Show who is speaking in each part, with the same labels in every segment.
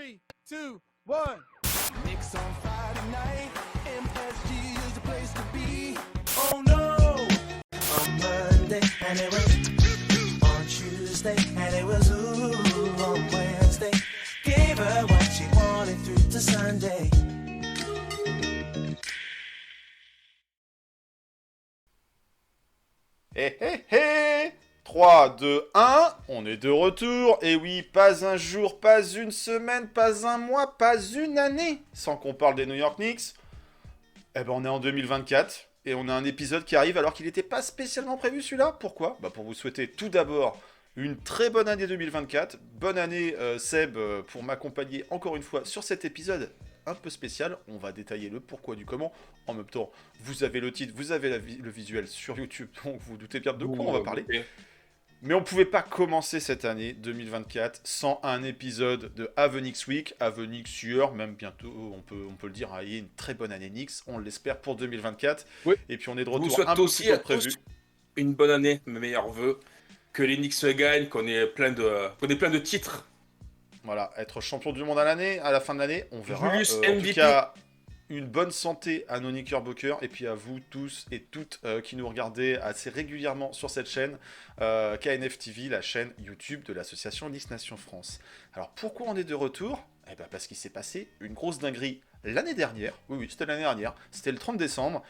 Speaker 1: 3, 2, 1.
Speaker 2: Knicks on Friday night, MSG is the place to be. Oh no! On Monday, and it was on Tuesday, and it was ooh on Wednesday. Gave her what she wanted through to Sunday.
Speaker 3: Hé hé hé 3, 2, 1, on est de retour. Et oui, pas un jour, pas une semaine, pas un mois, pas une année sans qu'on parle des New York Knicks. Eh ben on est en 2024 et on a un épisode qui arrive alors qu'il n'était pas spécialement prévu celui-là. Pourquoi ? Bah pour vous souhaiter tout d'abord une très bonne année 2024. Bonne année Seb pour m'accompagner encore une fois sur cet épisode un peu spécial. On va détailler le pourquoi du comment. En même temps, vous avez le titre, vous avez le visuel sur YouTube, donc vous doutez bien de quoi on va parler. Mais on ne pouvait pas commencer cette année 2024 sans un épisode de Avenix Week, Avenix Year, même bientôt, on peut le dire, il y a une très bonne année Knicks, on l'espère pour 2024.
Speaker 4: Oui.
Speaker 3: Et puis on est de
Speaker 4: Je vous
Speaker 3: retour
Speaker 4: souhaite
Speaker 3: un peu
Speaker 4: aussi
Speaker 3: plus tôt
Speaker 4: à
Speaker 3: que prévu.
Speaker 4: tous une bonne année, mes meilleurs vœux, que les Knicks gagnent, qu'on ait plein de titres.
Speaker 3: Voilà, être champion du monde à la fin de l'année, on verra.
Speaker 4: Julius
Speaker 3: En
Speaker 4: MVP.
Speaker 3: tout cas, une bonne santé à nos Knickerbockers et puis à vous tous et toutes qui nous regardez assez régulièrement sur cette chaîne KNF TV, la chaîne YouTube de l'association Knicks Nation France. Alors pourquoi on est de retour ? Eh ben parce qu'il s'est passé une grosse dinguerie l'année dernière. Oui, c'était l'année dernière. C'était le 30 décembre.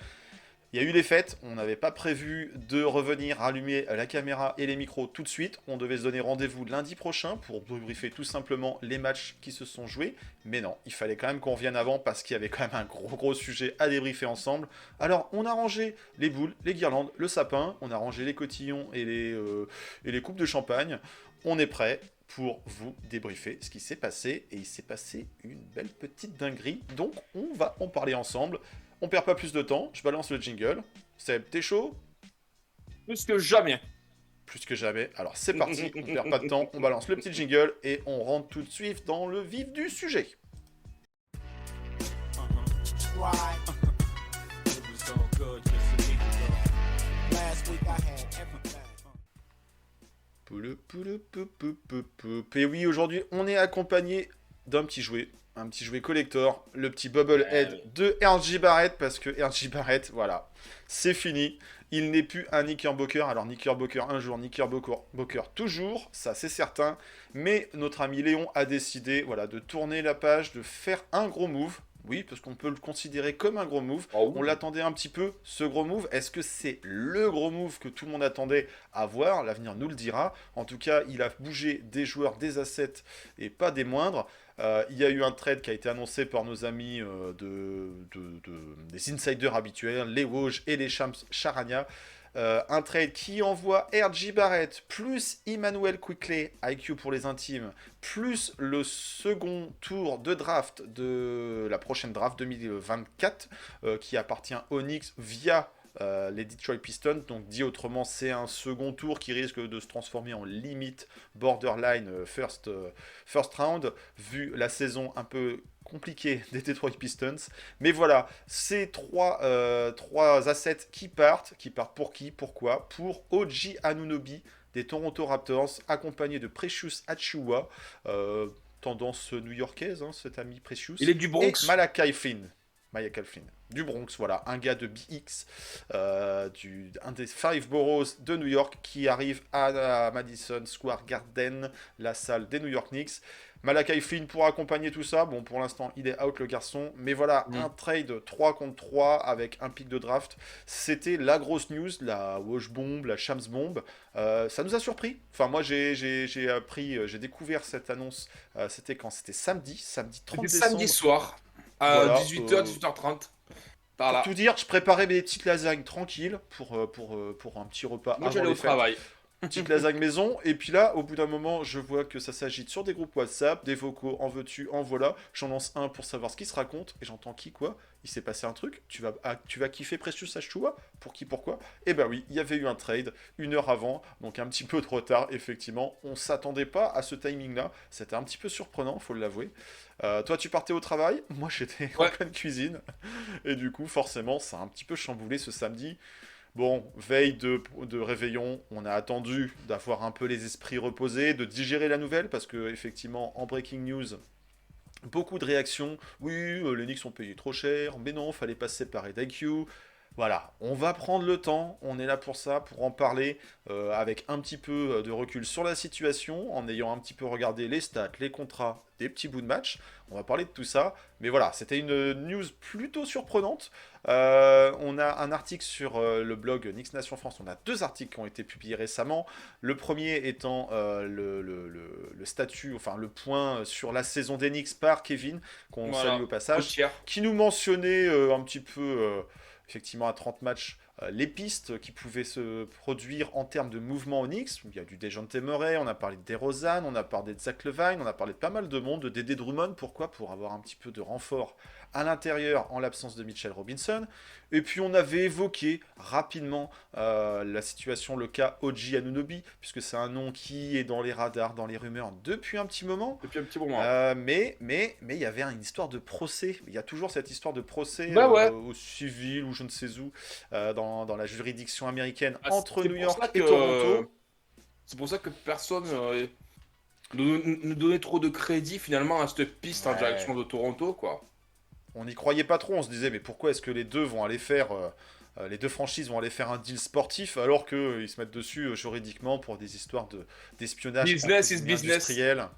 Speaker 3: Il y a eu les fêtes, on n'avait pas prévu de revenir rallumer la caméra et les micros tout de suite. On devait se donner rendez-vous lundi prochain pour débriefer tout simplement les matchs qui se sont joués. Mais non, il fallait quand même qu'on revienne avant parce qu'il y avait quand même un gros sujet à débriefer ensemble. Alors on a rangé les boules, les guirlandes, le sapin, on a rangé les cotillons et les coupes de champagne. On est prêt pour vous débriefer ce qui s'est passé. Et il s'est passé une belle petite dinguerie. Donc on va en parler ensemble. On perd pas plus de temps, je balance le jingle. Seb, t'es chaud ?
Speaker 4: Plus que jamais.
Speaker 3: Plus que jamais. Alors c'est parti, on perd pas de temps, on balance le petit jingle et on rentre tout de suite dans le vif du sujet.
Speaker 2: Right.
Speaker 1: It was all good just a week ago.
Speaker 2: Last week I had everything.
Speaker 3: Et oui, aujourd'hui, on est accompagné d'un petit jouet. Un petit jouet collector, le petit Bubblehead de R.J. Barrett, parce que R.J. Barrett, voilà, c'est fini. Il n'est plus un Knickerbocker. Alors, Knickerbocker un jour, Knickerbocker toujours, ça c'est certain. Mais notre ami Léon a décidé voilà, de tourner la page, de faire un gros move. Oui, parce qu'on peut le considérer comme un gros move.
Speaker 4: Oh oui.
Speaker 3: On l'attendait un petit peu, ce gros move. Est-ce que c'est le gros move que tout le monde attendait à voir ? L'avenir nous le dira. En tout cas, il a bougé des joueurs, des assets, et pas des moindres. Il y a eu un trade qui a été annoncé par nos amis des insiders habituels, les Woj et les Shams Charania. Un trade qui envoie R.J. Barrett plus Emmanuel Quickley, IQ pour les intimes, plus le second tour de draft de la prochaine draft 2024 qui appartient aux Knicks via les Detroit Pistons. Donc dit autrement, c'est un second tour qui risque de se transformer en limite borderline first round vu la saison un peu compliquée des Detroit Pistons. Mais voilà, ces trois assets qui partent pour qui, pourquoi ? Pour OG Anunoby des Toronto Raptors, accompagné de Precious Achiuwa, tendance new-yorkaise, hein, cet ami Precious.
Speaker 4: Il est du Bronx.
Speaker 3: Et Malachi Flynn. Du Bronx, voilà, un gars de BX, un des Five Boroughs de New York qui arrive à Madison Square Garden, la salle des New York Knicks. Malachi Flynn pour accompagner tout ça. Bon, pour l'instant, il est out le garçon. Mais voilà, un trade 3 contre 3 avec un pick de draft. C'était la grosse news, la Wash Bomb, la Shams Bomb. Ça nous a surpris. Enfin, moi, j'ai découvert cette annonce. C'était quand ? C'était samedi 30
Speaker 4: C'était
Speaker 3: décembre.
Speaker 4: samedi soir, à
Speaker 3: Voilà,
Speaker 4: 18h, 18h30. Par
Speaker 3: Pour
Speaker 4: là.
Speaker 3: tout dire, je préparais mes petites lasagnes tranquilles pour un petit repas
Speaker 4: Moi,
Speaker 3: avant
Speaker 4: j'allais
Speaker 3: les
Speaker 4: au
Speaker 3: fêtes.
Speaker 4: travail.
Speaker 3: Petite lasagne maison, et puis là, au bout d'un moment, je vois que ça s'agite sur des groupes WhatsApp, des vocaux, en veux-tu, en voilà. J'en lance un pour savoir ce qui se raconte, et j'entends qui, quoi ? Il s'est passé un truc, tu vas kiffer Precious Achiuwa ? Pour qui, pourquoi ? Eh ben oui, il y avait eu un trade, 1 heure avant, donc un petit peu trop tard, effectivement. On s'attendait pas à ce timing-là, c'était un petit peu surprenant, faut l'avouer. Toi, tu partais au travail, moi j'étais en pleine cuisine, et du coup, forcément, ça a un petit peu chamboulé ce samedi. Bon, veille de réveillon, on a attendu d'avoir un peu les esprits reposés, de digérer la nouvelle, parce que effectivement, en breaking news, Beaucoup de réactions. Oui, les Knicks ont payé trop cher. Mais non, fallait pas se séparer d'IQ. Voilà, on va prendre le temps, on est là pour ça, pour en parler avec un petit peu de recul sur la situation, en ayant un petit peu regardé les stats, les contrats, des petits bouts de match. On va parler de tout ça. Mais voilà, c'était une news plutôt surprenante. On a un article sur le blog Knicks Nation France. On a deux articles qui ont été publiés récemment. Le premier étant le statut, enfin le point sur la saison des Knicks par Kevin, qu'on
Speaker 4: Voilà,
Speaker 3: salue au passage,
Speaker 4: Potière.
Speaker 3: qui nous mentionnait un petit peu, effectivement, à 30 matchs, les pistes qui pouvaient se produire en termes de mouvement au Knicks. Il y a du Dejounte Murray, on a parlé de DeRozan, on a parlé de Zach LaVine, on a parlé de pas mal de monde, de Dédé Drummond. Pourquoi? Pour avoir un petit peu de renfort à l'intérieur en l'absence de Mitchell Robinson. Et puis on avait évoqué rapidement la situation, le cas OG Anunoby, puisque c'est un nom qui est dans les radars, dans les rumeurs depuis un petit moment.
Speaker 4: Depuis un petit moment.
Speaker 3: Mais il y avait une histoire de procès. Il y a toujours cette histoire de procès
Speaker 4: Bah ouais.
Speaker 3: au civil ou je ne sais où, dans la juridiction américaine
Speaker 4: Ah,
Speaker 3: entre
Speaker 4: c'est
Speaker 3: New
Speaker 4: pour
Speaker 3: York
Speaker 4: ça
Speaker 3: et
Speaker 4: que-
Speaker 3: Toronto.
Speaker 4: C'est pour ça que personne ne donnait trop de crédit finalement à cette piste en
Speaker 3: Ouais.
Speaker 4: direction de Toronto, quoi.
Speaker 3: On n'y croyait pas trop. On se disait, mais pourquoi est-ce que les deux vont aller faire. Les deux franchises vont aller faire un deal sportif alors qu'ils se mettent dessus juridiquement pour des histoires d'espionnage
Speaker 4: Business
Speaker 3: entre
Speaker 4: is
Speaker 3: guillemets,
Speaker 4: business.
Speaker 3: industriel.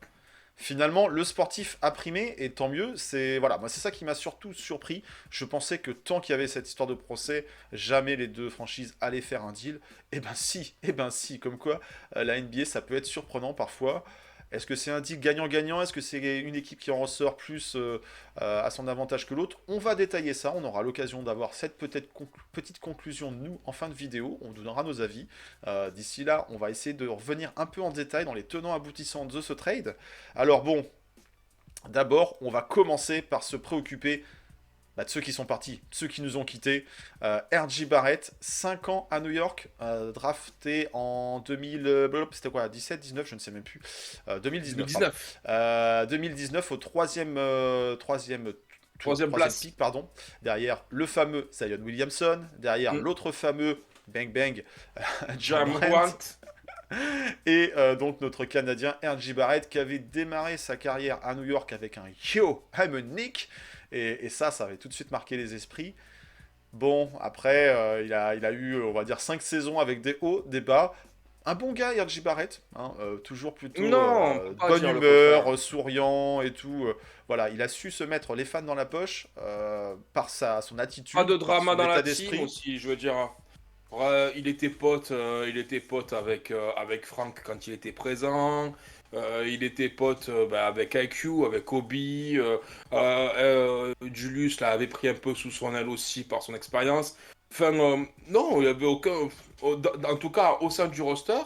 Speaker 3: Finalement, le sportif a primé et tant mieux. C'est voilà, moi c'est ça qui m'a surtout surpris. Je pensais que tant qu'il y avait cette histoire de procès, jamais les deux franchises allaient faire un deal. Et ben si, comme quoi la NBA ça peut être surprenant parfois. Est-ce que c'est un deal gagnant-gagnant? Est-ce que c'est une équipe qui en ressort plus à son avantage que l'autre? On va détailler ça. On aura l'occasion d'avoir cette petite conclusion, nous, en fin de vidéo. On donnera nos avis. D'ici là, on va essayer de revenir un peu en détail dans les tenants aboutissants de ce trade. Alors bon, d'abord, on va commencer par se préoccuper de ceux qui sont partis, ceux qui nous ont quittés. R.J. Barrett, 5 ans à New York, drafté en 2000, c'était quoi, 17, 19, je ne sais même plus. 2019.
Speaker 4: 2019.
Speaker 3: 2019 au
Speaker 4: Troisième place.
Speaker 3: pick, pardon. Derrière le fameux Zion Williamson, derrière
Speaker 4: Mm.
Speaker 3: l'autre fameux Bang Bang,
Speaker 4: Jam
Speaker 3: Morant.
Speaker 4: Grant.
Speaker 3: Et donc notre Canadien R.J. Barrett qui avait démarré sa carrière à New York avec un Yo, I'm a Nick. Et ça avait tout de suite marqué les esprits. Bon, après, il a eu, on va dire, 5 saisons avec des hauts, des bas. Un bon gars, R.J. Barrett. Toujours plutôt
Speaker 4: Non, on peut pas
Speaker 3: bonne
Speaker 4: dire le
Speaker 3: humeur,
Speaker 4: contraire.
Speaker 3: Souriant et tout. Voilà, il a su se mettre les fans dans la poche par son attitude,
Speaker 4: Pas de
Speaker 3: par
Speaker 4: drama
Speaker 3: son
Speaker 4: dans
Speaker 3: état
Speaker 4: la
Speaker 3: d'esprit.
Speaker 4: team aussi, je veux dire. Il était pote avec Frank quand il était présent. Il était pote avec IQ, avec Obi. Julius avait pris un peu sous son aile aussi par son expérience. Enfin, non, il n'y avait aucun. En tout cas, au sein du roster,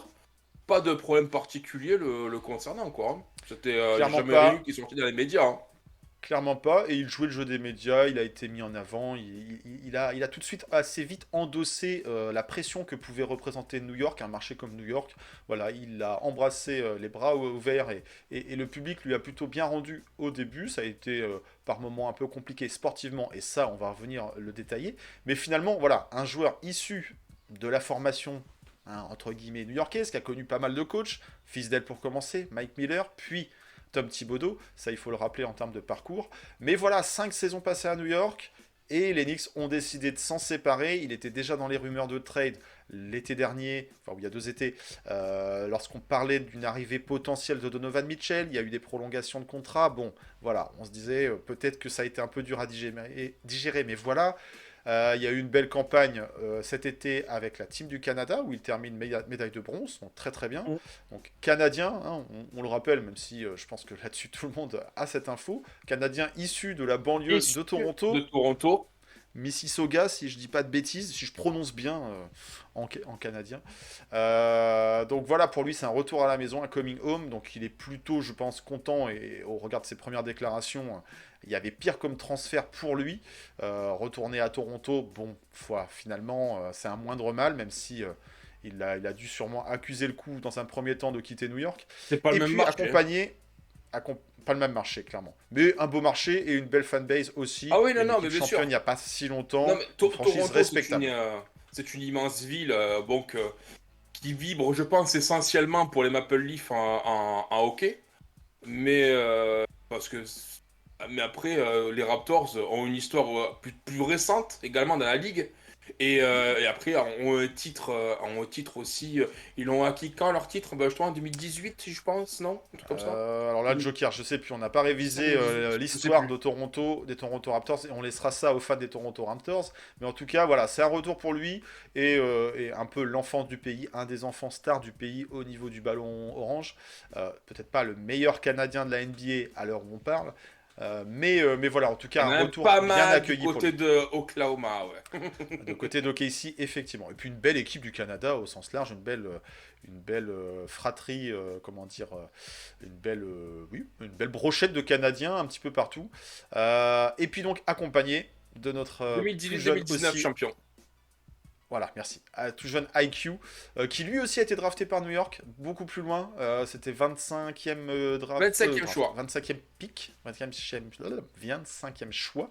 Speaker 4: pas de problème particulier le concernant, quoi. Hein. C'était
Speaker 3: Clairement
Speaker 4: jamais
Speaker 3: pas.
Speaker 4: rien qui est sorti dans les médias. Hein.
Speaker 3: Clairement pas, et il jouait le jeu des médias, il a été mis en avant, il a tout de suite assez vite endossé la pression que pouvait représenter New York, un marché comme New York. Voilà, il a embrassé les bras ouverts et le public lui a plutôt bien rendu au début. Ça a été par moments un peu compliqué sportivement, et ça, on va revenir le détailler. Mais finalement, voilà, un joueur issu de la formation, entre guillemets, new-yorkaise, qui a connu pas mal de coachs, Fisdale pour commencer, Mike Miller, puis Tom Thibodeau, ça il faut le rappeler en termes de parcours. Mais voilà, 5 saisons passées à New York, et les Knicks ont décidé de s'en séparer. Il était déjà dans les rumeurs de trade l'été dernier, enfin il y a 2 étés, lorsqu'on parlait d'une arrivée potentielle de Donovan Mitchell. Il y a eu des prolongations de contrat. Bon, voilà, on se disait peut-être que ça a été un peu dur à digérer, mais voilà. Il y a eu une belle campagne cet été avec la Team du Canada où il termine médaille de bronze, donc très très bien.
Speaker 4: Mm.
Speaker 3: Donc Canadien, on le rappelle, même si je pense que là-dessus tout le monde a cette info, Canadien issu de la banlieue
Speaker 4: Issu
Speaker 3: de Toronto,
Speaker 4: De Toronto.
Speaker 3: Mississauga, si je dis pas de bêtises, si je prononce bien en canadien. Donc voilà, pour lui, c'est un retour à la maison, un coming home. Donc il est plutôt, je pense, content. Et au regard de ses premières déclarations, il y avait pire comme transfert pour lui. Retourner à Toronto, bon, finalement, c'est un moindre mal, même si il a dû sûrement accuser le coup dans un premier temps de quitter New York.
Speaker 4: C'est pas
Speaker 3: Et
Speaker 4: le même
Speaker 3: puis
Speaker 4: marché.
Speaker 3: accompagné, pas le même marché, clairement. Mais un beau marché et une belle fanbase aussi.
Speaker 4: Ah oui, non,
Speaker 3: Une
Speaker 4: non,
Speaker 3: équipe
Speaker 4: mais bien sûr.
Speaker 3: championne il n'y a pas si longtemps.
Speaker 4: Non, mais
Speaker 3: Une franchise
Speaker 4: Toronto,
Speaker 3: respectable.
Speaker 4: c'est une immense ville donc, qui vibre, je pense, essentiellement pour les Maple Leafs en hockey. Mais parce que Mais après, les Raptors ont une histoire plus récente également dans la ligue. Et après, ont un titre aussi. Ils l'ont acquis quand leur titre? Bah, justement en 2018, je pense, non? Un truc comme ça.
Speaker 3: Alors là, Joker, je sais plus, on n'a pas révisé
Speaker 4: 2018, je sais
Speaker 3: l'histoire
Speaker 4: plus.
Speaker 3: de Toronto, des Toronto Raptors, et on laissera ça aux fans des Toronto Raptors. Mais en tout cas, voilà, c'est un retour pour lui, et un peu l'enfant du pays, un des enfants stars du pays au niveau du ballon orange. Peut-être pas le meilleur Canadien de la NBA à l'heure où on parle, mais voilà, en tout
Speaker 4: Il y
Speaker 3: cas,
Speaker 4: en a
Speaker 3: un
Speaker 4: un
Speaker 3: retour
Speaker 4: pas
Speaker 3: bien
Speaker 4: mal du
Speaker 3: accueilli pour
Speaker 4: côté
Speaker 3: lui.
Speaker 4: de Oklahoma, ouais.
Speaker 3: De côté d'OKC, effectivement. Et puis une belle équipe du Canada au sens large, une belle fratrie, comment dire, oui, une belle brochette de Canadiens un petit peu partout. Et puis donc accompagné de notre tout jeune
Speaker 4: 2018-2019
Speaker 3: aussi,
Speaker 4: champion.
Speaker 3: voilà, merci, tout jeune IQ, qui lui aussi a été drafté par New York, beaucoup plus loin. C'était 25e draft,
Speaker 4: 25e choix.
Speaker 3: 25e pick, 25e choix.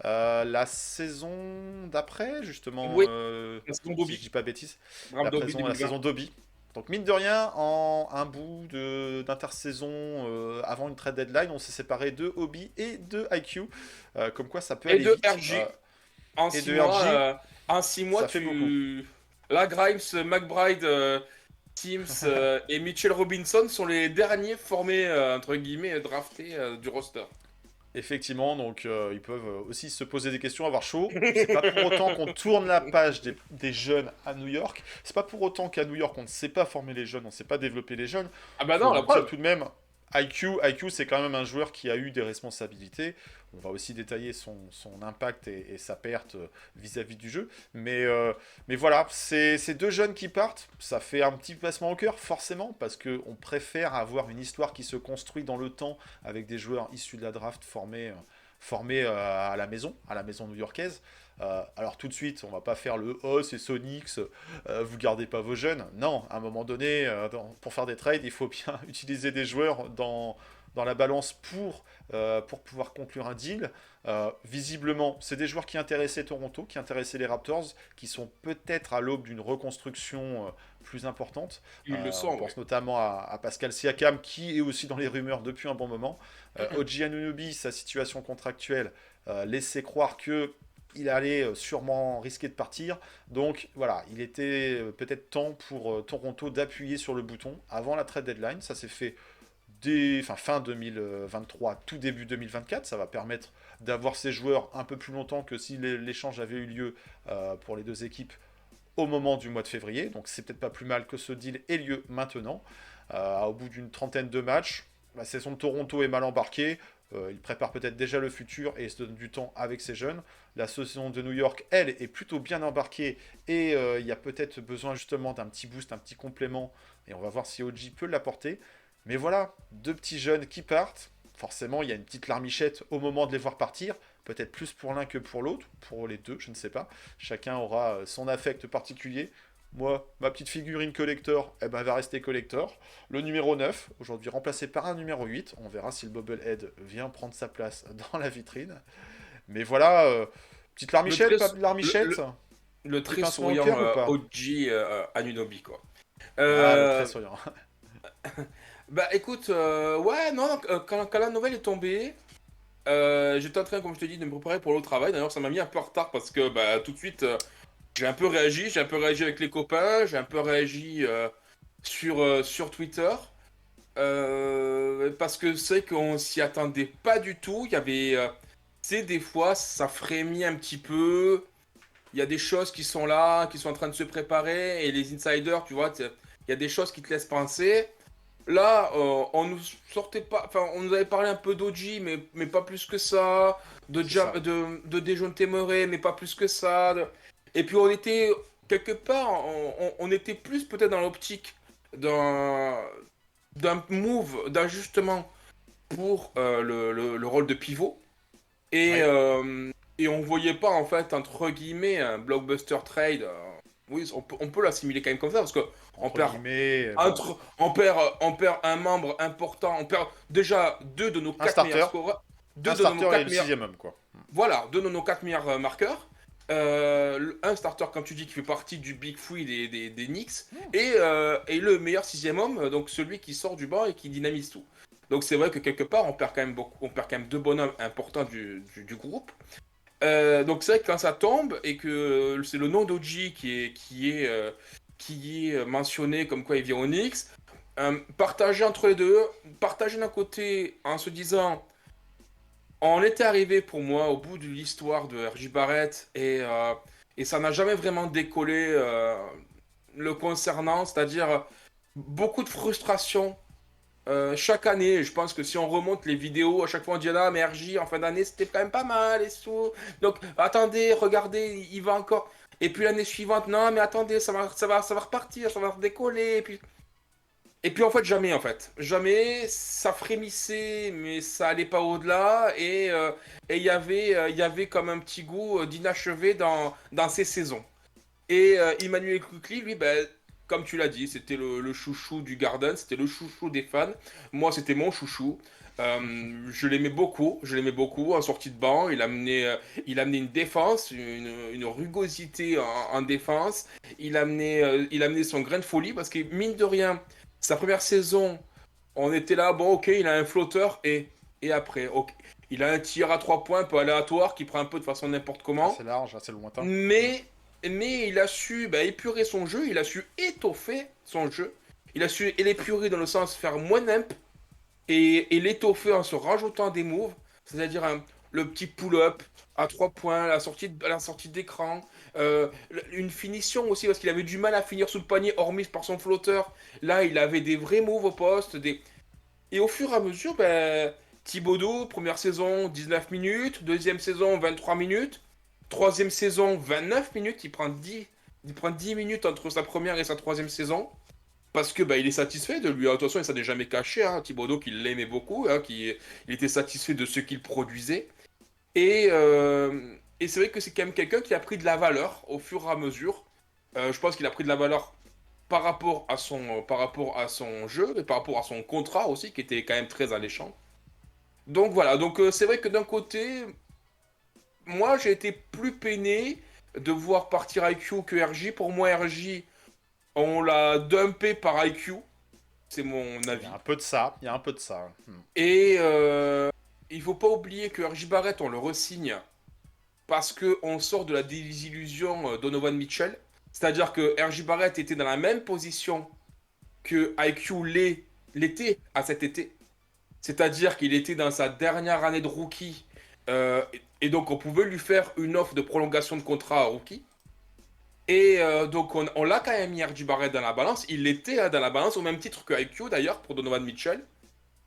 Speaker 3: La saison d'après, justement,
Speaker 4: Oui, la saison
Speaker 3: si je
Speaker 4: Dobby.
Speaker 3: dis pas bêtises,
Speaker 4: Draft Dobby
Speaker 3: la
Speaker 4: 2020.
Speaker 3: saison Dobby. Donc mine de rien, en un bout d'intersaison avant une trade deadline, on s'est séparé de Obi et de IQ. Comme quoi ça peut
Speaker 4: Et
Speaker 3: aller
Speaker 4: de
Speaker 3: vite.
Speaker 4: RG. En
Speaker 3: Et
Speaker 4: 6
Speaker 3: de
Speaker 4: mois,
Speaker 3: RG,
Speaker 4: en 6 mois,
Speaker 3: ça fait beaucoup.
Speaker 4: La Grimes, McBride, Teams et Mitchell Robinson sont les derniers formés, entre guillemets, draftés du roster.
Speaker 3: Effectivement, donc ils peuvent aussi se poser des questions, avoir chaud. C'est pas pour autant qu'on tourne la page des jeunes à New York. C'est pas pour autant qu'à New York on ne sait pas former les jeunes, on ne sait pas développer les jeunes.
Speaker 4: Ah bah non,
Speaker 3: Faut
Speaker 4: la
Speaker 3: dire
Speaker 4: preuve.
Speaker 3: tout de même, IQ c'est quand même un joueur qui a eu des responsabilités. On va aussi détailler son impact et sa perte vis-à-vis du jeu. Mais voilà, ces deux jeunes qui partent, ça fait un petit passement au cœur, forcément, parce qu'on préfère avoir une histoire qui se construit dans le temps avec des joueurs issus de la draft formés à la maison new-yorkaise. Alors tout de suite, on va pas faire le oh c'est Sonics, vous gardez pas vos jeunes. Non, à un moment donné, pour faire des trades, il faut bien utiliser des joueurs dans la balance pour pouvoir conclure un deal. Visiblement, c'est des joueurs qui intéressaient Toronto, qui intéressaient les Raptors, qui sont peut-être à l'aube d'une reconstruction plus importante.
Speaker 4: Ils le
Speaker 3: On
Speaker 4: sont, ouais.
Speaker 3: pense notamment à Pascal Siakam, qui est aussi dans les rumeurs depuis un bon moment. OG Anunoby, sa situation contractuelle laissait croire que il allait sûrement risquer de partir. Donc voilà, il était peut-être temps pour Toronto d'appuyer sur le bouton avant la trade deadline. Ça s'est fait fin 2023, tout début 2024. Ça va permettre d'avoir ces joueurs un peu plus longtemps que si l'échange avait eu lieu pour les deux équipes au moment du mois de février. Donc c'est peut-être pas plus mal que ce deal ait lieu maintenant. Au bout d'une trentaine de matchs, la saison de Toronto est mal embarquée. Il prépare peut-être déjà le futur et se donne du temps avec ses jeunes. La saison de New York, elle, est plutôt bien embarquée et il y a peut-être besoin justement d'un petit boost, un petit complément. Et on va voir si OG peut l'apporter. Mais voilà, deux petits jeunes qui partent. Forcément, il y a une petite larmichette au moment de les voir partir. Peut-être plus pour l'un que pour l'autre, pour les deux, je ne sais pas. Chacun aura son affect particulier. Moi, ma petite figurine collector, eh ben, elle va rester collector. Le numéro 9, aujourd'hui remplacé par un numéro 8. On verra si le Bobblehead vient prendre sa place dans la vitrine. Mais voilà, petite
Speaker 4: Le
Speaker 3: larmichette,
Speaker 4: très,
Speaker 3: pas de larmichette.
Speaker 4: le
Speaker 3: Petit
Speaker 4: très
Speaker 3: pincement au
Speaker 4: souriant
Speaker 3: cœur ou pas?
Speaker 4: OG Anunoby, quoi.
Speaker 3: Ah, le très
Speaker 4: Euh,
Speaker 3: souriant.
Speaker 4: Bah écoute, ouais, non, non, quand la nouvelle est tombée, j'étais en train, comme je te dis, de me préparer pour le travail. D'ailleurs, ça m'a mis un peu en retard parce que bah, tout de suite, j'ai un peu réagi avec les copains, j'ai un peu réagi sur Twitter. Parce que c'est qu'on s'y attendait pas du tout. Il y avait, tu sais, des fois, ça frémit un petit peu. Il y a des choses qui sont là, qui sont en train de se préparer, et les insiders, tu vois, il y a des choses qui te laissent penser. Là, on nous sortait pas, enfin, on nous avait parlé un peu d'Oji, mais pas plus que ça,
Speaker 3: C'est ça.
Speaker 4: de Dejounte Murray, mais pas plus que ça. Et puis on était quelque part, on était plus peut-être dans l'optique d'un d'un move d'ajustement pour le rôle de pivot. Et,
Speaker 3: Ouais.
Speaker 4: euh, et on voyait pas, en fait, entre guillemets, un blockbuster trade. Oui, on peut l'assimiler quand même comme ça, parce que on
Speaker 3: Entre
Speaker 4: perd,
Speaker 3: guillemets, bon.
Speaker 4: on perd un membre important. On perd déjà deux de nos
Speaker 3: Un
Speaker 4: quatre meilleurs
Speaker 3: starter.
Speaker 4: scoreurs. Deux
Speaker 3: Un
Speaker 4: de nos
Speaker 3: starter et
Speaker 4: quatre
Speaker 3: le
Speaker 4: meilleurs,
Speaker 3: sixième homme, quoi.
Speaker 4: voilà, deux de nos quatre meilleurs marqueurs. Un starter, comme tu dis, qui fait partie du Big Free des Knicks. Et le meilleur sixième homme, donc celui qui sort du banc et qui dynamise tout. Donc c'est vrai que quelque part, on perd quand même beaucoup, on perd quand même deux bonhommes importants du groupe. Donc c'est vrai que quand ça tombe et que c'est le nom d'Oji qui est mentionné comme quoi il vient au Knicks, partager entre les deux, partager d'un côté en se disant on était arrivé pour moi au bout de l'histoire de R.J. Barrett et ça n'a jamais vraiment décollé le concernant, c'est-à-dire beaucoup de frustration chaque année. Je pense que si on remonte les vidéos, à chaque fois on dit ah mais RJ en fin d'année c'était quand même pas mal et tout. Donc attendez, regardez, il va encore. Et puis l'année suivante, non mais attendez, ça va repartir, ça va redécoller. Et puis en fait jamais en fait. Jamais, ça frémissait mais ça allait pas au-delà et il y avait comme un petit goût d'inachevé dans ces saisons. Et Emmanuel Quickly, lui, ben, comme tu l'as dit, c'était le chouchou du Garden, c'était le chouchou des fans. Moi, c'était mon chouchou. Je l'aimais beaucoup en sortie de banc. Il amenait une défense, une rugosité en défense. Il amenait son grain de folie parce que, mine de rien, sa première saison, on était là, bon, ok, il a un flotteur et après, ok. Il a un tir à 3 points un peu aléatoire qui prend un peu de façon n'importe comment.
Speaker 3: Assez large, assez lointain.
Speaker 4: Mais il a su épurer son jeu, il a su étoffer son jeu. Il a su l'épurer dans le sens faire moins nimp et l'étoffer en se rajoutant des moves, c'est-à-dire le petit pull-up à 3 points, à la sortie d'écran, une finition aussi parce qu'il avait du mal à finir sous le panier hormis par son flotteur. Là, il avait des vrais moves au poste, et au fur et à mesure, ben, Thibodeau, première saison 19 minutes, deuxième saison 23 minutes. Troisième saison, 29 minutes. Il prend 10 minutes entre sa première et sa troisième saison. Parce que bah, il est satisfait de lui. Attention, il s'en est jamais caché. Hein, Thibodeau, qui l'aimait beaucoup. Hein, il était satisfait de ce qu'il produisait. Et c'est vrai que c'est quand même quelqu'un qui a pris de la valeur au fur et à mesure. Je pense qu'il a pris de la valeur par rapport à son jeu et par rapport à son contrat aussi, qui était quand même très alléchant. Donc voilà. Donc c'est vrai que d'un côté, moi, j'ai été plus peiné de voir partir IQ que RJ. Pour moi, RJ, on l'a dumpé par IQ. C'est mon
Speaker 3: Il
Speaker 4: avis.
Speaker 3: y a un peu de ça, il y a un peu de ça.
Speaker 4: Et il faut pas oublier que RJ Barrett, on le resigne parce qu'on sort de la désillusion Donovan Mitchell. C'est-à-dire que RJ Barrett était dans la même position que IQ l'était à cet été. C'est-à-dire qu'il était dans sa dernière année de rookie. Et donc, on pouvait lui faire une offre de prolongation de contrat à rookie. Et donc, on l'a quand même mis RJ Barrett dans la balance. Il était dans la balance, au même titre que IQ d'ailleurs, pour Donovan Mitchell.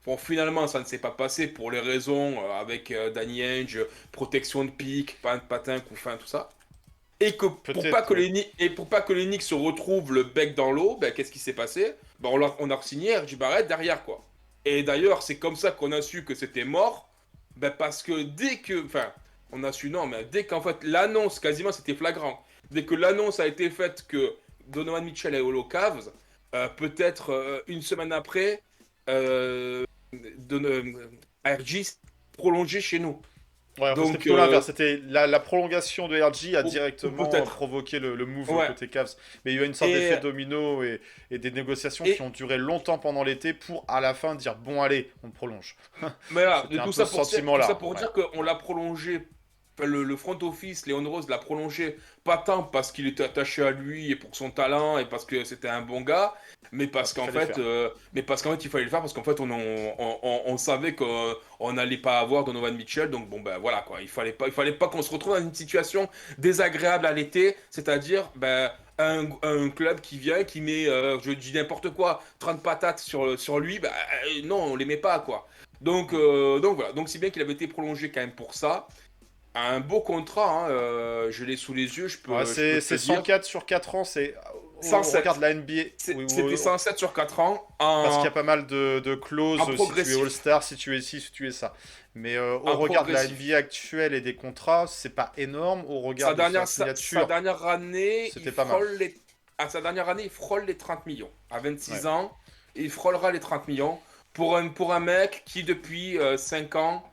Speaker 4: Bon, finalement, ça ne s'est pas passé pour les raisons avec Danny Ainge, protection de pique, patin, coup fin, tout ça. Et que pour pas que les Knicks se retrouvent le bec dans l'eau, ben, qu'est-ce qui s'est passé? Ben, on a signé RJ Barrett derrière, quoi. Et d'ailleurs, c'est comme ça qu'on a su que c'était mort. Ben, parce que enfin, on a su, non, mais dès qu'en fait, l'annonce, quasiment, c'était flagrant. Dès que l'annonce a été faite que Donovan Mitchell est au Cavs, peut-être une semaine après, RJ prolongé chez nous.
Speaker 3: Ouais,
Speaker 4: Donc,
Speaker 3: c'était plutôt l'inverse. C'était la prolongation de RJ a directement
Speaker 4: peut-être.
Speaker 3: provoqué le move
Speaker 4: Ouais.
Speaker 3: côté Cavs. Mais il y a eu une sorte
Speaker 4: Et-
Speaker 3: d'effet domino et des négociations
Speaker 4: et-
Speaker 3: qui ont duré longtemps pendant l'été pour à la fin dire bon allez, on prolonge.
Speaker 4: Mais là,
Speaker 3: C'était un
Speaker 4: tout
Speaker 3: peu
Speaker 4: ça
Speaker 3: ce
Speaker 4: pour,
Speaker 3: sentiment-là,
Speaker 4: tout ça pour
Speaker 3: ouais.
Speaker 4: dire qu'on l'a prolongé, enfin, le front office, Léon Rose l'a prolongé, pas tant parce qu'il était attaché à lui et pour son talent et parce que c'était un bon gars, mais parce
Speaker 3: Parce
Speaker 4: qu'en
Speaker 3: qu'il fallait
Speaker 4: fait, il fallait le faire parce qu'en fait, on savait qu'on n'allait pas avoir Donovan Mitchell, donc bon ben voilà quoi, il fallait pas qu'on se retrouve dans une situation désagréable à l'été, c'est-à-dire ben un club qui vient, qui met, je dis n'importe quoi, 30 patates sur lui, ben non, on les met pas quoi. Donc voilà, donc si bien qu'il avait été prolongé quand même pour ça. Un beau contrat, hein, je l'ai sous les yeux,
Speaker 3: Ouais,
Speaker 4: je peux
Speaker 3: c'est
Speaker 4: te le dire.
Speaker 3: 104 sur 4 ans, c'est. On
Speaker 4: 107.
Speaker 3: regarde la NBA.
Speaker 4: C'était 107 sur 4 ans
Speaker 3: Parce qu'il y a pas mal de clauses
Speaker 4: en
Speaker 3: si tu es
Speaker 4: progressif.
Speaker 3: All-Star, si tu es ci, si tu es ça. Mais au
Speaker 4: En
Speaker 3: regard de la
Speaker 4: progressif.
Speaker 3: NBA actuelle et des contrats, c'est pas énorme. Au regard de sa
Speaker 4: Sa
Speaker 3: signature,
Speaker 4: dernière année,
Speaker 3: c'était pas mal.
Speaker 4: à sa dernière année, il frôle les 30 millions. À 26
Speaker 3: Ouais.
Speaker 4: ans, il frôlera les 30 millions. Pour un mec qui, depuis 5 ans,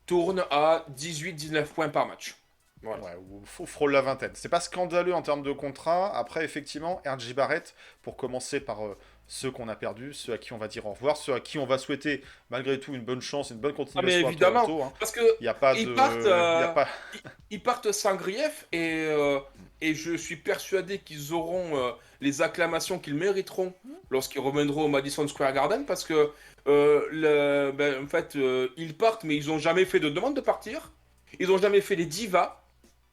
Speaker 4: tourne à 18-19 points par match. Voilà.
Speaker 3: Ouais, ou frôle la vingtaine. C'est pas scandaleux en termes de contrat. Après, effectivement, RJ Barrett, pour commencer par ceux qu'on a perdus, ceux à qui on va dire au revoir, ceux à qui on va souhaiter malgré tout une bonne chance, une bonne
Speaker 4: Ah mais
Speaker 3: continuation à
Speaker 4: évidemment,
Speaker 3: Toronto. Hein.
Speaker 4: parce que
Speaker 3: Il n'y a pas
Speaker 4: ils partent,
Speaker 3: de. Il y a pas.
Speaker 4: ils partent sans grief et je suis persuadé qu'ils auront les acclamations qu'ils mériteront lorsqu'ils reviendront au Madison Square Garden parce que en fait ils partent mais ils ont jamais fait de demande de partir, ils ont jamais fait les divas,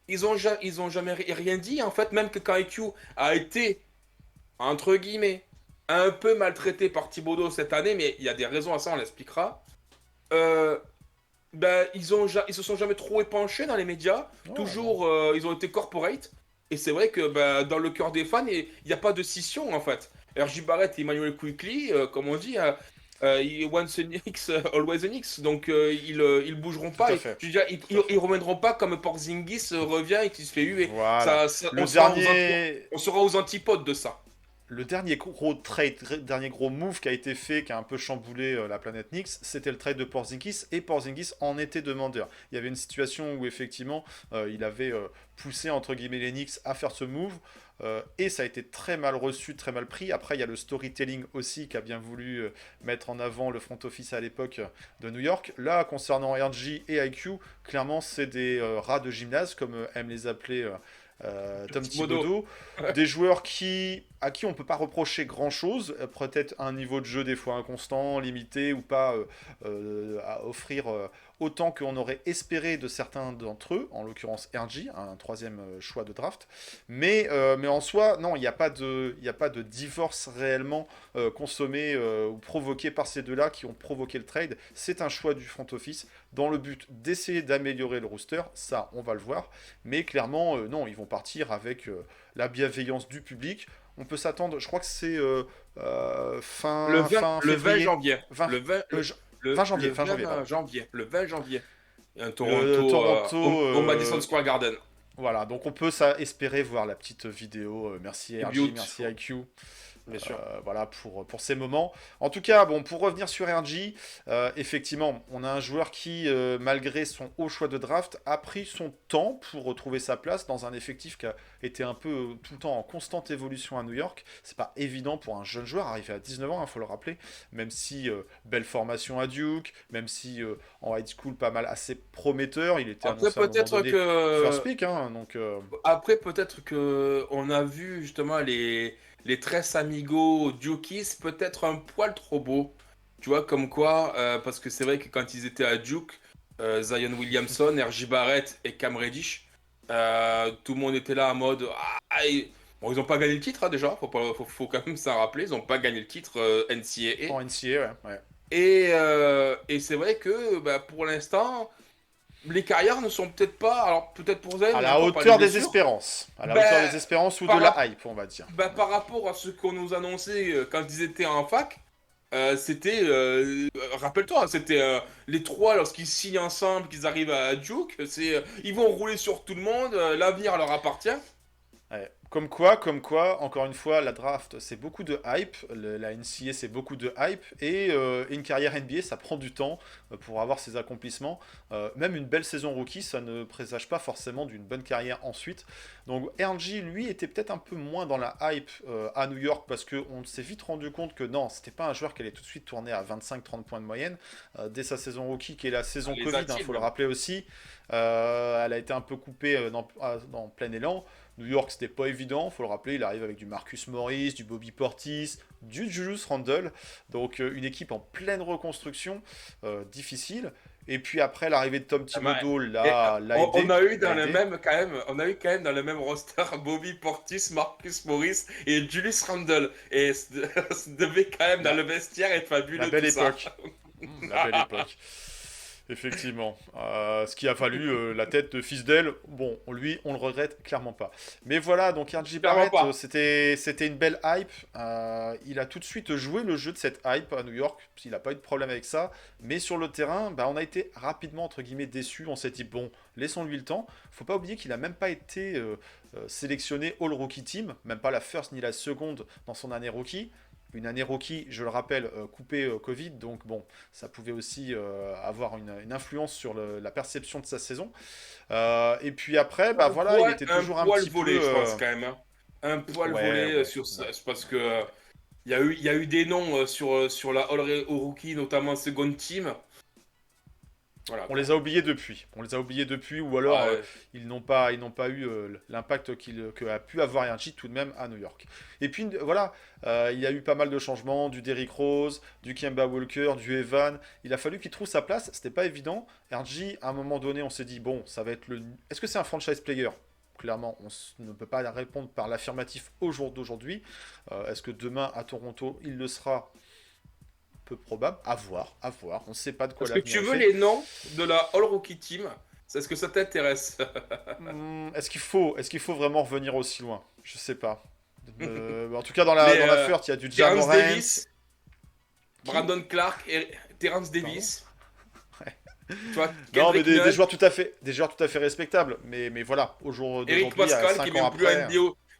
Speaker 4: ils ont jamais rien dit en fait même que quand IQ a été entre guillemets un peu maltraité par Thibodeau cette année mais il y a des raisons à ça on l'expliquera. Euh, ils se sont jamais trop épanchés dans les médias.
Speaker 3: Oh, non.
Speaker 4: Toujours, ils ont été corporate. Et c'est vrai que dans le cœur des fans, il n'y a pas de scission en fait. RJ Barrett et Emmanuel Quickly, comme on dit, once an X, always an X. Donc ils bougeront
Speaker 3: Tout
Speaker 4: pas.
Speaker 3: à
Speaker 4: Et,
Speaker 3: fait.
Speaker 4: je veux dire,
Speaker 3: Tout à fait.
Speaker 4: ils reviendront pas comme Porzingis revient et qui se fait huer.
Speaker 3: Voilà. Le dernier.
Speaker 4: On sera aux antipodes de ça.
Speaker 3: Le dernier gros trade, dernier gros move qui a été fait, qui a un peu chamboulé la planète Knicks, c'était le trade de Porzingis, et Porzingis en était demandeur. Il y avait une situation où effectivement, il avait poussé entre guillemets les Knicks à faire ce move, et ça a été très mal reçu, très mal pris. Après, il y a le storytelling aussi qui a bien voulu mettre en avant le front office à l'époque de New York. Là, concernant RJ et IQ, clairement, c'est des rats de gymnase, comme aime les appeler Tom
Speaker 4: Thibodeau.
Speaker 3: Thibodeau, des joueurs à qui on ne peut pas reprocher grand-chose, peut-être un niveau de jeu des fois inconstant, limité, ou pas à offrir autant qu'on aurait espéré de certains d'entre eux, en l'occurrence RJ, un troisième choix de draft. Mais en soi, non, il n'y a pas de divorce réellement consommé ou provoqué par ces deux-là qui ont provoqué le trade. C'est un choix du front office dans le but d'essayer d'améliorer le roster, ça on va le voir, mais clairement non, ils vont partir avec la bienveillance du public. On peut s'attendre, je crois que c'est fin
Speaker 4: Le 20
Speaker 3: février,
Speaker 4: janvier.
Speaker 3: 20,
Speaker 4: Le 20,
Speaker 3: euh,
Speaker 4: le,
Speaker 3: 20 janvier,
Speaker 4: le
Speaker 3: fin
Speaker 4: 20
Speaker 3: janvier, pardon.
Speaker 4: janvier. Le 20 janvier. Un
Speaker 3: Le
Speaker 4: Toronto,
Speaker 3: Toronto,
Speaker 4: au Madison Square Garden.
Speaker 3: voilà, donc on peut ça espérer voir la petite vidéo. Merci
Speaker 4: Et
Speaker 3: RJ,
Speaker 4: Butte,
Speaker 3: merci IQ.
Speaker 4: bien sûr.
Speaker 3: Voilà pour ces moments. En tout cas, bon, pour revenir sur RJ, effectivement, on a un joueur qui, malgré son haut choix de draft, a pris son temps pour retrouver sa place dans un effectif qui a été un peu tout le temps en constante évolution à New York. C'est pas évident pour un jeune joueur, arrivé à 19 ans, il faut le rappeler, même si belle formation à Duke, même si en high school pas mal assez prometteur, il était
Speaker 4: Après
Speaker 3: annoncé à un moment
Speaker 4: peut-être
Speaker 3: donné first pick, hein, donc
Speaker 4: après peut-être que on a vu justement les Tres Amigos Dukies peut-être un poil trop beau. Tu vois comme quoi parce que c'est vrai que quand ils étaient à Duke, Zion Williamson, RJ Barrett et Cam Reddish, tout le monde était là en mode bon ils ont pas gagné le titre hein, déjà, faut quand même s'en rappeler, ils ont pas gagné le titre NCAA.
Speaker 3: en NCAA, ouais.
Speaker 4: Et c'est vrai que pour l'instant les carrières ne sont peut-être pas, alors peut-être pour Zen,
Speaker 3: À
Speaker 4: mais
Speaker 3: la
Speaker 4: encore par les
Speaker 3: hauteur des
Speaker 4: blessures.
Speaker 3: espérances. À la
Speaker 4: Ben,
Speaker 3: hauteur des espérances ou de
Speaker 4: par,
Speaker 3: la
Speaker 4: rap-
Speaker 3: hype, on va dire.
Speaker 4: par rapport à ce qu'on nous annonçait quand ils étaient en fac, c'était, rappelle-toi, c'était les trois lorsqu'ils signent ensemble, qu'ils arrivent à Duke, ils vont rouler sur tout le monde, l'avenir leur appartient.
Speaker 3: Ouais. Comme quoi, encore une fois, la draft, c'est beaucoup de hype, la NCA, c'est beaucoup de hype, et une carrière NBA, ça prend du temps pour avoir ses accomplissements. Même une belle saison rookie, ça ne présage pas forcément d'une bonne carrière ensuite. Donc RJ, lui, était peut-être un peu moins dans la hype à New York, parce qu'on s'est vite rendu compte que non, c'était pas un joueur qui allait tout de suite tourner à 25-30 points de moyenne. Dès sa saison rookie, qui est la saison
Speaker 4: Les
Speaker 3: Covid,
Speaker 4: a-t-il,
Speaker 3: faut le
Speaker 4: même.
Speaker 3: rappeler aussi, elle a été un peu coupée dans plein élan. New York, c'était pas évident, faut le rappeler, il arrive avec du Marcus Morris, du Bobby Portis, du Julius Randle, donc une équipe en pleine reconstruction, difficile. Et puis après l'arrivée de Tom Thibodeau,
Speaker 4: Et,
Speaker 3: l'a aidé.
Speaker 4: on a eu dans
Speaker 3: l'a
Speaker 4: le
Speaker 3: aidé.
Speaker 4: même quand même, on a eu quand même dans le même roster Bobby Portis, Marcus Morris et Julius Randle. Et ça devait quand même dans
Speaker 3: La,
Speaker 4: le vestiaire être
Speaker 3: la
Speaker 4: fabuleux
Speaker 3: belle
Speaker 4: tout ça.
Speaker 3: époque. La belle époque. Effectivement. Ce qui a fallu la tête de Fisdale, bon, lui, on le regrette clairement pas. Mais voilà, donc RJ
Speaker 4: Clairement
Speaker 3: Barrett,
Speaker 4: pas.
Speaker 3: c'était une belle hype. Il a tout de suite joué le jeu de cette hype à New York. Il n'a pas eu de problème avec ça. Mais sur le terrain, on a été rapidement, entre guillemets, déçus. On s'est dit, bon, laissons-lui le temps. Faut pas oublier qu'il a même pas été sélectionné All Rookie Team, même pas la first ni la seconde dans son année rookie. une année rookie, je le rappelle, coupée Covid, donc bon, ça pouvait aussi avoir une influence sur la perception de sa saison. Et puis après, bah voilà, il était toujours un
Speaker 4: poil
Speaker 3: petit
Speaker 4: volé,
Speaker 3: peu.
Speaker 4: je pense, quand même. Hein. Un poil
Speaker 3: Ouais,
Speaker 4: volé
Speaker 3: ouais,
Speaker 4: sur ça.
Speaker 3: ouais.
Speaker 4: C'est parce que il y a eu des noms sur la All Rookie, notamment Second Team. Voilà,
Speaker 3: On
Speaker 4: quoi.
Speaker 3: les a oubliés depuis. On les a oubliés depuis, ou alors
Speaker 4: Ouais.
Speaker 3: ils n'ont pas eu l'impact qu'a pu avoir RG tout de même à New York. Et puis voilà, il y a eu pas mal de changements, du Derrick Rose, du Kemba Walker, du Evan. Il a fallu qu'il trouve sa place. C'était pas évident. RG, à un moment donné, on s'est dit bon, ça va être le. Est-ce que c'est un franchise player? Clairement, ne peut pas répondre par l'affirmatif au jour d'aujourd'hui. Est-ce que demain à Toronto, il le sera? Peu probable. À voir, à voir. On ne sait pas de quoi
Speaker 4: Est-ce que
Speaker 3: l'avenir
Speaker 4: tu
Speaker 3: est
Speaker 4: veux
Speaker 3: fait.
Speaker 4: les noms de la All-Rookie Team? Est-ce que ça t'intéresse?
Speaker 3: Est-ce qu'il faut vraiment revenir aussi loin? Je sais pas. En tout cas, dans
Speaker 4: Les,
Speaker 3: dans la Furt, il y a du Ja
Speaker 4: Terrence
Speaker 3: Morant.
Speaker 4: Davis,
Speaker 3: Qui
Speaker 4: Brandon Clark et Terrence Davis.
Speaker 3: Ouais.
Speaker 4: Tu vois,
Speaker 3: Non, mais
Speaker 4: Kendrick Nunn,
Speaker 3: des joueurs tout à fait respectables. Mais voilà, au jour
Speaker 4: Eric
Speaker 3: d'aujourd'hui, à
Speaker 4: Pascal,
Speaker 3: 5 ans après,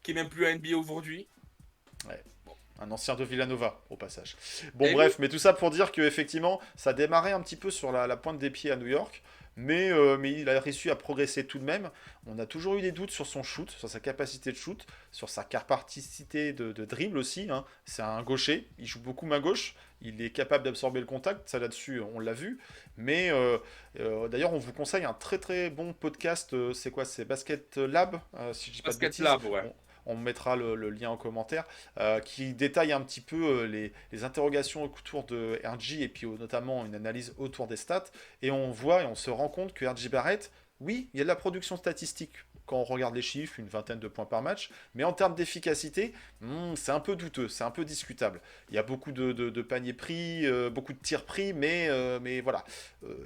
Speaker 4: qui est même plus à NBA aujourd'hui.
Speaker 3: ouais, un ancien de Villanova, au passage. Bon,
Speaker 4: Eh
Speaker 3: bref,
Speaker 4: oui.
Speaker 3: mais tout ça pour dire que effectivement, ça démarrait un petit peu sur la pointe des pieds à New York. Mais il a réussi à progresser tout de même. On a toujours eu des doutes sur son shoot, sur sa capacité de shoot, sur sa capacité de dribble aussi. Hein. C'est un gaucher, il joue beaucoup main gauche, il est capable d'absorber le contact, ça là-dessus on l'a vu. Mais d'ailleurs on vous conseille un très très bon podcast, c'est quoi? C'est Basket Lab, si je dis pas de
Speaker 4: Basket
Speaker 3: bêtises.
Speaker 4: Lab, ouais.
Speaker 3: On mettra le lien en commentaire, qui détaille un petit peu les interrogations autour de RG et puis notamment une analyse autour des stats. Et on voit et on se rend compte que RJ Barrett, oui, il y a de la production statistique quand on regarde les chiffres, une vingtaine de points par match, mais en termes d'efficacité, c'est un peu douteux, c'est un peu discutable. Il y a beaucoup de paniers pris, beaucoup de tirs pris, mais voilà.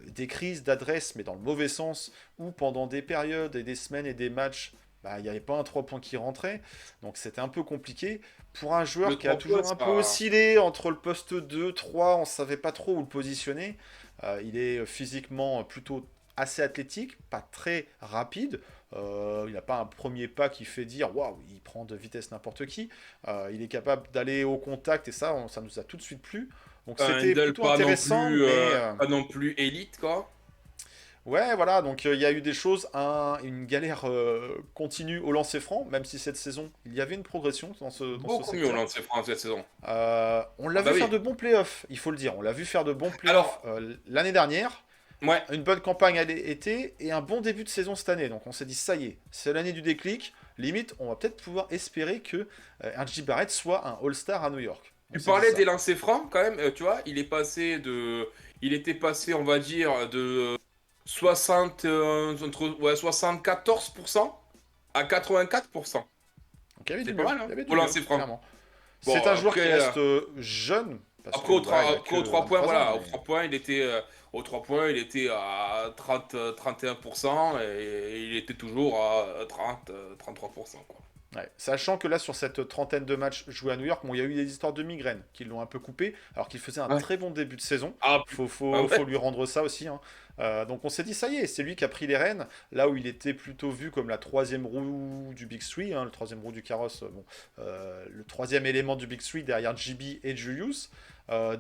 Speaker 3: Des crises d'adresse, mais dans le mauvais sens, où pendant des périodes et des semaines et des matchs, bah, il n'y avait pas un 3 points qui rentrait, donc c'était un peu compliqué. Pour un joueur
Speaker 4: Le
Speaker 3: qui a
Speaker 4: 3 points,
Speaker 3: toujours un peu oscillé entre le poste 2, 3, on ne savait pas trop où le positionner. Il est physiquement plutôt assez athlétique, pas très rapide. Il n'a pas un premier pas qui fait dire waouh, il prend de vitesse n'importe qui. Il est capable d'aller au contact et ça nous a tout de suite plu. Donc
Speaker 4: Un
Speaker 3: c'était
Speaker 4: handle
Speaker 3: plutôt intéressant,
Speaker 4: pas non plus élite, quoi.
Speaker 3: ouais, voilà, donc il y a eu des choses, une galère continue au lancer franc, même si cette saison, il y avait une progression dans ce
Speaker 4: Beaucoup mieux au
Speaker 3: secteur.
Speaker 4: lancer franc cette saison.
Speaker 3: On l'a
Speaker 4: Ah bah
Speaker 3: vu
Speaker 4: oui.
Speaker 3: faire de bons playoffs, il faut le dire. On l'a vu faire de bons playoffs
Speaker 4: Alors,
Speaker 3: l'année dernière,
Speaker 4: ouais,
Speaker 3: une bonne campagne à l'été et un bon début de saison cette année. Donc on s'est dit, ça y est, c'est l'année du déclic. Limite, on va peut-être pouvoir espérer que RJ Barrett soit un All-Star à New York. On
Speaker 4: tu
Speaker 3: s'est dit
Speaker 4: parlais
Speaker 3: ça.
Speaker 4: des lancers francs quand même, tu vois, il était passé, on va dire, de 60, ouais, 74% à 84%.
Speaker 3: Donc il y avait
Speaker 4: C'est
Speaker 3: du
Speaker 4: pas
Speaker 3: mieux,
Speaker 4: mal, hein,
Speaker 3: il y avait du
Speaker 4: au
Speaker 3: mieux,
Speaker 4: lancer franc.
Speaker 3: clairement.
Speaker 4: Bon,
Speaker 3: C'est un joueur qui
Speaker 4: après,
Speaker 3: reste jeune, parce que voilà, il a
Speaker 4: après, aux
Speaker 3: que
Speaker 4: 3 points,
Speaker 3: 23 ans,
Speaker 4: voilà, aux
Speaker 3: mais...
Speaker 4: 3 points, aux 3 points, il était à 30, 31% et il était toujours à 30, 33%, quoi.
Speaker 3: Ouais. Sachant que là, sur cette trentaine de matchs joués à New York, bon, il y a eu des histoires de migraines qui l'ont un peu coupé, alors qu'il faisait un
Speaker 4: Ouais.
Speaker 3: très bon début de saison.
Speaker 4: Ah, ah
Speaker 3: Faut
Speaker 4: ouais.
Speaker 3: lui rendre ça aussi. Hein. Donc on s'est dit, ça y est, c'est lui qui a pris les rênes, là où il était plutôt vu comme la troisième roue du Big Three, hein, le troisième roue du carrosse, bon, le troisième élément du Big Three derrière JB et Julius.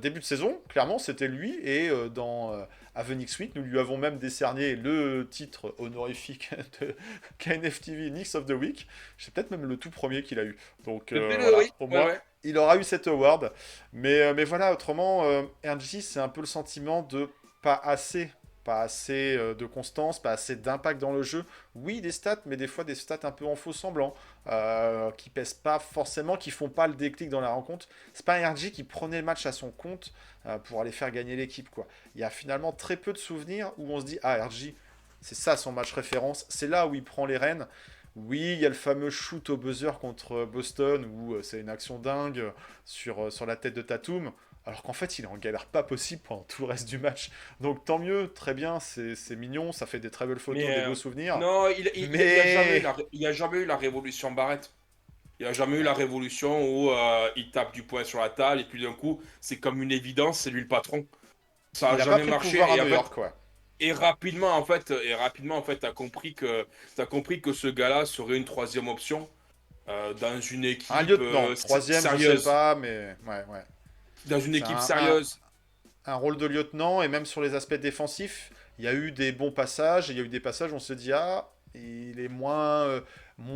Speaker 3: Début de saison, clairement, c'était lui, et dans Avenix Suite, nous lui avons même décerné le titre honorifique de KNFTV Knicks of the Week. C'est peut-être même le tout premier qu'il a eu. Donc
Speaker 4: C'était le
Speaker 3: voilà,
Speaker 4: oui,
Speaker 3: au
Speaker 4: ouais,
Speaker 3: moins,
Speaker 4: ouais.
Speaker 3: il aura eu cet award. Mais voilà, autrement, RG, c'est un peu le sentiment de pas assez de constance, pas assez d'impact dans le jeu. Oui, des stats, mais des fois des stats un peu en faux semblant, qui pèsent pas forcément, qui font pas le déclic dans la rencontre. C'est pas un RG qui prenait le match à son compte pour aller faire gagner l'équipe, quoi. Il y a finalement très peu de souvenirs où on se dit, ah, RG, c'est ça son match référence, c'est là où il prend les rênes. Oui, il y a le fameux shoot au buzzer contre Boston où c'est une action dingue sur la tête de Tatum, alors qu'en fait il est en galère pas possible pendant tout le reste du match. Donc tant mieux, très bien, c'est mignon, ça fait des très belles photos,
Speaker 4: Mais
Speaker 3: des beaux souvenirs.
Speaker 4: non,
Speaker 3: Mais
Speaker 4: il y a jamais eu la révolution Barrett. Il n'y a jamais eu la révolution où il tape du poing sur la table et puis d'un coup, c'est comme une évidence, c'est lui le patron. Ça
Speaker 3: il
Speaker 4: a
Speaker 3: n'a pas
Speaker 4: jamais
Speaker 3: pris le
Speaker 4: marché.
Speaker 3: pouvoir à
Speaker 4: Et,
Speaker 3: New York, quoi.
Speaker 4: rapidement, en fait, t'as compris que ce gars-là serait une troisième option. dans une équipe
Speaker 3: Un lieutenant, troisième, je sais
Speaker 4: sérieuse.
Speaker 3: pas, mais ouais, ouais.
Speaker 4: Dans une
Speaker 3: C'est
Speaker 4: équipe
Speaker 3: un,
Speaker 4: sérieuse.
Speaker 3: un rôle de lieutenant, et même sur les aspects défensifs, il y a eu des bons passages, et il y a eu des passages où on se dit, ah, il est moins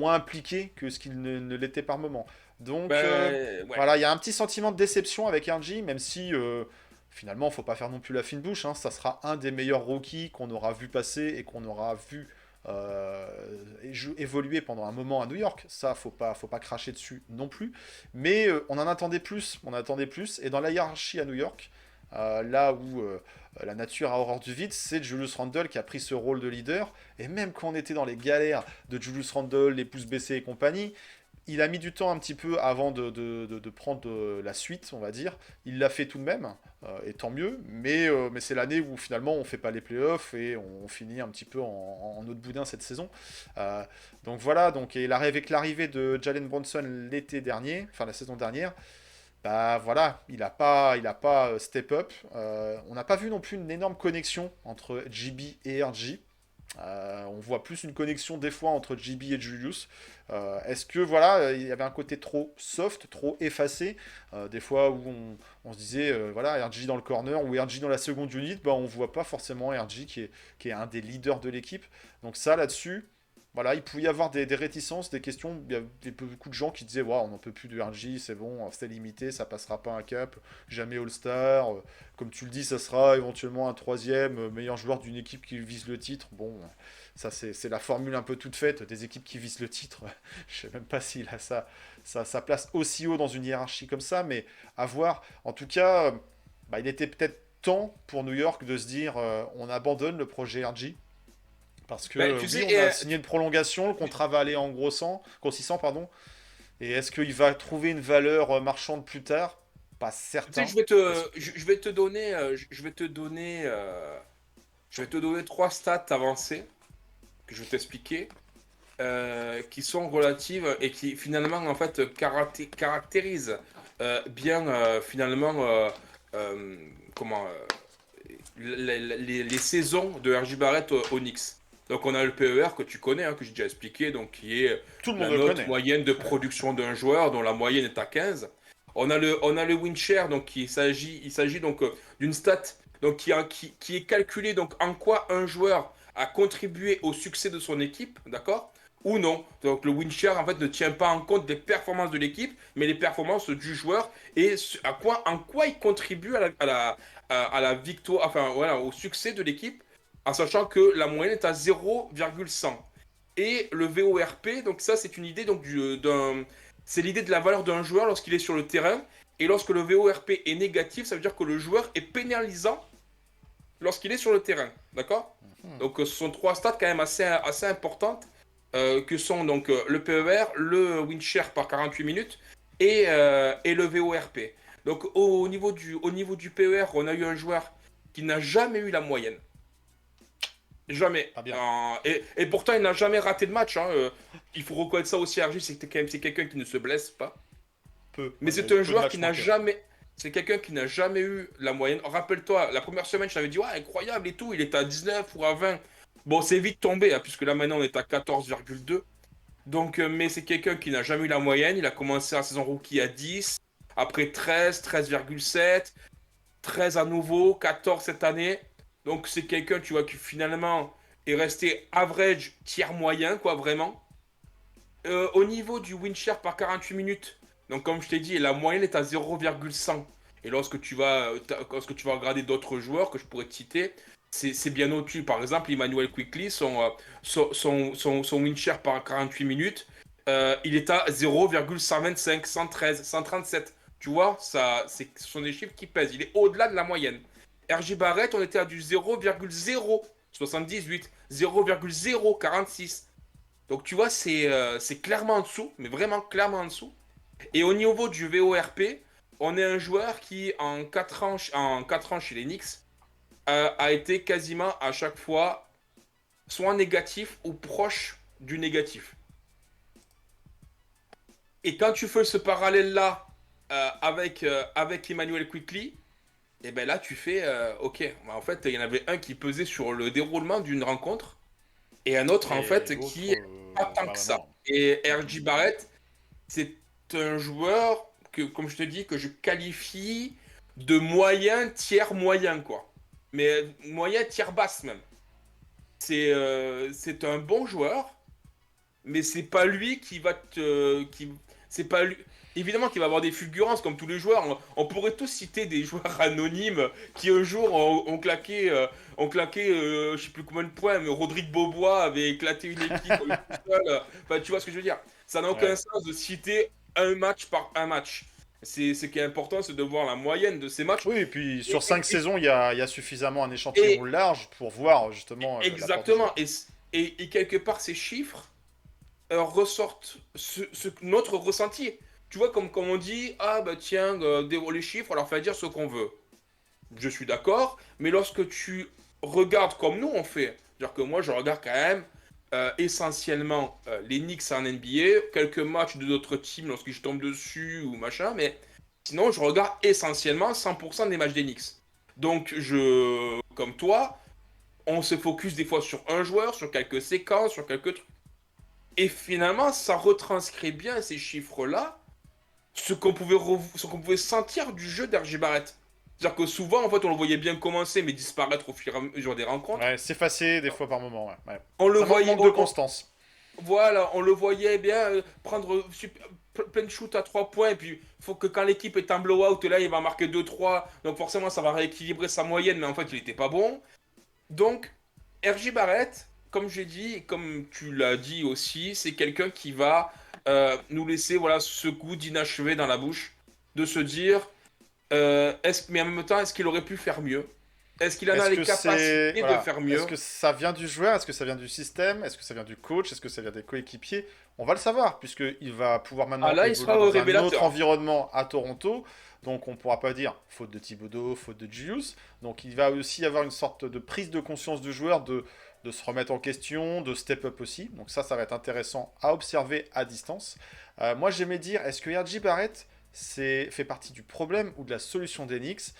Speaker 3: impliqué que ce qu'il ne l'était par moment. Donc,
Speaker 4: Ouais.
Speaker 3: voilà, il y a un petit sentiment de déception avec RG, même si, finalement, faut pas faire non plus la fine bouche, hein, ça sera un des meilleurs rookies qu'on aura vu passer et qu'on aura vu euh, évoluer pendant un moment à New York. Ça, faut pas cracher dessus non plus. Mais on en attendait plus, et dans la hiérarchie à New York, là où la nature a horreur du vide, c'est Julius Randle qui a pris ce rôle de leader. Et même quand on était dans les galères de Julius Randle, les pouces baissés et compagnie, il a mis du temps un petit peu avant de prendre la suite, on va dire. Il l'a fait tout de même, et tant mieux. Mais c'est l'année où finalement on fait pas les playoffs et on finit un petit peu en eau de boudin cette saison. Donc voilà, et avec l'arrivée de Jalen Brunson l'été dernier, enfin la saison dernière, bah voilà, il a pas step up. On n'a pas vu non plus une énorme connexion entre JB et RG. On voit plus une connexion des fois entre JB et Julius. Est-ce que voilà, il y avait un côté trop soft, trop effacé, des fois où on se disait voilà, RG dans le corner ou RG dans la seconde unit, bah on voit pas forcément RG qui est un des leaders de l'équipe. Donc ça là-dessus, voilà, il pouvait y avoir des réticences, des questions. Il y avait beaucoup de gens qui disaient ouais, on n'en peut plus de RG, c'est bon, c'est limité, ça passera pas un cap, jamais All-Star. Comme tu le dis, ça sera éventuellement un troisième meilleur joueur d'une équipe qui vise le titre. Bon, ça c'est la formule un peu toute faite des équipes qui visent le titre. Je sais même pas s'il a sa place aussi haut dans une hiérarchie comme ça, mais à voir. En tout cas, bah, il était peut-être temps pour New York de se dire on abandonne le projet RG. Parce que
Speaker 4: Tu
Speaker 3: oui,
Speaker 4: sais,
Speaker 3: on a signé une prolongation, le contrat va aller en grossissant, pardon. Et est-ce qu'il va trouver une valeur marchande plus tard? Pas
Speaker 4: tu sais,
Speaker 3: certain. Parce que
Speaker 4: je vais te donner, je vais te donner trois stats avancées que je vais t'expliquer, qui sont relatives et qui finalement en fait caractérisent bien finalement euh, comment les saisons de RJ Barrett au Knicks. Donc on a le PER que tu connais, hein, que j'ai déjà expliqué, donc qui est
Speaker 3: tout le
Speaker 4: la
Speaker 3: monde le
Speaker 4: note
Speaker 3: connaît.
Speaker 4: moyenne de production d'un joueur, dont la moyenne est à 15. On a le win share, donc il s'agit donc d'une stat donc qui est calculée donc en quoi un joueur a contribué au succès de son équipe, d'accord? Ou non. Donc le win share en fait ne tient pas en compte des performances de l'équipe, mais les performances du joueur et en quoi il contribue à la victoire, enfin voilà, au succès de l'équipe, en sachant que la moyenne est à 0,100. Et le VORP, donc ça c'est une idée donc c'est l'idée de la valeur d'un joueur lorsqu'il est sur le terrain. Et lorsque le VORP est négatif, ça veut dire que le joueur est pénalisant lorsqu'il est sur le terrain, d'accord? Donc ce sont trois stats quand même assez importantes, que sont donc le PER, le win share par 48 minutes et le VORP. Donc au niveau du PER, on a eu un joueur qui n'a jamais eu la moyenne. Jamais.
Speaker 3: Pas bien.
Speaker 4: Et pourtant, il n'a jamais raté de match, hein. Il faut reconnaître ça aussi, RJ, c'est quelqu'un qui ne se blesse pas.
Speaker 3: Peu.
Speaker 4: Mais
Speaker 3: Il y a
Speaker 4: c'est
Speaker 3: eu
Speaker 4: un
Speaker 3: peu de
Speaker 4: joueur
Speaker 3: matchs
Speaker 4: qui n'a
Speaker 3: manqués.
Speaker 4: jamais. C'est quelqu'un qui n'a jamais eu la moyenne. Rappelle-toi, la première semaine, je t'avais dit, ouais, incroyable et tout, il était à 19 ou à 20. Bon, c'est vite tombé, hein, puisque là maintenant on est à 14,2. Donc, mais c'est quelqu'un qui n'a jamais eu la moyenne. Il a commencé la saison rookie à 10, après 13, 13,7, 13 à nouveau, 14 cette année. Donc c'est quelqu'un, tu vois, qui finalement est resté average tiers moyen, quoi, vraiment. Au niveau du win share par 48 minutes, donc comme je t'ai dit, la moyenne est à 0,100. Et lorsque tu vas regarder d'autres joueurs que je pourrais te citer, c'est bien au-dessus. Par exemple, Emmanuel Quickly, son win share par 48 minutes, il est à 0,125, 113, 137. Tu vois, ce sont des chiffres qui pèsent. Il est au-delà de la moyenne. RJ Barrett, on était à du 0,078, 0,046. Donc tu vois, c'est clairement en dessous, mais vraiment clairement en dessous. Et au niveau du VORP, on est un joueur qui, en 4 ans chez les Knicks, a été quasiment à chaque fois soit négatif ou proche du négatif. Et quand tu fais ce parallèle-là avec Emmanuel Quickly, et ben là tu fais, ok, en fait il y en avait un qui pesait sur le déroulement d'une rencontre, et un autre en
Speaker 3: Et
Speaker 4: fait
Speaker 3: l'autre,
Speaker 4: qui pas tant
Speaker 3: pas
Speaker 4: que ça.
Speaker 3: vraiment.
Speaker 4: Et RJ Barrett, c'est un joueur que, comme je te dis, que je qualifie de moyen, tiers moyen, quoi. Mais moyen, tiers basse même. C'est un bon joueur, mais c'est pas lui qui va c'est pas lui. Évidemment qu'il va avoir des fulgurances comme tous les joueurs. On pourrait tous citer des joueurs anonymes qui un jour ont claqué, je sais plus combien de points, mais Rodrigue Beaubois avait éclaté une équipe tout seul. Enfin, tu vois ce que je veux dire. Ça n'a aucun
Speaker 3: Ouais.
Speaker 4: sens de citer un match par un match. Ce qui est important, c'est de voir la moyenne de ces matchs.
Speaker 3: Oui, et puis
Speaker 4: Et,
Speaker 3: sur 5
Speaker 4: et-
Speaker 3: saisons, il y a suffisamment un
Speaker 4: et-
Speaker 3: échantillon large pour voir justement l'apport du
Speaker 4: exactement.
Speaker 3: joueur.
Speaker 4: Et quelque part, ces chiffres ressortent notre ressenti. Tu vois, comme on dit, ah bah tiens, les chiffres, on leur fait dire ce qu'on veut. Je suis d'accord, mais lorsque tu regardes comme nous on fait, c'est-à-dire que moi je regarde quand même essentiellement les Knicks en NBA, quelques matchs de d'autres teams lorsque je tombe dessus ou machin, mais sinon je regarde essentiellement 100% des matchs des Knicks. Donc comme toi, on se focus des fois sur un joueur, sur quelques séquences, sur quelques trucs. Et finalement, ça retranscrit bien ces chiffres-là, ce qu'on pouvait sentir du jeu d'R.J. Barrett. C'est-à-dire que souvent, en fait, on le voyait bien commencer, mais disparaître au fur et à mesure des rencontres.
Speaker 3: Ouais, s'effacer des fois par moment. Ouais. Ouais.
Speaker 4: On le
Speaker 3: Ça
Speaker 4: voyait,
Speaker 3: manque de constance.
Speaker 4: voilà, on le voyait bien prendre plein de shoots à 3 points, et puis il faut que quand l'équipe est en blowout, là, il va marquer 2-3, donc forcément, ça va rééquilibrer sa moyenne, mais en fait, il n'était pas bon. Donc, R.J. Barrett, comme j'ai dit, et comme tu l'as dit aussi, c'est quelqu'un qui va nous laisser voilà, ce goût d'inachevé dans la bouche, de se dire, mais en même temps, est-ce qu'il aurait pu faire mieux? Est-ce qu'il en a
Speaker 3: Est-ce
Speaker 4: les
Speaker 3: que c'est
Speaker 4: capacités de
Speaker 3: voilà,
Speaker 4: faire
Speaker 3: est-ce
Speaker 4: mieux?
Speaker 3: que ça vient du joueur, est-ce que ça vient du système, est-ce que ça vient du coach, est-ce que ça vient des coéquipiers? On va le savoir puisque il va pouvoir
Speaker 4: Ah
Speaker 3: maintenant
Speaker 4: là, il
Speaker 3: évoluer
Speaker 4: sera au
Speaker 3: dans un autre
Speaker 4: révélateur.
Speaker 3: environnement à Toronto. Donc on pourra pas dire faute de Thibodeau, faute de Julius. Donc il va aussi avoir une sorte de prise de conscience du joueur de se remettre en question, de step up aussi. Donc ça va être intéressant à observer à distance. Moi j'aimais dire, est-ce que R.J. Barrett fait partie du problème ou de la solution d'Enix?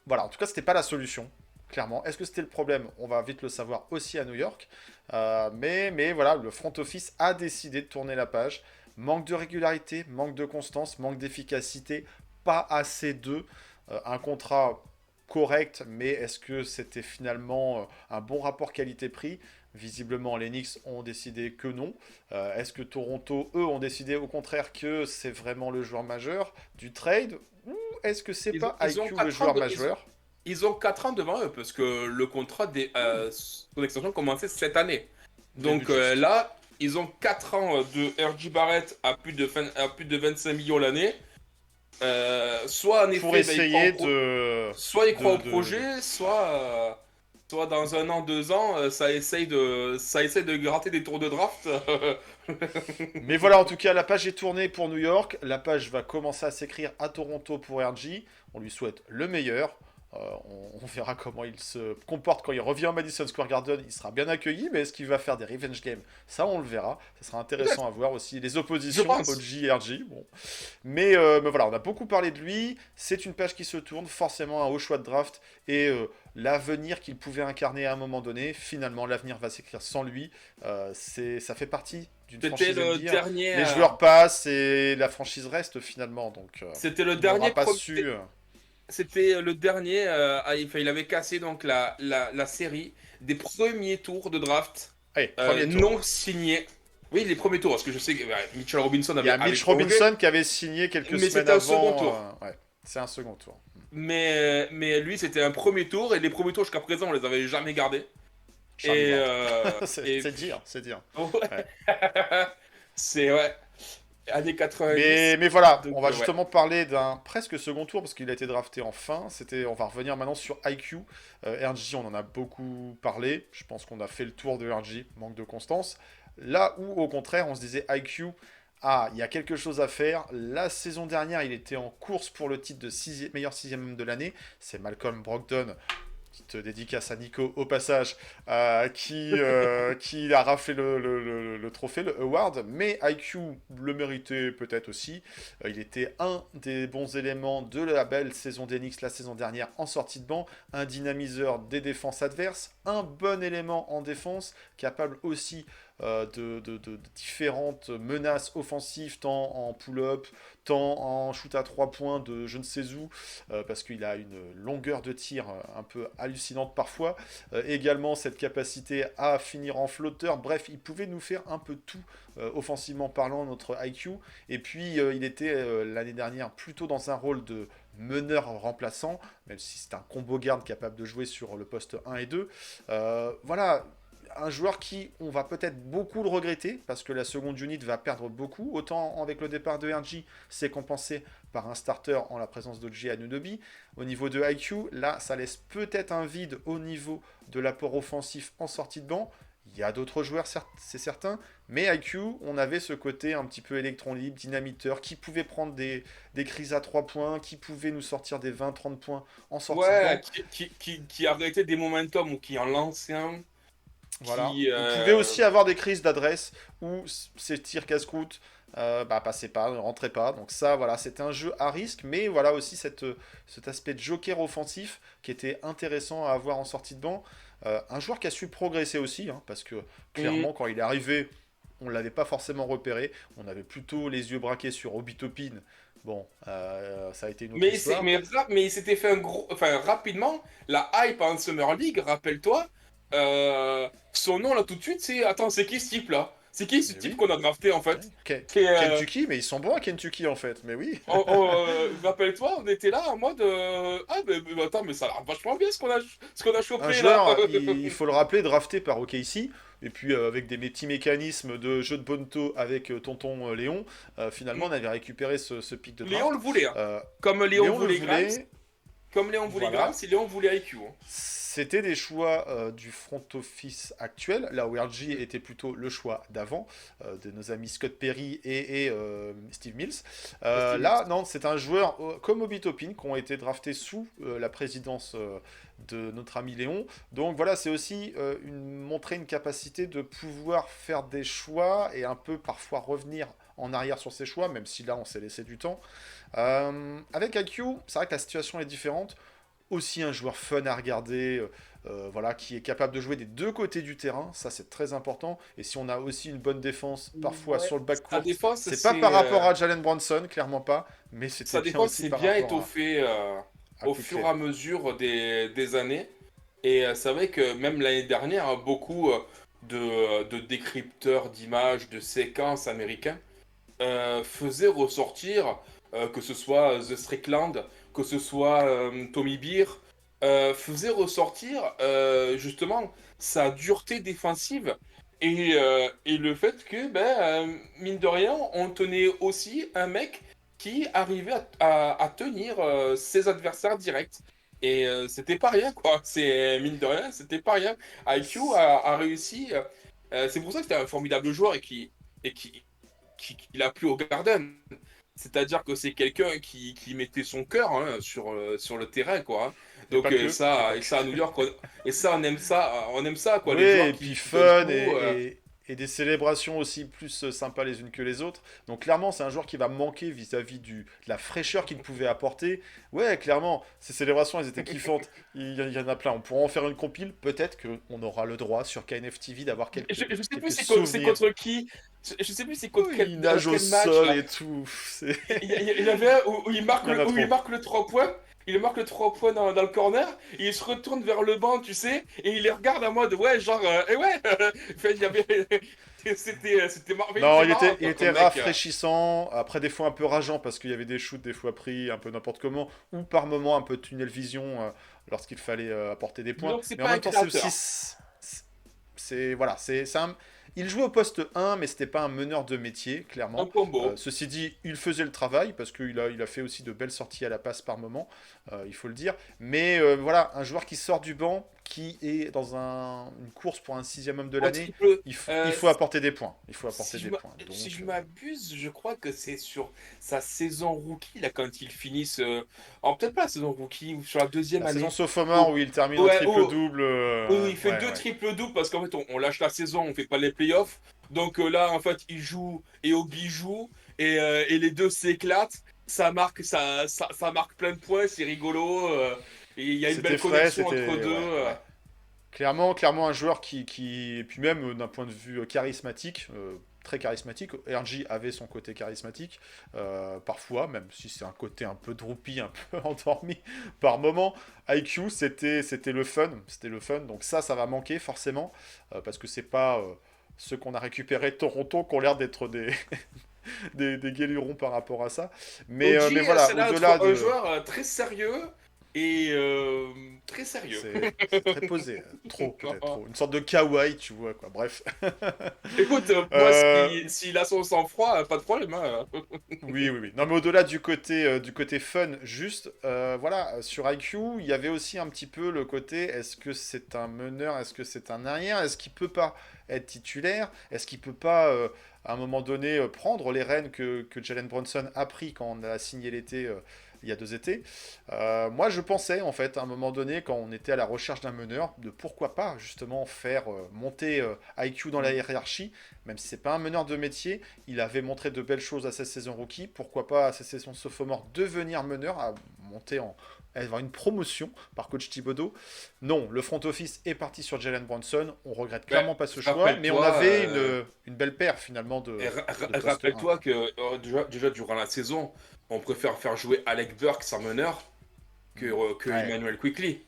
Speaker 3: Voilà, en tout cas c'était pas la solution clairement. Est-ce que c'était le problème? On va vite le savoir aussi à New York. Mais voilà, le front office a décidé de tourner la page. Manque de régularité, manque de constance, manque d'efficacité, pas assez un contrat correct, mais est-ce que c'était finalement un bon rapport qualité-prix? Visiblement, les Knicks ont décidé que non. Est-ce que Toronto, eux, ont décidé au contraire que c'est vraiment le joueur majeur du trade? Ou est-ce que c'est pas
Speaker 4: Ils ont
Speaker 3: IQ le
Speaker 4: 4 ans
Speaker 3: joueur majeur?
Speaker 4: ils ont 4 ans devant eux, parce que le contrat son extension commençait cette année.
Speaker 3: Début
Speaker 4: Donc
Speaker 3: de juste.
Speaker 4: là, ils ont 4 ans de R.J. Barrett à plus de 25 millions l'année. Soit en
Speaker 3: Pour
Speaker 4: effet, ben,
Speaker 3: essayer
Speaker 4: soit ils croient au
Speaker 3: de-
Speaker 4: projet, soit dans un an, 2 ans, ça essaye de gratter des tours de draft.
Speaker 3: Mais voilà, en tout cas, la page est tournée pour New York. La page va commencer à s'écrire à Toronto pour RG. On lui souhaite le meilleur. On verra comment il se comporte quand il revient au Madison Square Garden. Il sera bien accueilli, mais est-ce qu'il va faire des revenge games? Ça, on le verra. Ça sera intéressant à voir aussi les
Speaker 4: Je
Speaker 3: oppositions
Speaker 4: pense.
Speaker 3: OG et RG. Bon. Mais voilà, on a beaucoup parlé de lui. C'est une page qui se tourne, forcément un haut choix de draft. Et l'avenir qu'il pouvait incarner à un moment donné, finalement, l'avenir va s'écrire sans lui. Ça fait partie d'une
Speaker 4: C'était
Speaker 3: franchise
Speaker 4: le
Speaker 3: NBA.
Speaker 4: dernier.
Speaker 3: Les joueurs passent et la franchise reste finalement. Donc,
Speaker 4: C'était le
Speaker 3: il n'aura
Speaker 4: dernier.
Speaker 3: pas su.
Speaker 4: C'était le dernier. Il avait cassé donc la série des premiers tours de draft
Speaker 3: Allez, premier tour.
Speaker 4: non signés. Oui, les premiers tours, parce que je sais que Mitchell Robinson
Speaker 3: Il y a
Speaker 4: avait
Speaker 3: Mitch
Speaker 4: prolongé,
Speaker 3: Robinson qui avait signé quelques
Speaker 4: mais
Speaker 3: semaines
Speaker 4: c'était un second
Speaker 3: avant.
Speaker 4: tour.
Speaker 3: Ouais, c'est un second tour.
Speaker 4: Mais lui, c'était un premier tour, et les premiers tours jusqu'à présent, on les avait jamais gardés. Et,
Speaker 3: Charmant.
Speaker 4: et
Speaker 3: C'est dire, c'est dire.
Speaker 4: ouais.
Speaker 3: Ouais.
Speaker 4: C'est ouais, années 90.
Speaker 3: Mais voilà,
Speaker 4: Donc,
Speaker 3: on va
Speaker 4: ouais.
Speaker 3: justement parler d'un presque second tour parce qu'il a été drafté en fin. On va revenir maintenant sur IQ. RG, on en a beaucoup parlé. Je pense qu'on a fait le tour de RG, manque de constance. Là où, au contraire, on se disait IQ, il y a quelque chose à faire. La saison dernière, il était en course pour le titre de meilleur sixième homme de l'année. C'est Malcolm Brogdon. Petite dédicace à Nico au passage, qui a raflé le trophée, le award, mais IQ le méritait peut-être aussi. Il était un des bons éléments de la belle saison d'Enix la saison dernière en sortie de banc, un dynamiseur des défenses adverses, un bon élément en défense, capable aussi de différentes menaces offensives, tant en pull-up, tant en shoot à 3 points de je ne sais où, parce qu'il a une longueur de tir un peu hallucinante parfois. Également cette capacité à finir en flotteur. Bref, il pouvait nous faire un peu tout offensivement parlant, notre IQ. Et puis il était l'année dernière plutôt dans un rôle de meneur remplaçant, même si c'est un combo garde capable de jouer sur le poste 1 et 2. Voilà, un joueur qui, on va peut-être beaucoup le regretter, parce que la seconde unit va perdre beaucoup. Autant avec le départ de RG, c'est compensé par un starter en la présence d'OG Anunoby. Au niveau de IQ, là, ça laisse peut-être un vide au niveau de l'apport offensif en sortie de banc. Il y a d'autres joueurs, c'est certain, mais IQ, on avait ce côté un petit peu électron libre, dynamiteur, qui pouvait prendre des crises à 3 points, qui pouvait nous sortir des 20-30 points en sortie de
Speaker 4: Ouais,
Speaker 3: banc.
Speaker 4: qui arrêtait des momentum ou qui en lançait un.
Speaker 3: Voilà.
Speaker 4: Qui.
Speaker 3: Il pouvait aussi avoir des crises d'adresse où ses tirs casse-croûte passaient pas, ne rentraient pas. Donc ça, voilà, c'était un jeu à risque, mais voilà aussi cet aspect de joker offensif qui était intéressant à avoir en sortie de banc. Un joueur qui a su progresser aussi, hein, parce que clairement, quand il est arrivé, on ne l'avait pas forcément repéré. On avait plutôt les yeux braqués sur Obi Toppin. Bon, ça a été une autre histoire.
Speaker 4: Mais il s'était fait un gros. Enfin, rapidement, la hype en Summer League, rappelle-toi, son nom là tout de suite, c'est. Attends, c'est qui ce type là? C'est qui ce
Speaker 3: Mais
Speaker 4: type
Speaker 3: oui.
Speaker 4: qu'on a drafté en fait? Qui est,
Speaker 3: Kentucky, mais ils sont bons à Kentucky en fait, mais oui.
Speaker 4: rappelle-toi, on était là en mode. Ah, mais attends, mais ça a l'air vachement bien ce qu'on a
Speaker 3: Un
Speaker 4: chopé là.
Speaker 3: joueur, il faut le rappeler, drafté par OKC, et puis avec des petits mécanismes de jeu de bonto avec tonton Léon, finalement on avait récupéré ce pic de draft.
Speaker 4: Léon le voulait, hein.
Speaker 3: Euh,
Speaker 4: Comme Léon
Speaker 3: Léon le
Speaker 4: voulait Grimes,
Speaker 3: voulait,
Speaker 4: comme Léon voulait
Speaker 3: voilà.
Speaker 4: Grimes, c'est Léon voulait IQ. Hein.
Speaker 3: C'était des choix du front office actuel, là où RG était plutôt le choix d'avant, de nos amis Scott Perry et Steve Mills. Là, non, c'est un joueur comme Obi Toppin qui ont été draftés sous la présidence de notre ami Léon. Donc voilà, c'est aussi montrer une capacité de pouvoir faire des choix et un peu parfois revenir en arrière sur ses choix, même si là on s'est laissé du temps. Avec IQ, c'est vrai que la situation est différente. Aussi un joueur fun à regarder, voilà, qui est capable de jouer des deux côtés du terrain, ça c'est très important. Et si on a aussi une bonne défense, parfois
Speaker 4: Ouais.
Speaker 3: sur le backcourt,
Speaker 4: Sa défense,
Speaker 3: c'est pas par rapport à Jalen Brunson, clairement pas, mais c'était
Speaker 4: sa
Speaker 3: bien
Speaker 4: défense
Speaker 3: aussi
Speaker 4: s'est
Speaker 3: par
Speaker 4: bien
Speaker 3: rapport
Speaker 4: étoffée
Speaker 3: à
Speaker 4: au
Speaker 3: Quickly.
Speaker 4: fur et à mesure des années. Et c'est vrai que même l'année dernière, hein, beaucoup de décrypteurs d'images, de séquences américains faisaient ressortir, que ce soit The Strickland, que ce soit Tommy Beer, faisaient ressortir justement sa dureté défensive et le fait que, mine de rien, on tenait aussi un mec qui arrivait à tenir ses adversaires directs. Et c'était pas rien, quoi. C'est mine de rien, c'était pas rien. IQ a réussi. C'est pour ça que c'était un formidable joueur qu'il a plu au Garden. C'est-à-dire que c'est quelqu'un qui mettait son cœur hein, sur le terrain, quoi. Hein.
Speaker 3: Et
Speaker 4: Donc
Speaker 3: pas que.
Speaker 4: ça à New York, et ça on aime ça, quoi.
Speaker 3: Oui,
Speaker 4: Les joueurs
Speaker 3: et
Speaker 4: qui
Speaker 3: puis
Speaker 4: donnent
Speaker 3: fun
Speaker 4: tout,
Speaker 3: et des célébrations aussi plus sympas les unes que les autres. Donc clairement, c'est un joueur qui va manquer vis-à-vis de la fraîcheur qu'il pouvait apporter. Ouais, clairement, ces célébrations, elles étaient kiffantes. Il y en a plein. On pourra en faire une compile. Peut-être qu'on aura le droit sur KNF TV d'avoir quelques,
Speaker 4: Je sais plus
Speaker 3: quelques
Speaker 4: c'est
Speaker 3: souvenirs.
Speaker 4: contre qui. Je sais plus c'est contre
Speaker 3: Il nage au
Speaker 4: quel match.
Speaker 3: sol
Speaker 4: Là.
Speaker 3: et tout.
Speaker 4: Il y avait un où il marque
Speaker 3: Il y en a
Speaker 4: où il
Speaker 3: trop.
Speaker 4: marque le 3 points. Il marque le 3 points dans le corner, et il se retourne vers le banc, tu sais, et il les regarde en mode ouais, genre, et ouais, enfin, il y avait. C'était
Speaker 3: Non, il
Speaker 4: marrant,
Speaker 3: il
Speaker 4: quoi,
Speaker 3: était
Speaker 4: comme mec.
Speaker 3: rafraîchissant. Après, des fois un peu rageant parce qu'il y avait des shoots, des fois pris un peu n'importe comment, ou par moments un peu tunnel vision lorsqu'il fallait apporter des points.
Speaker 4: Donc c'est
Speaker 3: Mais en
Speaker 4: pas un
Speaker 3: même temps, c'est
Speaker 4: créateur.
Speaker 3: aussi. Voilà, il jouait au poste 1, mais c'était pas un meneur de métier,
Speaker 4: Un
Speaker 3: clairement.
Speaker 4: combo.
Speaker 3: Ceci dit, il faisait le travail parce qu'il a fait aussi de belles sorties à la passe par moment, il faut le dire. Mais voilà, un joueur qui sort du banc, qui est dans une course pour un 6e homme de
Speaker 4: Au
Speaker 3: l'année,
Speaker 4: triple,
Speaker 3: il faut apporter des points. Il faut apporter
Speaker 4: si
Speaker 3: des
Speaker 4: je
Speaker 3: points. Donc,
Speaker 4: si je m'abuse, je crois que c'est sur sa saison rookie, là, quand il finisse. Alors, peut-être pas la saison rookie, ou sur la deuxième
Speaker 3: la saison
Speaker 4: année.
Speaker 3: sophomore où il termine au
Speaker 4: Ouais,
Speaker 3: triple-double.
Speaker 4: oui, il fait
Speaker 3: Ouais,
Speaker 4: deux
Speaker 3: ouais.
Speaker 4: triple-doubles parce qu'en fait, on lâche la saison, on fait pas les playoffs. Donc là, en fait, il joue et Obi joue et les deux s'éclatent. Ça marque plein de points, c'est rigolo. Et il y a une
Speaker 3: C'était
Speaker 4: belle
Speaker 3: frais,
Speaker 4: connexion entre deux.
Speaker 3: Ouais. Clairement, un joueur et puis même d'un point de vue charismatique, très charismatique. RG avait son côté charismatique, parfois, même si c'est un côté un peu droopy, un peu endormi par moment. IQ, c'était le fun, Donc ça va manquer forcément, parce que c'est pas ceux qu'on a récupérés de Toronto qui ont l'air d'être des des guélurons par rapport à ça.
Speaker 4: OG,
Speaker 3: Mais voilà,
Speaker 4: c'est là
Speaker 3: au-delà
Speaker 4: un
Speaker 3: de,
Speaker 4: joueur très sérieux et très sérieux.
Speaker 3: c'est très posé, trop peut-être trop, une sorte de kawaii, tu vois quoi. Bref.
Speaker 4: Écoute, moi,
Speaker 3: Euh,
Speaker 4: s'il a son sang-froid, pas de problème. Hein.
Speaker 3: Oui. Non, mais au-delà du côté fun, juste, voilà, sur IQ, il y avait aussi un petit peu le côté, est-ce que c'est un meneur, est-ce que c'est un arrière, est-ce qu'il peut pas être titulaire, est-ce qu'il peut pas, à un moment donné, prendre les rênes que Jalen Brunson a pris quand on a signé l'été, il y a 2 étés. Moi, je pensais, en fait, à un moment donné, quand on était à la recherche d'un meneur, de pourquoi pas, justement, faire monter IQ dans la hiérarchie, même si c'est pas un meneur de métier, il avait montré de belles choses à sa saison rookie. Pourquoi pas à sa saison sophomore devenir meneur, à monter à avoir une promotion par coach Thibodeau. Non, le front office est parti sur Jalen Brunson. On regrette clairement pas ce choix, mais on avait une belle paire finalement de poste 1.
Speaker 4: Rappelle-toi que déjà durant la saison, on préfère faire jouer Alec Burks en meneur que
Speaker 3: Ouais.
Speaker 4: Emmanuel Quickly.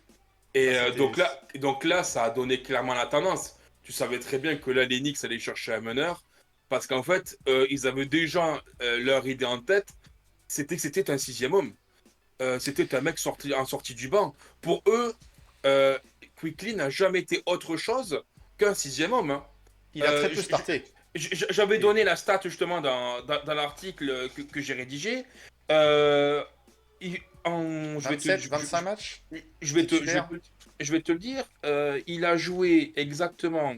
Speaker 4: Et
Speaker 3: Ah, c'était-
Speaker 4: donc là, ça a donné clairement la tendance. Tu savais très bien que là, les Knicks allaient chercher un meneur parce qu'en fait, ils avaient déjà leur idée en tête. C'était que c'était un sixième homme. C'était un mec en sortie du banc. Pour eux, Quickly n'a jamais été autre chose qu'un sixième homme. Hein.
Speaker 3: Il a très peu
Speaker 4: Je-
Speaker 3: starté.
Speaker 4: J'avais
Speaker 3: Et
Speaker 4: donné la stat justement dans l'article que j'ai rédigé. Euh, je vais te,
Speaker 3: 27, 25 matchs
Speaker 4: je vais te,
Speaker 3: titulaires.
Speaker 4: je vais te le dire. Il a joué exactement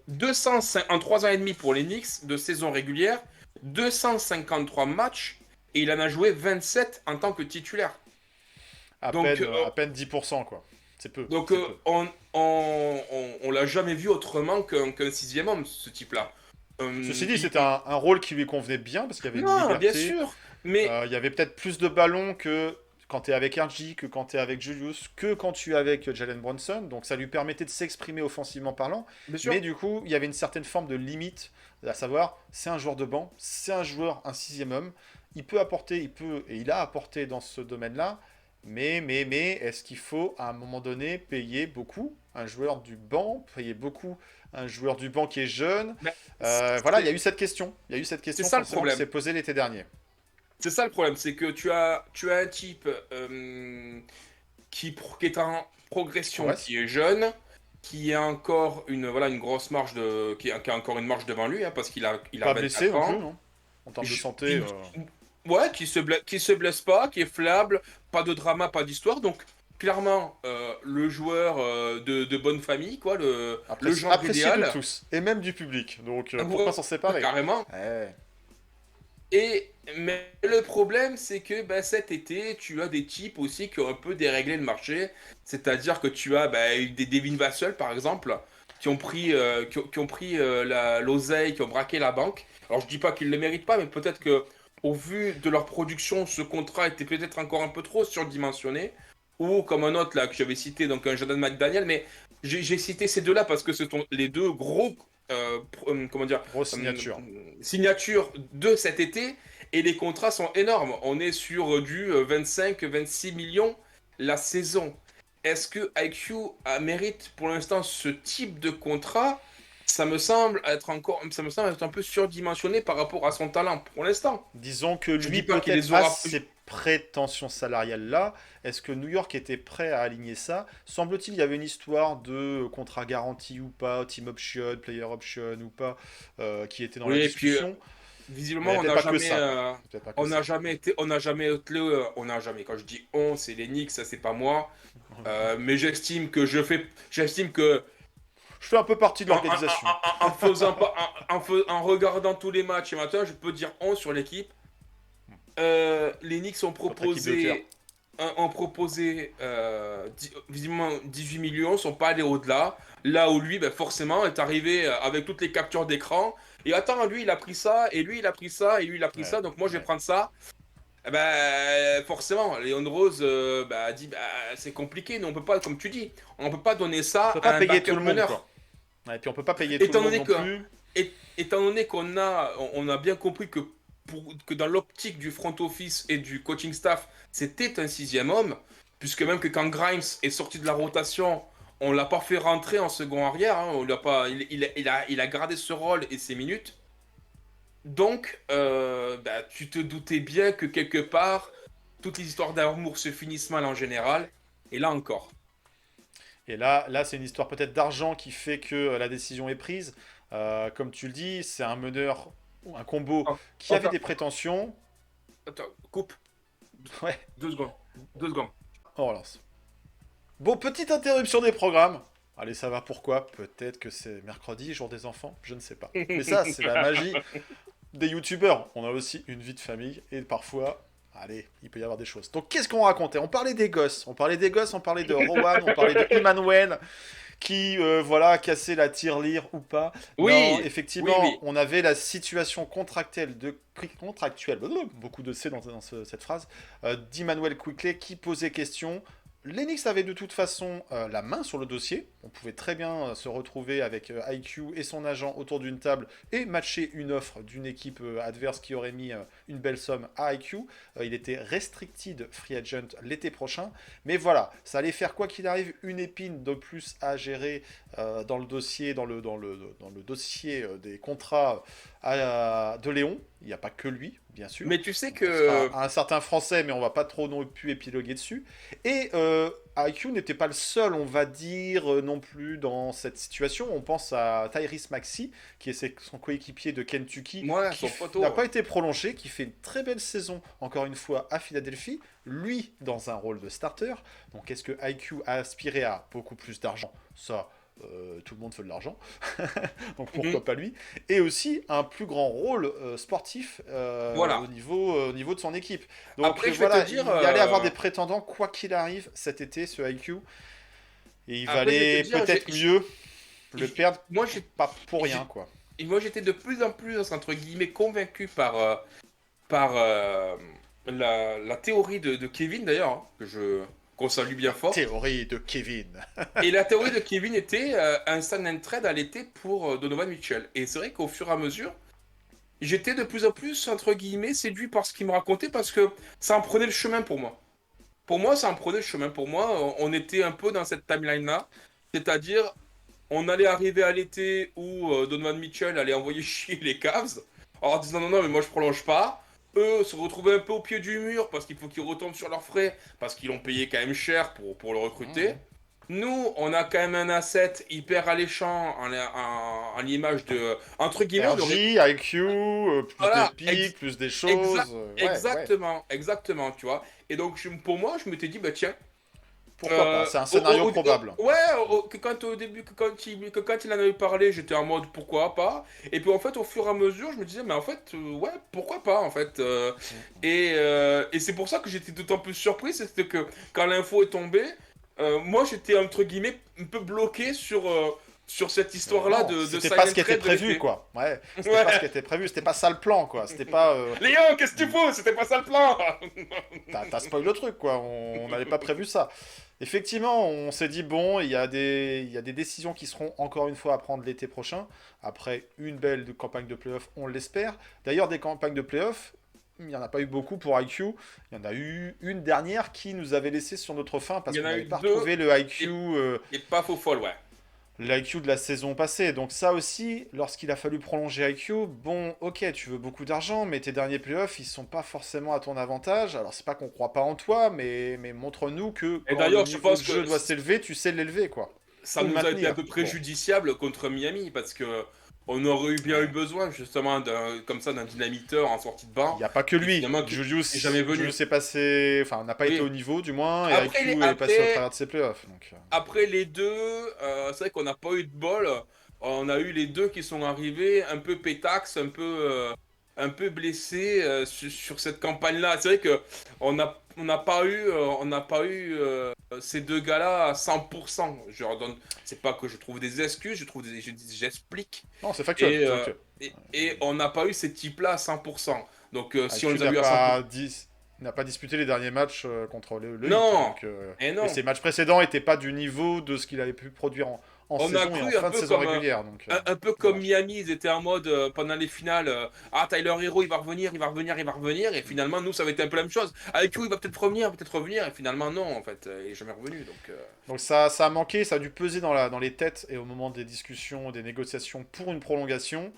Speaker 4: 205 en 3 ans et demi pour les Knicks de saison régulière, 253 matchs et il en a joué 27 en tant que titulaire. Donc,
Speaker 3: À peine 10%, quoi. C'est peu.
Speaker 4: Donc,
Speaker 3: C'est peu.
Speaker 4: on l'a jamais vu autrement qu'un sixième homme, ce type-là.
Speaker 3: Ceci dit,
Speaker 4: Il-
Speaker 3: c'était un rôle qui lui convenait bien parce qu'il y avait une
Speaker 4: Non, bien
Speaker 3: liberté.
Speaker 4: sûr. Mais
Speaker 3: Il y avait peut-être plus de ballons que quand tu es avec RG, que quand tu es avec Julius, que quand tu es avec Jalen Brunson. Donc ça lui permettait de s'exprimer offensivement parlant.
Speaker 4: bien sûr.
Speaker 3: Mais du coup, il y avait une certaine forme de limite, à savoir, c'est un joueur de banc, c'est un sixième homme. Il peut apporter, et il a apporté dans ce domaine-là. Mais, est-ce qu'il faut à un moment donné payer beaucoup un joueur du banc, payer beaucoup un joueur du banc qui est jeune?
Speaker 4: Mais
Speaker 3: Voilà, il y a eu cette question. Il y a eu cette question
Speaker 4: ça le
Speaker 3: forcément qui
Speaker 4: problème.
Speaker 3: s'est posée l'été dernier.
Speaker 4: C'est ça le problème, c'est que tu as un type qui est en progression,
Speaker 3: Ouais,
Speaker 4: qui est jeune, qui a encore une grosse marge qui a encore une marge devant lui, hein, parce qu'il a
Speaker 3: pas blessé
Speaker 4: 24
Speaker 3: non plus,
Speaker 4: ans.
Speaker 3: non? En termes de
Speaker 4: Je-
Speaker 3: santé.
Speaker 4: Ouais, qui se blesse pas, qui est fiable, pas de drama, pas d'histoire. Donc, clairement, le joueur de bonne famille, quoi, le genre
Speaker 3: Apprécié de
Speaker 4: idéal,
Speaker 3: tous, et même du public. Donc
Speaker 4: ouais,
Speaker 3: pourquoi s'en séparer?
Speaker 4: carrément.
Speaker 3: Ouais.
Speaker 4: Mais le problème, c'est que ben, cet été, tu as des types aussi qui ont un peu déréglé le marché. C'est-à-dire que tu as ben, des Devin Vassell, par exemple, qui ont pris, qui ont pris l'oseille, qui ont braqué la banque. Alors, je dis pas qu'ils ne le méritent pas, mais peut-être que au vu de leur production, ce contrat était peut-être encore un peu trop surdimensionné. Ou comme un autre là que j'avais cité, donc un Jordan McDaniel, mais j'ai cité ces deux-là parce que ce sont les deux gros, comment dire,
Speaker 3: Grosse signature.
Speaker 4: signature de cet été et les contrats sont énormes. On est sur du 25-26 millions la saison. Est-ce que IQ mérite pour l'instant ce type de contrat? Ça me semble être un peu surdimensionné par rapport à son talent pour l'instant.
Speaker 3: Disons que
Speaker 4: Je
Speaker 3: lui
Speaker 4: dis pas qu'il
Speaker 3: peut-être
Speaker 4: les
Speaker 3: a
Speaker 4: aura.
Speaker 3: ces prétentions salariales-là. Est-ce que New York était prêt à aligner ça? Semble-t-il, il y avait une histoire de contrat garanti ou pas, team option, player option ou pas, qui était dans la
Speaker 4: Oui, et puis
Speaker 3: discussion.
Speaker 4: visiblement
Speaker 3: Mais
Speaker 4: on
Speaker 3: peut-être
Speaker 4: n'a
Speaker 3: pas que
Speaker 4: jamais,
Speaker 3: ça. Peut-être pas que ça.
Speaker 4: on n'a jamais. Quand je dis on, c'est les Knicks, ça c'est pas moi. Mais j'estime que
Speaker 3: Je fais un peu partie de l'organisation.
Speaker 4: en regardant tous les matchs et matin, je peux dire on sur l'équipe. Les Knicks
Speaker 3: Votre équipe de cœur.
Speaker 4: ont proposé visiblement 18 millions, sont pas allés au-delà. Là où lui, ben, forcément, est arrivé avec toutes les captures d'écran. Et attends, lui, il a pris ça, et lui, il a pris ça, et lui, il a pris
Speaker 3: Ouais,
Speaker 4: ça. Donc moi, je vais
Speaker 3: ouais.
Speaker 4: prendre ça. Bah, forcément, Léon Rose a dit c'est compliqué, mais on peut pas, comme tu dis, on peut pas donner ça
Speaker 3: On peut
Speaker 4: à
Speaker 3: pas
Speaker 4: un
Speaker 3: payer tout
Speaker 4: backup
Speaker 3: le monde,
Speaker 4: meneur.
Speaker 3: quoi. Ouais, et puis on peut pas payer tout le
Speaker 4: Étant
Speaker 3: monde
Speaker 4: donné
Speaker 3: non
Speaker 4: que,
Speaker 3: plus.
Speaker 4: étant donné on a bien compris que dans l'optique du front office et du coaching staff, c'était un sixième homme, puisque même que quand Grimes est sorti de la rotation, on l'a pas fait rentrer en second arrière, hein, on l'a pas, il a gardé ce rôle et ses minutes. Donc, tu te doutais bien que quelque part, toutes les histoires d'amour se finissent mal en général, et là encore.
Speaker 3: Et là c'est une histoire peut-être d'argent qui fait que la décision est prise. Comme tu le dis, c'est un meneur, ou un combo
Speaker 4: Oh,
Speaker 3: qui avait
Speaker 4: Enfin,
Speaker 3: des prétentions.
Speaker 4: attends, coupe,
Speaker 3: Ouais,
Speaker 4: 2 secondes, 2 secondes.
Speaker 3: on relance. Bon, petite interruption des programmes. Allez, ça va pourquoi? Peut-être que c'est mercredi, jour des enfants, je ne sais pas. Mais ça, c'est la magie des youtubeurs. On a aussi une vie de famille et parfois, allez, il peut y avoir des choses. Donc, qu'est-ce qu'on racontait? On parlait des gosses. On parlait des gosses, on parlait de Rowan, on parlait de Emmanuel qui, voilà, cassait la tirelire ou pas. Non,
Speaker 4: Oui, oui,
Speaker 3: effectivement,
Speaker 4: oui.
Speaker 3: on avait la situation contractuelle, beaucoup de C dans cette phrase, d'Emmanuel Quickley qui posait question. L'Enix avait de toute façon la main sur le dossier. On pouvait très bien se retrouver avec IQ et son agent autour d'une table et matcher une offre d'une équipe adverse qui aurait mis une belle somme à IQ. Il était restricted free agent l'été prochain. Mais voilà, ça allait faire quoi qu'il arrive une épine de plus à gérer dans le dossier, dans le dossier des contrats de Léon. Il n'y a pas que lui, bien sûr.
Speaker 4: Mais tu sais
Speaker 3: On sera
Speaker 4: que
Speaker 3: à un certain français, mais on va pas trop non plus épiloguer dessus. Et IQ n'était pas le seul, on va dire, non plus dans cette situation. On pense à Tyrese Maxey, qui est son coéquipier de Kentucky,
Speaker 4: moi,
Speaker 3: qui
Speaker 4: son poteau,
Speaker 3: n'a pas été prolongé, qui fait une très belle saison, encore une fois, à Philadelphie. Lui, dans un rôle de starter. Donc, est-ce que IQ a aspiré à beaucoup plus d'argent? Ça, tout le monde veut de l'argent. Donc, pourquoi pas lui? Et aussi un plus grand rôle sportif
Speaker 4: voilà.
Speaker 3: au niveau de son équipe. Donc
Speaker 4: Après, je vais
Speaker 3: voilà,
Speaker 4: te dire,
Speaker 3: il allait avoir des prétendants quoi qu'il arrive cet été, ce IQ. Et il
Speaker 4: après, je vais te
Speaker 3: valait
Speaker 4: dire,
Speaker 3: peut-être mieux le
Speaker 4: j'ai-
Speaker 3: perdre
Speaker 4: moi,
Speaker 3: pas pour
Speaker 4: j'ai-
Speaker 3: rien, quoi.
Speaker 4: moi, j'étais de plus en plus, entre guillemets, convaincu par la théorie de Kevin, d'ailleurs, hein, qu'on salue bien fort.
Speaker 3: Théorie de Kevin.
Speaker 4: Et la théorie de Kevin était un sign and trade à l'été pour Donovan Mitchell. Et c'est vrai qu'au fur et à mesure, j'étais de plus en plus, entre guillemets, séduit par ce qu'il me racontait parce que ça en prenait le chemin pour moi. Pour moi, ça en prenait le chemin. Pour moi, on était un peu dans cette timeline-là. C'est-à-dire, on allait arriver à l'été où Donovan Mitchell allait envoyer chier les Cavs en leur disant non, non, mais moi je prolonge pas. Eux se retrouvaient un peu au pied du mur parce qu'il faut qu'ils retombent sur leurs frais parce qu'ils l'ont payé quand même cher pour le recruter. Nous, on a quand même un asset hyper alléchant en l'image de. Entre guillemets, on aurait.
Speaker 3: RJ, IQ, plus des
Speaker 4: Voilà,
Speaker 3: pics, plus des choses.
Speaker 4: exa-
Speaker 3: Ouais, ouais.
Speaker 4: exactement, exactement, tu vois. Et donc, pour moi, je m'étais dit, bah tiens.
Speaker 3: Pourquoi pas? C'est un scénario probable.
Speaker 4: Ouais, que quand au début, que quand il en avait parlé, j'étais en mode pourquoi pas. Et puis en fait, au fur et à mesure, je me disais, mais en fait, ouais, pourquoi pas en fait. Et c'est pour ça que j'étais d'autant plus surpris, c'était que quand l'info est tombée, moi j'étais entre guillemets un peu bloqué sur cette histoire-là
Speaker 3: Non,
Speaker 4: de
Speaker 3: c'était
Speaker 4: sign
Speaker 3: pas
Speaker 4: and
Speaker 3: ce qui était
Speaker 4: trade de
Speaker 3: prévu,
Speaker 4: l'été.
Speaker 3: quoi. Ouais, c'était
Speaker 4: Ouais.
Speaker 3: pas ce qui était prévu, c'était pas ça le plan, quoi. C'était pas.
Speaker 4: Léon, qu'est-ce que tu fous? C'était pas ça le plan!
Speaker 3: T'as spoil le truc, quoi. On n'avait pas prévu ça. Effectivement, on s'est dit, bon, il y a des décisions qui seront encore une fois à prendre l'été prochain. Après une belle campagne de playoff, on l'espère. D'ailleurs, des campagnes de playoff, il n'y en a pas eu beaucoup pour IQ. Il y en a eu une dernière qui nous avait laissé sur notre faim parce
Speaker 4: Il y en
Speaker 3: qu'on
Speaker 4: a
Speaker 3: n'avait
Speaker 4: eu
Speaker 3: pas
Speaker 4: deux.
Speaker 3: retrouvé le IQ.
Speaker 4: Et pas faux folle, ouais.
Speaker 3: L'IQ de la saison passée. Donc ça aussi, lorsqu'il a fallu prolonger IQ, bon, ok, tu veux beaucoup d'argent, mais tes derniers playoffs, ils sont pas forcément à ton avantage. Alors c'est pas qu'on croit pas en toi, mais montre-nous que
Speaker 4: Et
Speaker 3: quand
Speaker 4: d'ailleurs,
Speaker 3: le
Speaker 4: je
Speaker 3: niveau
Speaker 4: pense
Speaker 3: de jeu
Speaker 4: que
Speaker 3: doit s'élever, tu sais l'élever, quoi.
Speaker 4: ça
Speaker 3: Ou le
Speaker 4: nous a été un
Speaker 3: maintenir.
Speaker 4: peu
Speaker 3: Bon.
Speaker 4: préjudiciable contre Miami parce que on aurait bien eu besoin justement comme ça d'un dynamiteur en sortie de
Speaker 3: Il
Speaker 4: banc.
Speaker 3: n'y a pas que
Speaker 4: Et
Speaker 3: lui.
Speaker 4: finalement, qui
Speaker 3: Julius,
Speaker 4: est jamais venu.
Speaker 3: Julius est passé, enfin, n'a pas été
Speaker 4: Oui.
Speaker 3: au niveau, du moins, et
Speaker 4: Après,
Speaker 3: IQ est passé au travers de ses playoffs. Donc,
Speaker 4: après les deux, c'est vrai qu'on n'a pas eu de bol. On a eu les deux qui sont arrivés un peu pétax, un peu blessés sur cette campagne-là. C'est vrai que on n'a pas eu, ces deux gars-là à 100%. Je leur donne, c'est pas que je trouve des excuses, j'explique.
Speaker 3: non, c'est factuel.
Speaker 4: Et,
Speaker 3: C'est
Speaker 4: euh,
Speaker 3: factuel.
Speaker 4: et on n'a pas eu ces types-là à 100%. Donc si on
Speaker 3: IQ
Speaker 4: les a
Speaker 3: n'a
Speaker 4: eu à
Speaker 3: pas
Speaker 4: 100%.
Speaker 3: 10. n'a pas disputé les derniers matchs contre le
Speaker 4: Non.
Speaker 3: Heat, donc,
Speaker 4: Et non.
Speaker 3: et ses matchs précédents n'étaient pas du niveau de ce qu'il avait pu produire en
Speaker 4: On a
Speaker 3: saison et en
Speaker 4: cru un
Speaker 3: fin de
Speaker 4: peu
Speaker 3: saison
Speaker 4: comme,
Speaker 3: régulière. Donc,
Speaker 4: un peu comme
Speaker 3: dommage.
Speaker 4: Miami, ils étaient en mode pendant les finales, ah Tyler Hero il va revenir, il va revenir, il va revenir, et finalement nous ça va être un peu la même chose. Avec il va peut-être revenir, et finalement non en fait, il est jamais revenu.
Speaker 3: Donc ça a manqué, ça a dû peser dans les têtes et au moment des discussions, des négociations pour une prolongation.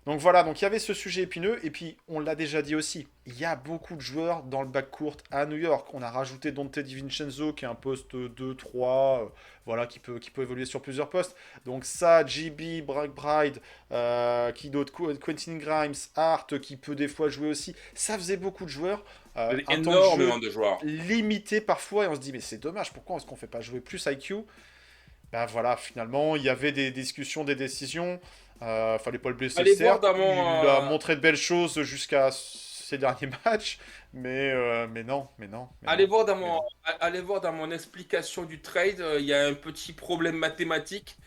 Speaker 3: Donc voilà, donc il y avait ce sujet épineux, et puis on l'a déjà dit aussi, il y a beaucoup de joueurs dans le backcourt à New York. On a rajouté Dante DiVincenzo qui est un poste 2-3, voilà, qui peut évoluer sur plusieurs postes. Donc ça, JB, Bride, qui d'autre, Quentin Grimes, Hart qui peut des fois jouer aussi. Ça faisait beaucoup de joueurs. Un temps de jeu
Speaker 4: Énormément de joueurs.
Speaker 3: limité parfois, et on se dit mais c'est dommage, pourquoi est-ce qu'on fait pas jouer plus IQ? Ben voilà, finalement, il y avait des discussions, des décisions. Fallait pas le blesser,
Speaker 4: Allez voir
Speaker 3: certes.
Speaker 4: dans
Speaker 3: Il
Speaker 4: mon,
Speaker 3: a montré de belles choses jusqu'à ses derniers matchs, mais non, mais non, mais
Speaker 4: allez
Speaker 3: non,
Speaker 4: voir dans
Speaker 3: mais
Speaker 4: mon,
Speaker 3: non.
Speaker 4: allez voir dans mon explication du trade, il y a un petit problème mathématique,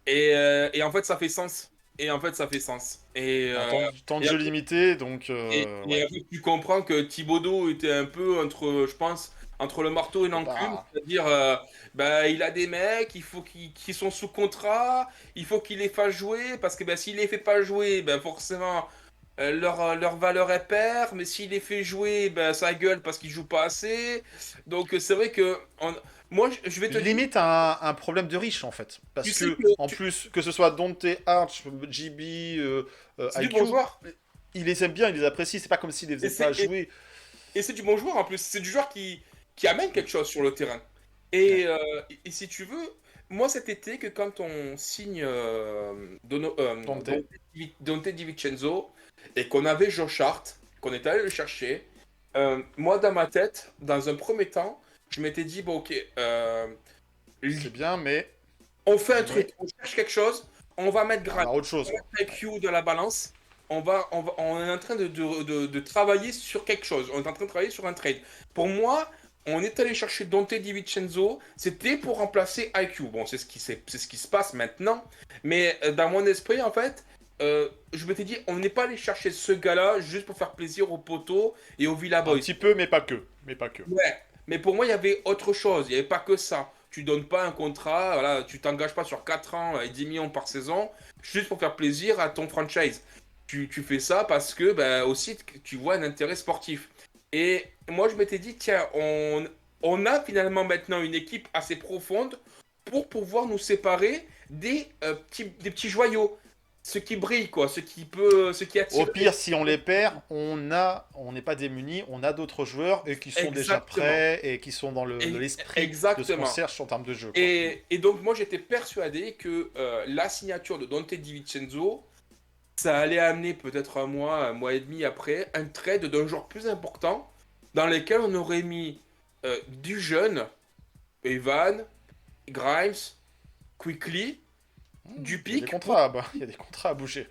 Speaker 4: et en fait ça fait sens. Et en fait ça fait sens.
Speaker 3: Un temps de
Speaker 4: Et
Speaker 3: jeu limité, donc
Speaker 4: et
Speaker 3: ouais.
Speaker 4: en fait, tu comprends que Thibodeau était un peu entre, je pense, entre le marteau et
Speaker 3: C'est
Speaker 4: l'enclume.
Speaker 3: pas...
Speaker 4: C'est-à-dire, bah, il a des mecs, il faut qu'ils sont sous contrat, il faut qu'il les fasse jouer, parce que bah, s'il les fait pas jouer, ben forcément, leur valeur est perd, mais s'il les fait jouer, ben, ça gueule parce qu'ils jouent pas assez. Donc c'est vrai que, moi, je vais te dire,
Speaker 3: Limite un problème de riche en fait.
Speaker 4: tu
Speaker 3: Parce
Speaker 4: sais
Speaker 3: que,
Speaker 4: que
Speaker 3: en plus, que ce soit Dante, Arch, JB,
Speaker 4: c'est du
Speaker 3: IQ,
Speaker 4: bon joueur.
Speaker 3: il les aime bien, il les apprécie. C'est pas comme s'il les
Speaker 4: Et
Speaker 3: faisait pas
Speaker 4: c'est et-
Speaker 3: jouer.
Speaker 4: et c'est du bon joueur en plus. C'est du joueur qui amène quelque chose sur le terrain.
Speaker 3: Ouais.
Speaker 4: Et si tu veux, moi cet été, que quand on signe
Speaker 3: Dante.
Speaker 4: Dante DiVincenzo et qu'on avait Josh Hart, qu'on est allé le chercher, moi dans ma tête, dans un premier temps, je m'étais dit, bon ok,
Speaker 3: C'est bien, mais
Speaker 4: on fait un
Speaker 3: mais
Speaker 4: truc, on cherche quelque chose, on va mettre
Speaker 3: il y
Speaker 4: Grant,
Speaker 3: aura autre chose, quoi.
Speaker 4: IQ de la balance, on est en train de travailler sur quelque chose, on est en train de travailler sur un trade. Pour moi, on est allé chercher Dante DiVincenzo, c'était pour remplacer IQ. Bon, c'est ce qui se passe maintenant, mais dans mon esprit, en fait, je m'étais dit, on n'est pas allé chercher ce gars-là juste pour faire plaisir aux poteaux et aux Villa
Speaker 3: Un
Speaker 4: Boys.
Speaker 3: petit peu, mais pas que. Mais pas que.
Speaker 4: Ouais, mais pour moi, il y avait autre chose. Il n'y avait pas que ça. Tu donnes pas un contrat, voilà, tu t'engages pas sur 4 ans et 10 millions par saison juste pour faire plaisir à ton franchise. Tu fais ça parce que bah, aussi tu vois un intérêt sportif. Et moi, je m'étais dit, tiens, on a finalement maintenant une équipe assez profonde pour pouvoir nous séparer des petits joyaux. Ce qui brille, quoi, ce qui
Speaker 3: Au
Speaker 4: attire.
Speaker 3: pire, si on les perd, on n'est pas démunis, on a d'autres joueurs et qui sont déjà
Speaker 4: Exactement.
Speaker 3: prêts et qui sont dans l'esprit de ce qu'on
Speaker 4: Exactement.
Speaker 3: cherche en termes de jeu, quoi.
Speaker 4: Et donc, moi, j'étais persuadé que la signature de Dante DiVincenzo, ça allait amener peut-être un mois et demi après, un trade d'un joueur plus important dans lequel on aurait mis du jeune, Evan, Grimes, Quickly, du
Speaker 3: Il y a des
Speaker 4: pic.
Speaker 3: contrats, il y a des contrats à bouger.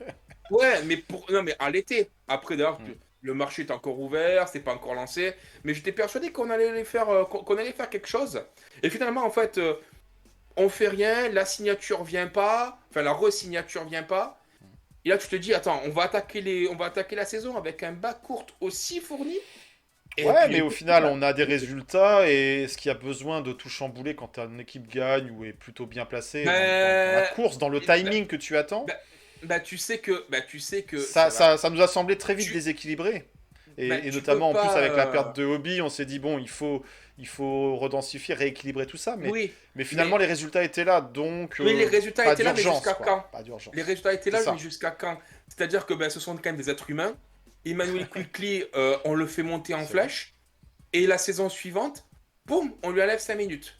Speaker 4: Ouais, mais non, mais à l'été. Après, d'ailleurs,
Speaker 3: Mm.
Speaker 4: le marché est encore ouvert, c'est pas encore lancé. Mais j'étais persuadé qu'on allait qu'on allait faire quelque chose. Et finalement, en fait, on fait rien, la signature vient pas, enfin la re-signature vient pas. Et là, tu te dis, attends, on va attaquer la saison avec un bas court aussi fourni. Et
Speaker 3: Ouais,
Speaker 4: puis,
Speaker 3: mais au final, on a des résultats et ce qu'il y a besoin de tout chambouler quand une équipe gagne ou est plutôt bien placée dans la
Speaker 4: ben,
Speaker 3: course, dans le timing que tu attends,
Speaker 4: ben, bah, tu sais que
Speaker 3: ça nous a semblé très vite
Speaker 4: tu,
Speaker 3: déséquilibré. Et
Speaker 4: tu peux
Speaker 3: notamment en plus
Speaker 4: pas.
Speaker 3: avec la perte de Hobby, on s'est dit bon, il faut redensifier, rééquilibrer tout ça,
Speaker 4: Oui,
Speaker 3: mais finalement
Speaker 4: mais
Speaker 3: les résultats étaient là, donc
Speaker 4: oui, les résultats
Speaker 3: pas
Speaker 4: étaient là, mais
Speaker 3: d'urgence,
Speaker 4: jusqu'à
Speaker 3: quoi.
Speaker 4: quand?
Speaker 3: Pas d'urgence.
Speaker 4: Les résultats étaient
Speaker 3: C'est
Speaker 4: là,
Speaker 3: ça.
Speaker 4: mais jusqu'à quand? C'est-à-dire que ben, ce sont quand même des êtres humains. Emmanuel Quickly, on le fait monter en
Speaker 3: C'est vrai.
Speaker 4: flèche. Et la saison suivante, boum, on lui enlève 5 minutes.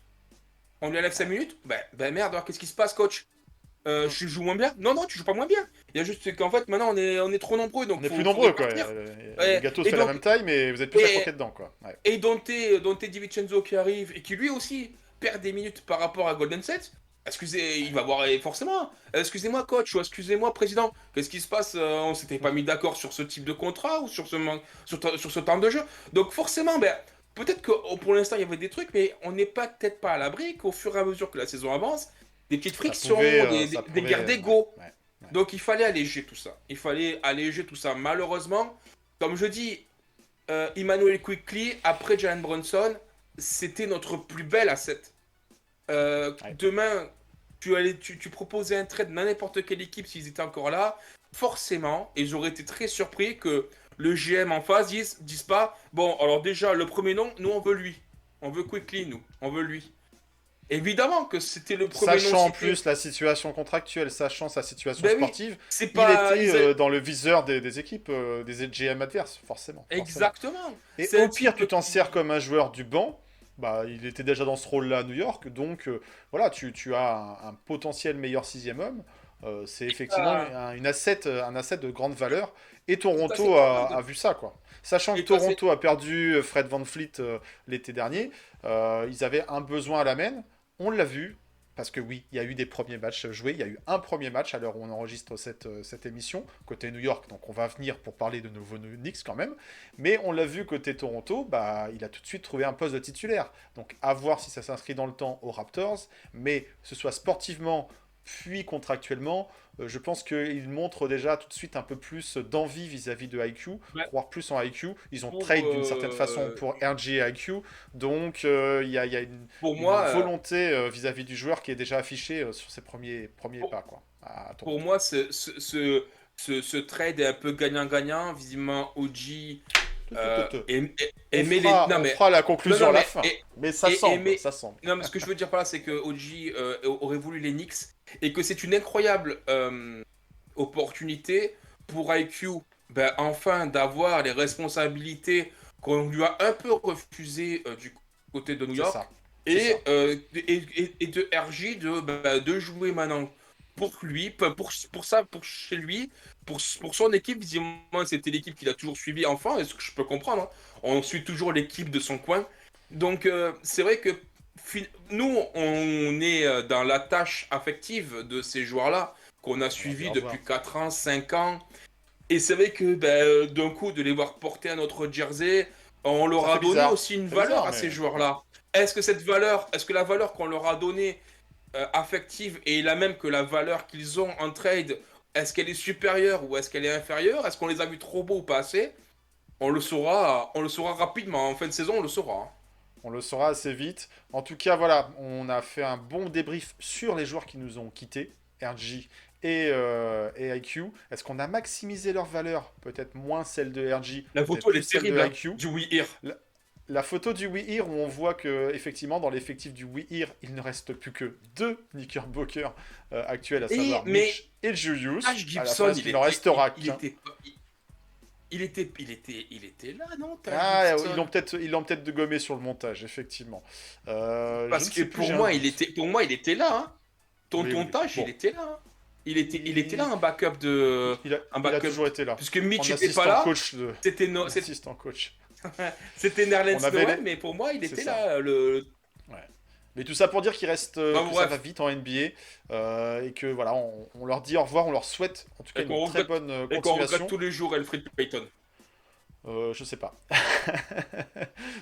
Speaker 4: On lui enlève 5 minutes. Ben merde, alors qu'est-ce qui se passe, coach? Je joue moins bien? Non, non, tu joues pas moins bien. Il y a juste qu'en fait, maintenant, on est trop nombreux, donc
Speaker 3: On est plus
Speaker 4: faut
Speaker 3: nombreux, quoi.
Speaker 4: répartir.
Speaker 3: Le
Speaker 4: Ouais.
Speaker 3: gâteau se
Speaker 4: Et
Speaker 3: fait la
Speaker 4: donc,
Speaker 3: même taille, mais vous êtes plus à
Speaker 4: et,
Speaker 3: croquer dedans, quoi. Ouais.
Speaker 4: et Dante DiVincenzo qui arrive et qui lui aussi perd des minutes par rapport à Golden State. Excusez, il va voir forcément. Excusez-moi coach ou excusez-moi président. Qu'est-ce qui se passe? On s'était pas mis d'accord sur ce type de contrat ou sur sur ce temps de jeu. Donc forcément, ben peut-être que pour l'instant il y avait des trucs, mais on n'est pas peut-être pas à l'abri qu'au fur et à mesure que la saison avance, des petites frictions, des guerres d'ego.
Speaker 3: Ouais.
Speaker 4: Donc il fallait alléger tout ça. Il fallait alléger tout ça. Malheureusement, comme je dis, Emmanuel Quickly, après Jalen Brunson, c'était notre plus bel asset. Demain, tu proposais un trade à n'importe quelle équipe s'ils étaient encore là, forcément, et j'aurais été très surpris que le GM en face dise pas, bon, alors déjà, le premier nom, nous on veut lui. On veut Quickly, nous. On veut lui. Évidemment que c'était le premier nom.
Speaker 3: Sachant en plus la situation contractuelle, sachant sa situation
Speaker 4: Ben oui,
Speaker 3: sportive,
Speaker 4: c'est
Speaker 3: il
Speaker 4: pas.
Speaker 3: était dans le viseur des équipes, des GM adverses, forcément.
Speaker 4: Exactement.
Speaker 3: Et
Speaker 4: C'est
Speaker 3: au
Speaker 4: un
Speaker 3: pire,
Speaker 4: type
Speaker 3: tu t'en
Speaker 4: qui-
Speaker 3: sers comme un joueur du banc. Bah, il était déjà dans ce rôle-là à New York, donc voilà, tu as un potentiel meilleur sixième homme. C'est effectivement un asset de grande valeur. Et
Speaker 4: Tout à fait
Speaker 3: Toronto
Speaker 4: correct.
Speaker 3: a vu ça, quoi. Sachant que
Speaker 4: Et toi, c'est-
Speaker 3: Toronto a perdu Fred VanVleet l'été dernier, ils avaient un besoin à la main. On l'a vu, parce que oui, il y a eu des premiers matchs joués. Il y a eu un premier match à l'heure où on enregistre cette émission, côté New York. Donc on va venir pour parler de nouveaux Knicks quand même. Mais on l'a vu côté Toronto, bah, il a tout de suite trouvé un poste de titulaire. Donc à voir si ça s'inscrit dans le temps aux Raptors. Mais que ce soit sportivement puis contractuellement, je pense qu'il montre déjà tout de suite un peu plus d'envie vis-à-vis de IQ,
Speaker 4: Ouais.
Speaker 3: croire plus en IQ. Ils ont
Speaker 4: Pour,
Speaker 3: trade d'une certaine façon pour RG et IQ, donc il y a
Speaker 4: pour
Speaker 3: une
Speaker 4: moi,
Speaker 3: volonté vis-à-vis du joueur qui est déjà affichée sur ses premiers
Speaker 4: pour,
Speaker 3: pas, quoi. À Toronto.
Speaker 4: pour moi, ce trade est un peu gagnant-gagnant. Visiblement, OG aimait les. Non,
Speaker 3: On
Speaker 4: mais.
Speaker 3: fera la
Speaker 4: Non,
Speaker 3: conclusion
Speaker 4: non,
Speaker 3: à la
Speaker 4: mais.
Speaker 3: fin.
Speaker 4: Et,
Speaker 3: Mais ça
Speaker 4: et
Speaker 3: semble,
Speaker 4: aimer.
Speaker 3: ça semble.
Speaker 4: Non, mais ce que je veux dire par là, c'est que OG aurait voulu les Knicks et que c'est une incroyable opportunité pour IQ, ben, enfin d'avoir les responsabilités qu'on lui a un peu refusées du côté de New
Speaker 3: C'est
Speaker 4: York
Speaker 3: ça. C'est ça.
Speaker 4: et de RJ de jouer maintenant pour lui, pour chez lui, pour son équipe. Visiblement, c'était l'équipe qu'il a toujours suivi enfant, et ce que je peux comprendre, hein. On suit toujours l'équipe de son coin. Donc, c'est vrai que nous, on est dans la tâche affective de ces joueurs-là qu'on a suivis
Speaker 3: bien
Speaker 4: depuis
Speaker 3: voir.
Speaker 4: 4 ans, 5 ans. Et c'est vrai que ben, d'un coup, de les voir porter à notre jersey, on leur
Speaker 3: Ça
Speaker 4: a
Speaker 3: fait
Speaker 4: donné
Speaker 3: bizarre.
Speaker 4: aussi une
Speaker 3: C'est
Speaker 4: valeur
Speaker 3: bizarre,
Speaker 4: à
Speaker 3: mais
Speaker 4: ces joueurs-là. Est-ce que la valeur qu'on leur a donnée affective est la même que la valeur qu'ils ont en trade? Est-ce qu'elle est supérieure ou est-ce qu'elle est inférieure? Est-ce qu'on les a vus trop beaux ou pas assez? On le saura rapidement. En fin de saison, on le saura, hein.
Speaker 3: on le saura assez vite. En tout cas, voilà, on a fait un bon débrief sur les joueurs qui nous ont quittés, RJ et IQ. Est-ce qu'on a maximisé leur valeur? Peut-être moins celle de RJ,
Speaker 4: La
Speaker 3: peut-être
Speaker 4: photo, elle
Speaker 3: plus
Speaker 4: est
Speaker 3: celle de
Speaker 4: terrible, hein,
Speaker 3: IQ.
Speaker 4: du We Here.
Speaker 3: La photo du We Here où on voit que effectivement dans l'effectif du We Here, il ne reste plus que deux Knickerbockers actuels, à savoir
Speaker 4: Mais
Speaker 3: Mitch et Julius.
Speaker 4: Taj
Speaker 3: À la
Speaker 4: Gibson,
Speaker 3: fin, il n'en restera qu'un.
Speaker 4: il était là, non, Taj
Speaker 3: Ah,
Speaker 4: Gibson?
Speaker 3: ils l'ont peut-être gommé sur le montage, effectivement. Je
Speaker 4: Parce
Speaker 3: ne
Speaker 4: que
Speaker 3: sais plus,
Speaker 4: pour
Speaker 3: j'ai un
Speaker 4: moi,
Speaker 3: doute.
Speaker 4: il était là, hein.
Speaker 3: Oui,
Speaker 4: Ton
Speaker 3: oui.
Speaker 4: Taj,
Speaker 3: Bon.
Speaker 4: il était là, hein. Il était là, un backup de,
Speaker 3: Il a,
Speaker 4: un
Speaker 3: il a
Speaker 4: backup.
Speaker 3: toujours été là.
Speaker 4: Puisque Mitch
Speaker 3: En
Speaker 4: n'était pas
Speaker 3: assistant
Speaker 4: là,
Speaker 3: coach de...
Speaker 4: c'était
Speaker 3: en
Speaker 4: no, c'est-
Speaker 3: assistant coach.
Speaker 4: c'était Nerlens
Speaker 3: On avait
Speaker 4: Noel,
Speaker 3: les-
Speaker 4: mais pour moi, il
Speaker 3: C'est
Speaker 4: était
Speaker 3: ça.
Speaker 4: là.
Speaker 3: Ouais. Mais tout ça pour dire qu'il reste,
Speaker 4: Enfin,
Speaker 3: que ça
Speaker 4: bref.
Speaker 3: va vite en NBA et que voilà, on leur dit au revoir, on leur souhaite en tout cas
Speaker 4: Et qu'on
Speaker 3: une très
Speaker 4: regrette-
Speaker 3: bonne
Speaker 4: Et qu'on regrette
Speaker 3: continuation.
Speaker 4: tous les jours Elfrid Payton.
Speaker 3: Je sais pas.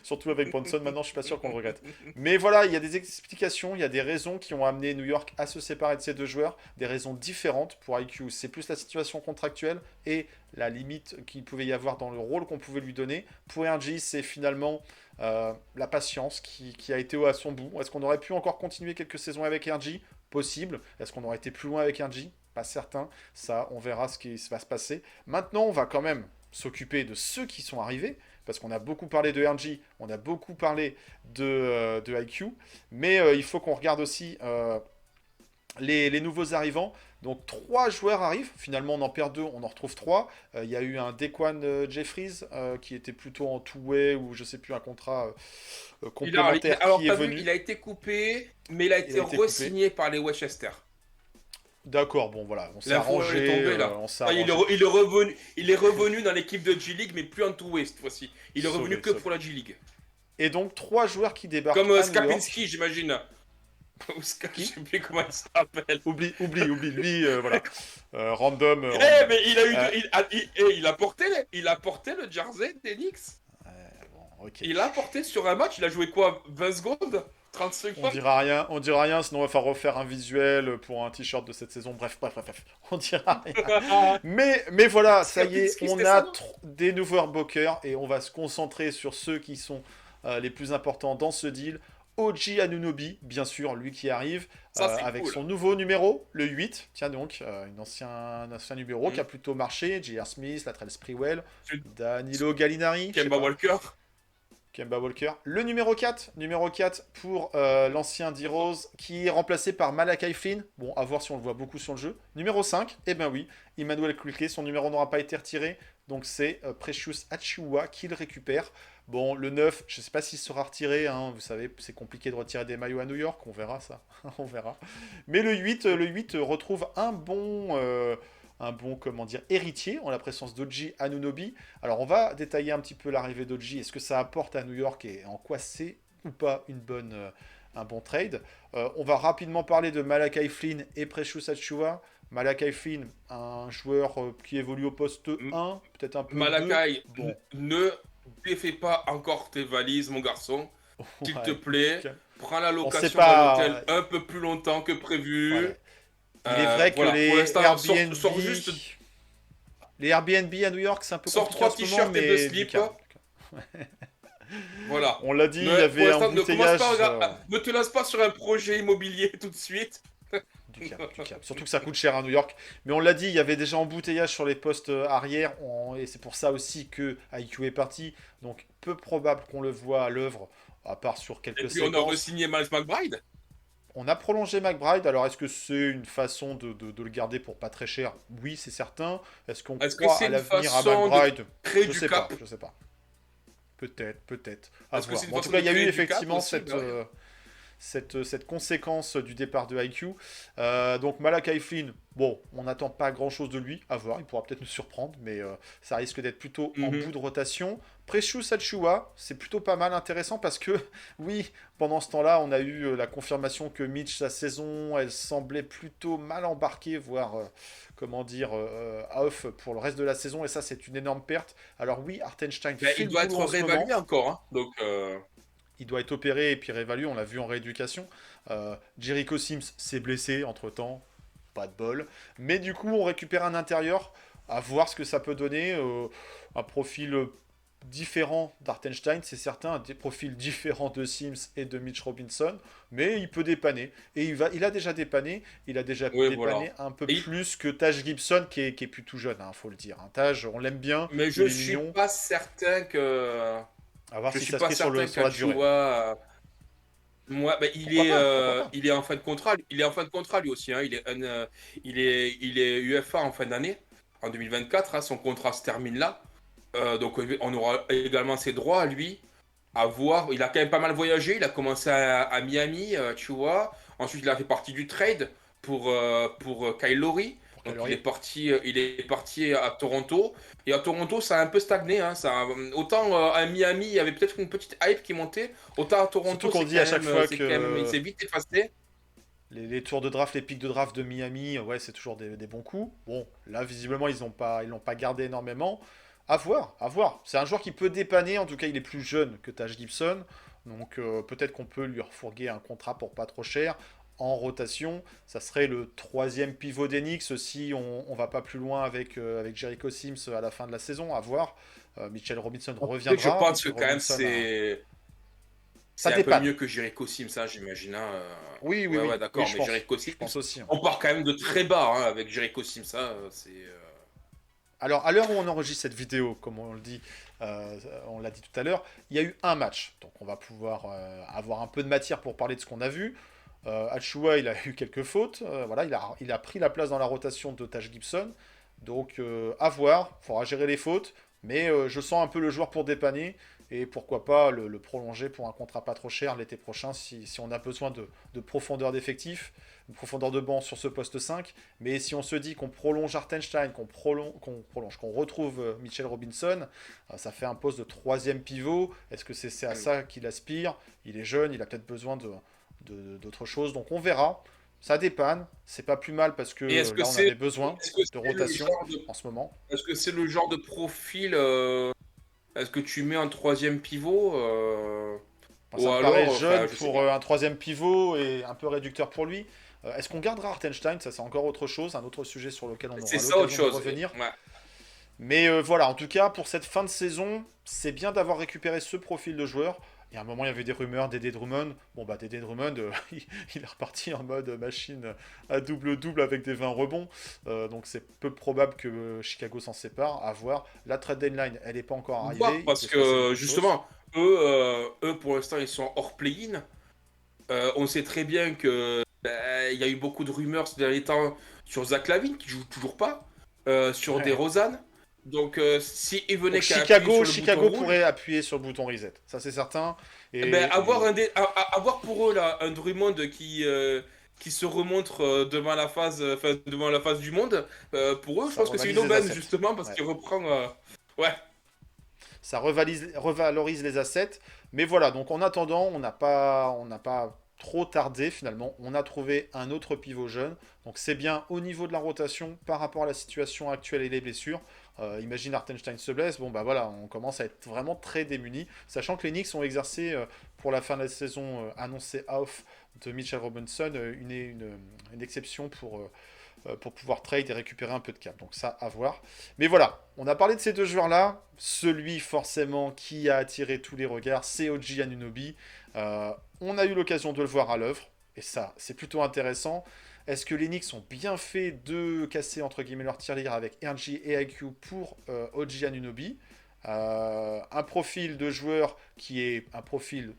Speaker 3: Surtout avec Bronson, maintenant je suis pas sûr qu'on le regrette. Mais voilà, il y a des explications, il y a des raisons qui ont amené New York à se séparer de ces deux joueurs, des raisons différentes pour IQ. C'est plus la situation contractuelle et la limite qu'il pouvait y avoir dans le rôle qu'on pouvait lui donner. Pour RG, c'est finalement la patience qui a été à son bout. Est-ce qu'on aurait pu encore continuer quelques saisons avec RG? Possible. Est-ce qu'on aurait été plus loin avec RG? Pas certain. Ça, on verra ce qui va se passer. Maintenant, on va quand même s'occuper de ceux qui sont arrivés, parce qu'on a beaucoup parlé de RG, on a beaucoup parlé de IQ, mais il faut qu'on regarde aussi les nouveaux arrivants. Donc 3 joueurs arrivent, finalement on en perd 2, on en retrouve 3. Il y a eu un Dequan Jeffries qui était plutôt en two-way ou je sais plus, un contrat complémentaire
Speaker 4: Alors,
Speaker 3: qui est
Speaker 4: t'as vu,
Speaker 3: venu.
Speaker 4: il a été coupé, mais il a été
Speaker 3: été
Speaker 4: re-signé par les Westchester.
Speaker 3: D'accord, bon voilà, on s'est
Speaker 4: L'info, elle est
Speaker 3: arrangé.
Speaker 4: tombée, là.
Speaker 3: On s'est
Speaker 4: Ah,
Speaker 3: arrangé.
Speaker 4: il est revenu dans l'équipe de G-League, mais plus en two-way cette fois-ci. Il est revenu
Speaker 3: Sauvé,
Speaker 4: que
Speaker 3: sauvé.
Speaker 4: pour la G-League.
Speaker 3: Et donc 3 joueurs qui débarquent
Speaker 4: Comme
Speaker 3: à New York.
Speaker 4: Skapinski, j'imagine. Ou je sais plus comment il s'appelle.
Speaker 3: Oublie, lui, voilà. Random.
Speaker 4: Eh, mais il a eu,
Speaker 3: Euh,
Speaker 4: il a porté le jersey d'Enix.
Speaker 3: bon, ok.
Speaker 4: Il a porté sur un match, il a joué quoi? 20 secondes? 30 secondes.
Speaker 3: On dira rien, sinon on va faire refaire un visuel pour un t-shirt de cette saison. Bref, on dira rien. Mais voilà, ça y est, on a des nouveaux Hardbookers et on va se concentrer sur ceux qui sont les plus importants dans ce deal. Oji Anunoby, bien sûr, lui qui arrive, avec
Speaker 4: cool.
Speaker 3: son nouveau numéro, le 8. Tiens donc, un ancien numéro qui a plutôt marché. J.R. Smith, Latrell Sprewell, Danilo Gallinari.
Speaker 4: Kemba Walker.
Speaker 3: Kemba Walker. Le numéro 4 pour l'ancien D-Rose, qui est remplacé par Malachi Flynn. Bon, à voir si on le voit beaucoup sur le jeu. Numéro 5, eh ben oui, Emmanuel Quickley, son numéro n'aura pas été retiré. Donc c'est Precious Achiuwa qui le récupère. Bon, le 9, je ne sais pas s'il sera retiré. Hein. Vous savez, c'est compliqué de retirer des maillots à New York. On verra ça. On verra. Mais le 8 retrouve un bon comment dire, héritier en la présence d'Oji Anunoby. Alors, on va détailler un petit peu l'arrivée d'Oji. Est-ce que ça apporte à New York et en quoi c'est ou pas un bon trade. On va rapidement parler de Malachi Flynn et Precious Achiuwa. Malachi Flynn, un joueur qui évolue au poste 1, peut-être un peu
Speaker 4: Malachi,
Speaker 3: 2. Bon.
Speaker 4: ne défais pas encore tes valises, mon garçon. S'il te plaît, prends la location à l'hôtel un peu plus longtemps que prévu.
Speaker 3: Ouais. Il est vrai que les Airbnb...
Speaker 4: sors juste...
Speaker 3: Les Airbnb à New York, c'est un peu compliqué
Speaker 4: Sors 3 t-shirts et 2 slips. Voilà.
Speaker 3: On l'a dit, il y avait un embouteillage...
Speaker 4: Ne te lance pas sur un projet immobilier tout de suite.
Speaker 3: Du câble. Surtout que ça coûte cher à New York. Mais on l'a dit, il y avait déjà embouteillage sur les postes arrière. Et c'est pour ça aussi que IQ est parti. Donc peu probable qu'on le voit à l'œuvre, à part sur quelques séquences.
Speaker 4: Et puis on a re-signé Miles McBride.
Speaker 3: On a prolongé McBride. Alors est-ce que c'est une façon de le garder pour pas très cher? Oui, c'est certain. Est-ce qu'on croit à l'avenir à McBride? Je sais pas. Peut-être. En tout cas, il y a eu effectivement cette conséquence du départ de IQ. Donc Malachi Flynn, bon, on n'attend pas grand-chose de lui, à voir, il pourra peut-être nous surprendre, mais ça risque d'être plutôt en bout de rotation. Precious Achiuwa, c'est plutôt pas mal intéressant parce que, oui, pendant ce temps-là, on a eu la confirmation que Mitch, sa saison, elle semblait plutôt mal embarquée, voire, off pour le reste de la saison, et ça, c'est une énorme perte. Alors oui, Hartenstein
Speaker 4: il doit être réévalué encore, hein, donc...
Speaker 3: Il doit être opéré et puis réévalué, on l'a vu en rééducation. Jericho Sims s'est blessé entre-temps, pas de bol. Mais du coup, on récupère un intérieur, à voir ce que ça peut donner. Un profil différent d'Hartenstein, c'est certain, des profils différents de Sims et de Mitch Robinson, mais il peut dépanner. Et il a déjà dépanné, dépanné un peu plus que Taj Gibson, qui est plus tout jeune, faut le dire. Taj, on l'aime bien.
Speaker 4: Mais je suis pas certain que...
Speaker 3: À voir
Speaker 4: je
Speaker 3: si
Speaker 4: suis
Speaker 3: ça
Speaker 4: pas
Speaker 3: se fait sur la durée.
Speaker 4: Moi, il est en fin de contrat. Il est en fin de contrat lui aussi. Hein. Il est UFA en fin d'année, en 2024. Hein. Son contrat se termine là. Donc on aura également ses droits à lui. À voir. Il a quand même pas mal voyagé. Il a commencé à Miami, tu vois. Ensuite, il a fait partie du trade pour Kyle Lowry. Donc, il est parti à Toronto. Et à Toronto, ça a un peu stagné. Hein. Autant à Miami, il y avait peut-être une petite hype qui montait. Autant à Toronto,
Speaker 3: qu'on dit à chaque fois que
Speaker 4: il s'est vite effacé.
Speaker 3: Les tours de draft, les pics de draft de Miami, ouais, c'est toujours des bons coups. Bon, là, visiblement, ils l'ont pas gardé énormément. À voir. C'est un joueur qui peut dépanner. En tout cas, il est plus jeune que Taj Gibson. Donc, peut-être qu'on peut lui refourguer un contrat pour pas trop cher. En rotation, ça serait le 3e pivot d'Enix si on va pas plus loin avec Jericho Sims à la fin de la saison, à voir. Mitchell Robinson reviendra.
Speaker 4: Je pense que quand même c'est un peu mieux que Jericho Sims, hein, j'imagine. Hein.
Speaker 3: Oui,
Speaker 4: d'accord,
Speaker 3: oui,
Speaker 4: mais Jericho Sims,
Speaker 3: je pense aussi. Hein.
Speaker 4: On part quand même de très bas hein, avec Jericho Sims. Hein,
Speaker 3: Alors, à l'heure où on enregistre cette vidéo, comme on le dit, on l'a dit tout à l'heure, il y a eu un match. Donc, on va pouvoir avoir un peu de matière pour parler de ce qu'on a vu. Achiuwa, il a eu quelques fautes. Il a pris la place dans la rotation de Taj Gibson. Donc, à voir. Il faudra gérer les fautes. Mais je sens un peu le joueur pour dépanner. Et pourquoi pas le prolonger pour un contrat pas trop cher l'été prochain si on a besoin de profondeur d'effectif, de profondeur de banc sur ce poste 5. Mais si on se dit qu'on prolonge Hartenstein, qu'on retrouve Mitchell Robinson, ça fait un poste de 3e pivot. Est-ce que c'est à ça qu'il aspire? Il est jeune, il a peut-être besoin d'autres choses. Donc on verra. Ça dépanne. C'est pas plus mal parce que là, on avait besoin de rotation en ce moment.
Speaker 4: Est-ce que c'est le genre de profil... Est-ce que tu mets un 3e pivot
Speaker 3: Bon, ça
Speaker 4: Ou
Speaker 3: me
Speaker 4: alors,
Speaker 3: paraît
Speaker 4: enfin,
Speaker 3: jeune
Speaker 4: je sais
Speaker 3: pour
Speaker 4: pas.
Speaker 3: un troisième pivot et un peu réducteur pour lui. Est-ce qu'on gardera Hartenstein? Ça, c'est encore autre chose, un autre sujet sur lequel on
Speaker 4: C'est
Speaker 3: aura
Speaker 4: ça autre
Speaker 3: l'occasion de
Speaker 4: chose.
Speaker 3: revenir.
Speaker 4: Ouais.
Speaker 3: Mais voilà, en tout cas, pour cette fin de saison, c'est bien d'avoir récupéré ce profil de joueur. Il y a un moment, il y avait des rumeurs d'Eddie Drummond. Bon, bah, Dédé Drummond, il est reparti en mode machine à double-double avec des 20 rebonds. Donc, c'est peu probable que Chicago s'en sépare. À voir. La trade deadline, elle n'est pas encore
Speaker 4: Voir,
Speaker 3: arrivée. Il peut
Speaker 4: parce
Speaker 3: se passer beaucoup
Speaker 4: que
Speaker 3: de choses.
Speaker 4: justement, eux pour l'instant, ils sont hors play-in. On sait très bien que il y a eu beaucoup de rumeurs ces derniers temps sur Zach LaVine qui joue toujours pas, sur
Speaker 3: Ouais.
Speaker 4: DeRozan. Donc si il venait
Speaker 3: Donc,
Speaker 4: qu'à appuyer sur le bouton
Speaker 3: Chicago
Speaker 4: rouge,
Speaker 3: pourrait appuyer sur le bouton reset. Ça, c'est certain.
Speaker 4: ben avoir
Speaker 3: Et
Speaker 4: avoir pour eux là un Drummond qui se remontre devant la face du monde, pour eux, je
Speaker 3: ça
Speaker 4: pense que c'est une
Speaker 3: revalise les
Speaker 4: aubaine
Speaker 3: assets.
Speaker 4: justement parce
Speaker 3: Ouais.
Speaker 4: qu'il reprend. Ouais.
Speaker 3: Ça revalorise les assets. Mais voilà, donc en attendant, on n'a pas trop tardé finalement. On a trouvé un autre pivot jeune. Donc c'est bien au niveau de la rotation par rapport à la situation actuelle et les blessures. Imagine Hartenstein se blesse, bon bah voilà, on commence à être vraiment très démunis. Sachant que les Knicks ont exercé pour la fin de la saison annoncée off de Mitchell Robinson une exception pour pouvoir trade et récupérer un peu de cap. Donc ça, à voir. Mais voilà, on a parlé de ces deux joueurs-là. Celui forcément qui a attiré tous les regards, c'est OG Anunoby. On a eu l'occasion de le voir à l'œuvre. Et ça, c'est plutôt intéressant. Est-ce que les Knicks ont bien fait de casser entre guillemets leur tirelire avec RG et IQ pour OG Anunoby? Un profil de joueur qui est un profil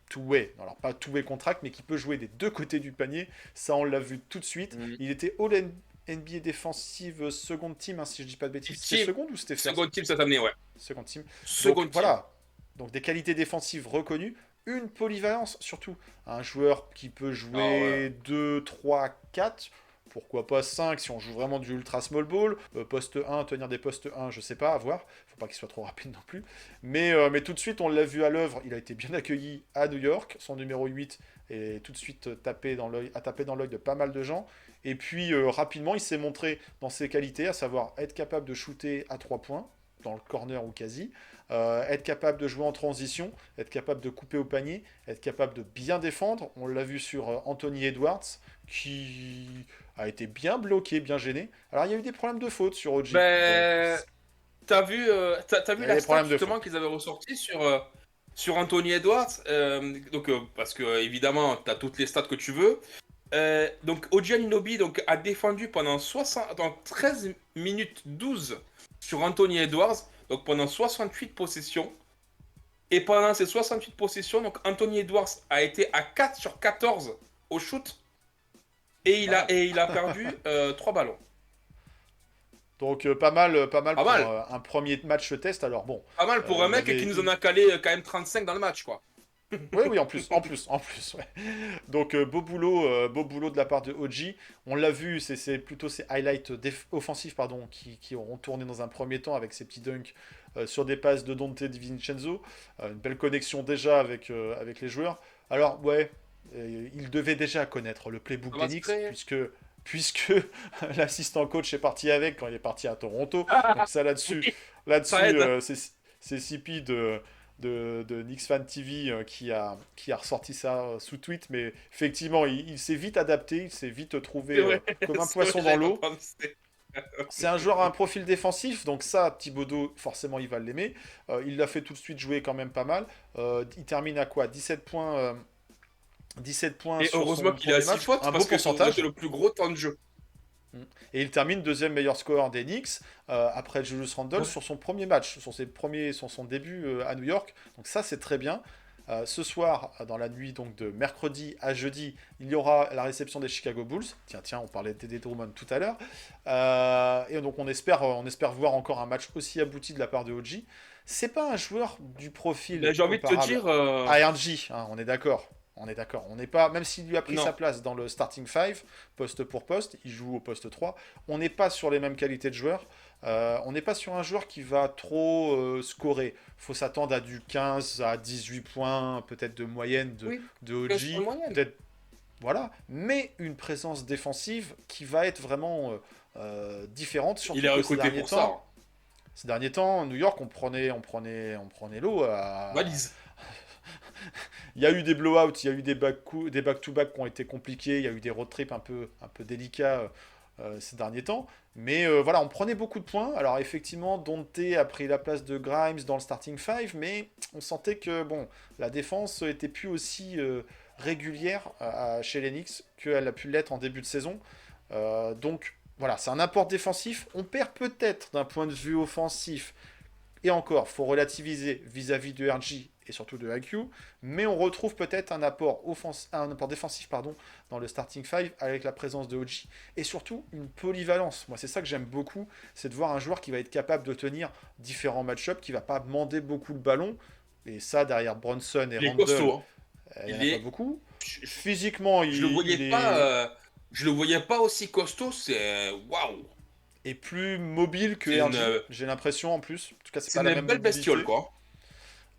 Speaker 3: two-way, alors pas two-way contract, mais qui peut jouer des deux côtés du panier. Ça, on l'a vu tout de suite.
Speaker 4: Mm.
Speaker 3: Il était All NBA défensive second team, hein, si je dis pas de bêtises. C'était
Speaker 4: Team.
Speaker 3: second ou c'était first?
Speaker 4: Second team cette année, ouais.
Speaker 3: Second team.
Speaker 4: Second
Speaker 3: Donc
Speaker 4: team.
Speaker 3: voilà. Donc des qualités défensives reconnues. Une polyvalence surtout. Un joueur qui peut
Speaker 4: Ah ouais.
Speaker 3: jouer 2, 3, 4. Pourquoi pas 5 si on joue vraiment du ultra small ball. Poste 1, tenir des postes 1, je sais pas, à voir. Faut pas qu'il soit trop rapide non plus. Mais tout de suite, on l'a vu à l'œuvre. Il a été bien accueilli à New York. Son numéro 8 est tout de suite a tapé dans l'œil de pas mal de gens. Et puis rapidement, il s'est montré dans ses qualités, à savoir être capable de shooter à 3 points, dans le corner ou quasi, être capable de jouer en transition, être capable de couper au panier, être capable de bien défendre. On l'a vu sur Anthony Edwards, qui a été bien bloqué, bien gêné. Alors il y a eu des problèmes de faute sur OG. Bon,
Speaker 4: Ben, t'as vu
Speaker 3: il y a
Speaker 4: la
Speaker 3: des
Speaker 4: stat
Speaker 3: problèmes de
Speaker 4: justement
Speaker 3: faute.
Speaker 4: qu'ils avaient ressorti sur Anthony Edwards. Parce que évidemment, t'as toutes les stats que tu veux. Donc, OG Anunoby donc, a défendu pendant 13 minutes 12 sur Anthony Edwards, donc pendant 68 possessions. Et pendant ces 68 possessions, donc Anthony Edwards a été à 4 sur 14 au shoot. Et il a perdu 3 ballons.
Speaker 3: Donc pas mal
Speaker 4: Pas
Speaker 3: pour
Speaker 4: mal.
Speaker 3: un premier match test. Alors bon,
Speaker 4: Pas mal pour un
Speaker 3: il
Speaker 4: mec
Speaker 3: avait,
Speaker 4: qui nous en a calé quand même 35 dans le match, quoi.
Speaker 3: oui, oui, en plus, ouais. Donc beau boulot de la part de OG. On l'a vu, c'est plutôt ces highlights offensifs pardon, qui auront tourné dans un premier temps avec ces petits dunks sur des passes de Dante DiVincenzo. Une belle connexion déjà avec les joueurs. Alors ouais, il devait déjà connaître le playbook
Speaker 4: Ça va
Speaker 3: des
Speaker 4: se
Speaker 3: Knicks
Speaker 4: créer.
Speaker 3: puisque l'assistant coach est parti avec quand il est parti à Toronto. Donc ça là-dessus,
Speaker 4: Ça aide.
Speaker 3: c'est CP de Knicks Fan TV qui a ressorti ça sous tweet, mais effectivement, il s'est vite adapté, il s'est vite trouvé
Speaker 4: C'est vrai.
Speaker 3: comme un
Speaker 4: C'est
Speaker 3: poisson
Speaker 4: vrai,
Speaker 3: dans
Speaker 4: j'avais
Speaker 3: l'eau.
Speaker 4: pas pensé.
Speaker 3: C'est un joueur à un profil défensif, donc ça, Thibodeau, forcément, il va l'aimer. Il l'a fait tout de suite jouer quand même pas mal. Il termine à quoi? 17 points
Speaker 4: Et
Speaker 3: sur
Speaker 4: heureusement
Speaker 3: son
Speaker 4: qu'il a
Speaker 3: premier
Speaker 4: 6
Speaker 3: match,
Speaker 4: fautes
Speaker 3: un beau
Speaker 4: parce que ça aurait
Speaker 3: pourcentage.
Speaker 4: été le plus gros temps de jeu.
Speaker 3: Et il termine deuxième meilleur scoreur des Knicks après Julius Randle
Speaker 4: Ouais.
Speaker 3: sur son premier match, sur son début à New York. Donc ça c'est très bien. Ce soir, dans la nuit donc de mercredi à jeudi, il y aura la réception des Chicago Bulls. Tiens, on parlait de Teddy Drummond tout à l'heure. Et donc on espère voir encore un match aussi abouti de la part de OG. C'est pas un joueur du profil
Speaker 4: Ben, j'ai envie de te
Speaker 3: comparable
Speaker 4: dire.
Speaker 3: à RG, hein, on est d'accord. On est d'accord. On n'est pas, même s'il lui a pris
Speaker 4: Non.
Speaker 3: sa place dans le starting 5, poste pour poste, il joue au poste 3. On n'est pas sur les mêmes qualités de joueurs. On n'est pas sur un joueur qui va trop scorer. Il faut s'attendre à du 15 à 18 points, peut-être de moyenne
Speaker 4: Oui,
Speaker 3: de
Speaker 4: 15 points
Speaker 3: OG.
Speaker 4: de moyenne.
Speaker 3: Peut-être, voilà. Mais une présence défensive qui va être vraiment différente, surtout
Speaker 4: Il est
Speaker 3: que
Speaker 4: recruté pour ça.
Speaker 3: ces derniers temps, New York, on prenait l'eau
Speaker 4: Valise.
Speaker 3: Il y a eu des blowouts, il y a eu des back-to-back qui ont été compliqués, il y a eu des road trips un peu délicats ces derniers temps. Mais voilà, on prenait beaucoup de points. Alors effectivement, Dante a pris la place de Grimes dans le starting five, mais on sentait que bon, la défense était plus aussi régulière chez les Knicks qu'elle a pu l'être en début de saison. Donc voilà, c'est un apport défensif. On perd peut-être d'un point de vue offensif. Et encore, faut relativiser vis-à-vis de RG et surtout de IQ, mais on retrouve peut-être un apport défensif dans le starting five avec la présence de OG et surtout une polyvalence. Moi, c'est ça que j'aime beaucoup, c'est de voir un joueur qui va être capable de tenir différents match-ups, qui va pas demander beaucoup le ballon. Et ça, derrière Bronson et
Speaker 4: Il est
Speaker 3: Randle,
Speaker 4: costaud, hein.
Speaker 3: il
Speaker 4: Il
Speaker 3: n'y en a
Speaker 4: est...
Speaker 3: pas beaucoup.
Speaker 4: Je,
Speaker 3: Physiquement,
Speaker 4: je le voyais
Speaker 3: il est
Speaker 4: pas, je le voyais pas aussi costaud. C'est waouh.
Speaker 3: est plus mobile que
Speaker 4: C'est
Speaker 3: RG,
Speaker 4: une,
Speaker 3: j'ai l'impression en plus. En tout cas, c'est
Speaker 4: c'est
Speaker 3: pas la
Speaker 4: une
Speaker 3: même
Speaker 4: belle
Speaker 3: mobilité.
Speaker 4: bestiole, quoi.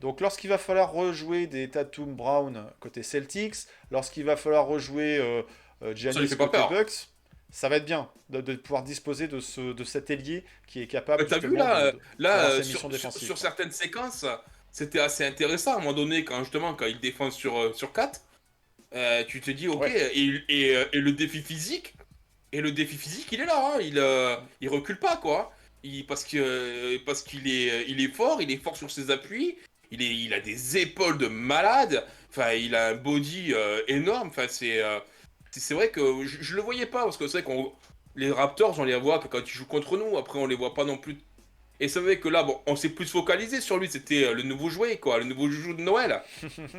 Speaker 3: Donc lorsqu'il va falloir rejouer des Tatum Brown côté Celtics, lorsqu'il va falloir rejouer
Speaker 4: Ça lui
Speaker 3: Giannis
Speaker 4: fait pas
Speaker 3: côté
Speaker 4: peur.
Speaker 3: Bucks, ça va être bien de pouvoir disposer de cet ailier qui est capable
Speaker 4: T'as vu
Speaker 3: justement
Speaker 4: là,
Speaker 3: d'avoir ses
Speaker 4: sur,
Speaker 3: missions défensives,
Speaker 4: sur
Speaker 3: quoi.
Speaker 4: certaines séquences, c'était assez intéressant à un moment donné quand justement quand il défend sur 4, tu te dis ok,
Speaker 3: Ouais,
Speaker 4: et le défi physique il est là, hein, il recule pas quoi. Parce qu'il est fort, il est fort sur ses appuis, il a des épaules de malade, enfin il a un body énorme, enfin c'est vrai que je le voyais pas parce que c'est vrai qu'on les Raptors on les voit que quand ils jouent contre nous, après on les voit pas non plus. Et c'est vrai que là, bon, on s'est plus focalisé sur lui, c'était le nouveau jouet, quoi, le nouveau joujou de Noël.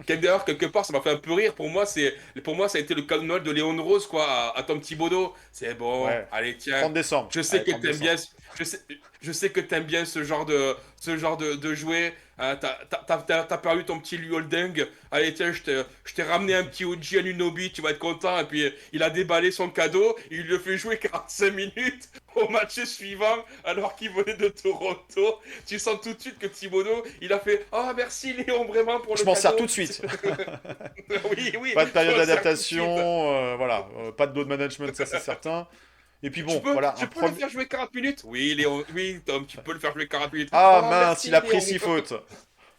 Speaker 4: D'ailleurs, quelque part, ça m'a fait un peu rire. Pour moi, ça a été le cadeau de Noël de Léon Rose, quoi, à Tom Thibodeau. C'est bon,
Speaker 3: ouais.
Speaker 4: allez, tiens,
Speaker 3: 30 décembre.
Speaker 4: je sais
Speaker 3: Allez,
Speaker 4: que
Speaker 3: 30
Speaker 4: t'aimes bien,
Speaker 3: décembre.
Speaker 4: je sais, je sais que t'aimes bien ce genre de jouet. Hein, t'as perdu ton petit Liu Holding. Allez, tiens, je t'ai ramené un petit OG Anunoby, tu vas être content. Et puis, il a déballé son cadeau, il le fait jouer 45 minutes au match suivant, alors qu'il venait de Toronto. Tu sens tout de suite que Thibodeau, il a fait « Oh, merci Léon, vraiment, pour
Speaker 3: Je
Speaker 4: le
Speaker 3: m'en sers
Speaker 4: cadeau.
Speaker 3: tout de » suite.
Speaker 4: Oui, oui,
Speaker 3: Pas de
Speaker 4: je
Speaker 3: période
Speaker 4: m'en sers tout de suite.
Speaker 3: d'adaptation, voilà. Pas de load management, ça c'est certain. Et puis bon, voilà,
Speaker 4: Je peux le faire jouer 40 minutes? Oui, Léon, oui, Tom, tu peux le faire jouer 40 minutes.
Speaker 3: Ah
Speaker 4: Oh,
Speaker 3: mince,
Speaker 4: merci
Speaker 3: il a pris
Speaker 4: Léon.
Speaker 3: 6 fautes.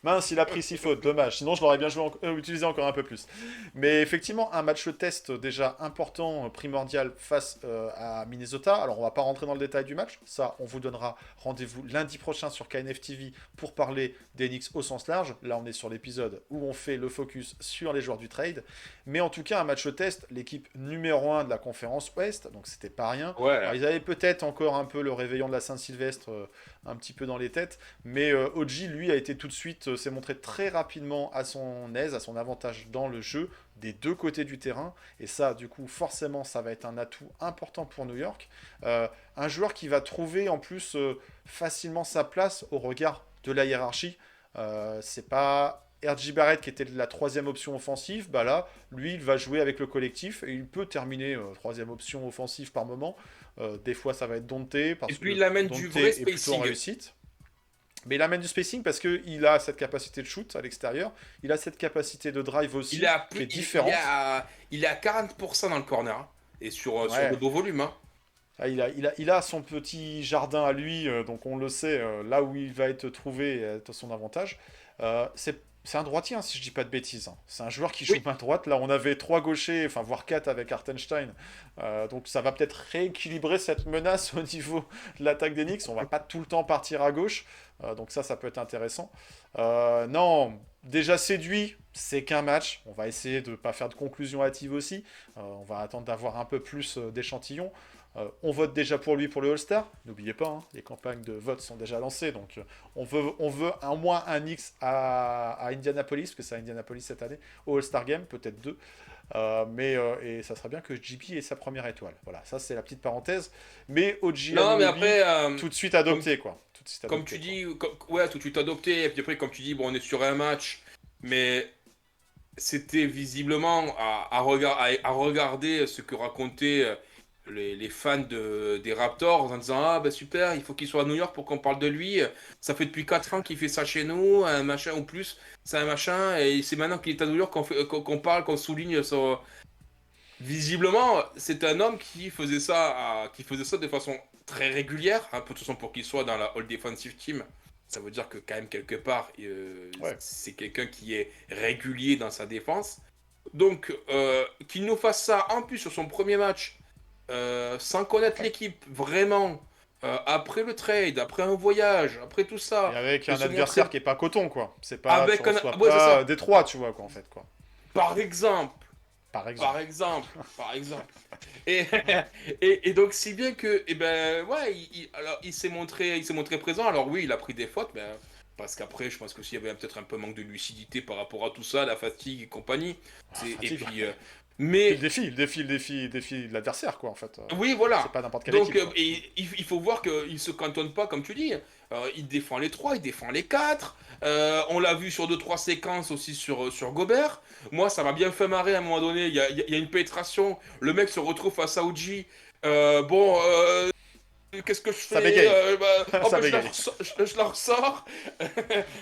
Speaker 3: Mince, il a pris 6 fautes, dommage. Sinon, je l'aurais bien utilisé encore un peu plus. Mais effectivement, un match test déjà important, primordial face à Minnesota. Alors, on va pas rentrer dans le détail du match. Ça, on vous donnera rendez-vous lundi prochain sur KNF TV pour parler des Knicks au sens large. Là, on est sur l'épisode où on fait le focus sur les joueurs du trade. Mais en tout cas, un match test, l'équipe numéro 1 de la conférence Ouest, donc c'était pas rien. Alors,
Speaker 4: Ouais.
Speaker 3: ils avaient peut-être encore un peu le réveillon de la Saint-Sylvestre un petit peu dans les têtes, mais OG, lui, a été tout de suite, s'est montré très rapidement à son aise, à son avantage dans le jeu, des deux côtés du terrain, et ça, du coup, forcément, ça va être un atout important pour New York. Un joueur qui va trouver, en plus, facilement sa place au regard de la hiérarchie. C'est pas R.J. Barrett qui était la troisième option offensive, bah là, lui, il va jouer avec le collectif, et il peut terminer troisième option offensive par moment. Des fois, ça va être Dante,
Speaker 4: Et
Speaker 3: parce
Speaker 4: puis
Speaker 3: que
Speaker 4: il amène du
Speaker 3: Dante
Speaker 4: vrai
Speaker 3: est plutôt en
Speaker 4: spacing.
Speaker 3: réussite. Mais il amène du spacing parce qu'il a cette capacité de shoot à l'extérieur. Il a cette capacité de drive
Speaker 4: Il est
Speaker 3: aussi,
Speaker 4: à
Speaker 3: qui
Speaker 4: plus,
Speaker 3: est différente.
Speaker 4: il est à 40% dans le corner, hein. Et sur de
Speaker 3: Ouais.
Speaker 4: beaux volumes, hein.
Speaker 3: Ah, il a son petit jardin à lui, donc on le sait, là où il va être trouvé est à son avantage. C'est un droitier, hein, si je dis pas de bêtises, hein. C'est un joueur qui joue
Speaker 4: Oui.
Speaker 3: main droite. Là, on avait trois gauchers, enfin voire quatre avec Hartenstein. Donc ça va peut-être rééquilibrer cette menace au niveau de l'attaque des Knicks. On va pas tout le temps partir à gauche. Donc ça peut être intéressant. Non, déjà séduit, c'est qu'un match. On va essayer de ne pas faire de conclusion hâtive aussi. On va attendre d'avoir un peu plus d'échantillons. On vote déjà pour lui pour le All-Star. N'oubliez pas, hein, les campagnes de vote sont déjà lancées. Donc on veut au moins un Knicks à Indianapolis, parce que c'est à Indianapolis cette année, au All-Star Game, peut-être deux. Et ça serait bien que JP ait sa première étoile. Voilà, ça c'est la petite parenthèse. Mais OG
Speaker 4: Non, mais
Speaker 3: Anunoby,
Speaker 4: après,
Speaker 3: tout de suite
Speaker 4: comme,
Speaker 3: adopté, quoi. Tout de suite
Speaker 4: comme
Speaker 3: adopté,
Speaker 4: tu
Speaker 3: quoi.
Speaker 4: dis, ouais, tout de suite adopté. Et puis après, comme tu dis, bon, on est sur un match, mais c'était visiblement à regarder ce que racontaient les fans des Raptors en disant ah bah super, il faut qu'il soit à New York pour qu'on parle de lui. Ça fait depuis 4 ans qu'il fait ça chez nous, un machin ou plus, c'est un machin, et c'est maintenant qu'il est à New York qu'on parle, qu'on souligne son. Visiblement, c'est un homme qui faisait ça de façon très régulière, un peu de toute façon pour qu'il soit dans la All Defensive Team. Ça veut dire que quand même quelque part,
Speaker 3: Ouais.
Speaker 4: c'est quelqu'un qui est régulier dans sa défense. Donc, qu'il nous fasse ça en plus sur son premier match, sans connaître l'équipe vraiment, après le trade, après un voyage, après tout
Speaker 3: Et
Speaker 4: ça,
Speaker 3: avec
Speaker 4: de
Speaker 3: un
Speaker 4: se
Speaker 3: adversaire
Speaker 4: montrer
Speaker 3: qui est pas coton, quoi. C'est pas, tu
Speaker 4: avec un...
Speaker 3: reçois
Speaker 4: Ouais, c'est
Speaker 3: pas
Speaker 4: ça.
Speaker 3: Détroit, tu vois, quoi, en fait, quoi.
Speaker 4: Par exemple,
Speaker 3: Par
Speaker 4: par
Speaker 3: exemple.
Speaker 4: exemple, par exemple. Et, et donc, si bien que, eh ben, ouais, alors, il s'est montré présent. Alors oui, il a pris des fautes, mais parce qu'après, je pense que s'il y avait peut-être un peu manque de lucidité par rapport à tout ça, la fatigue et compagnie. Et
Speaker 3: Fatigue.
Speaker 4: puis,
Speaker 3: Puis
Speaker 4: mais
Speaker 3: le défi de l'adversaire, quoi, en fait.
Speaker 4: oui,
Speaker 3: C'est
Speaker 4: voilà.
Speaker 3: pas n'importe quelle
Speaker 4: Donc,
Speaker 3: équipe, quoi.
Speaker 4: il faut voir qu'il se cantonne pas, comme tu dis. Il défend les trois, il défend les quatre. On l'a vu sur deux, trois séquences aussi sur Gobert. Moi, ça m'a bien fait marrer à un moment donné. Il y a une pénétration. Le mec se retrouve face à OG. Bon, qu'est-ce que je
Speaker 3: Ça
Speaker 4: fais?
Speaker 3: bégaye.
Speaker 4: Hop,
Speaker 3: Ça bégaye.
Speaker 4: je la ressors.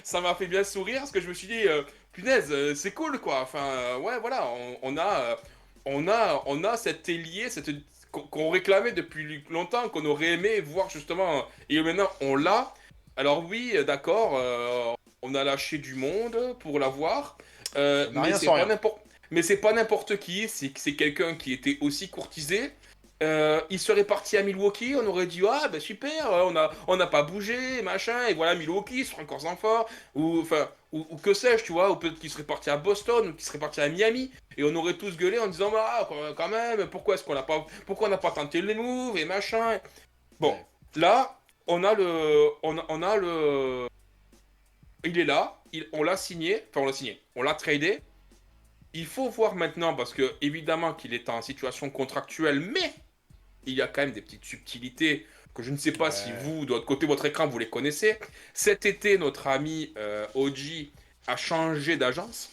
Speaker 4: Ça m'a fait bien sourire parce que je me suis dit, punaise, c'est cool quoi. Enfin, ouais, voilà, on a cet ailier, qu'on réclamait depuis longtemps, qu'on aurait aimé voir justement. Et maintenant, on l'a. Alors, oui, d'accord, on a lâché du monde pour l'avoir.
Speaker 3: On n'a rien sans rien.
Speaker 4: Mais c'est pas n'importe qui, c'est quelqu'un qui était aussi courtisé. Il serait parti à Milwaukee, on aurait dit ah ben super, on n'a pas bougé, machin, et voilà Milwaukee, il sera encore en fort, ou enfin ou que sais-je, tu vois, ou peut-être qu'il serait parti à Boston, ou qu'il serait parti à Miami, et on aurait tous gueulé en disant ah quand même, pourquoi on n'a pas tenté le move et machin. Bon,
Speaker 3: Ouais.
Speaker 4: là on a le, il est là, on l'a signé, enfin on l'a signé, on l'a tradé. Il faut voir maintenant parce que évidemment qu'il est en situation contractuelle, mais il y a quand même des petites subtilités que je ne sais pas si
Speaker 3: Ouais.
Speaker 4: vous, de votre côté, votre écran, vous les connaissez. Cet été, notre ami OG a changé d'agence.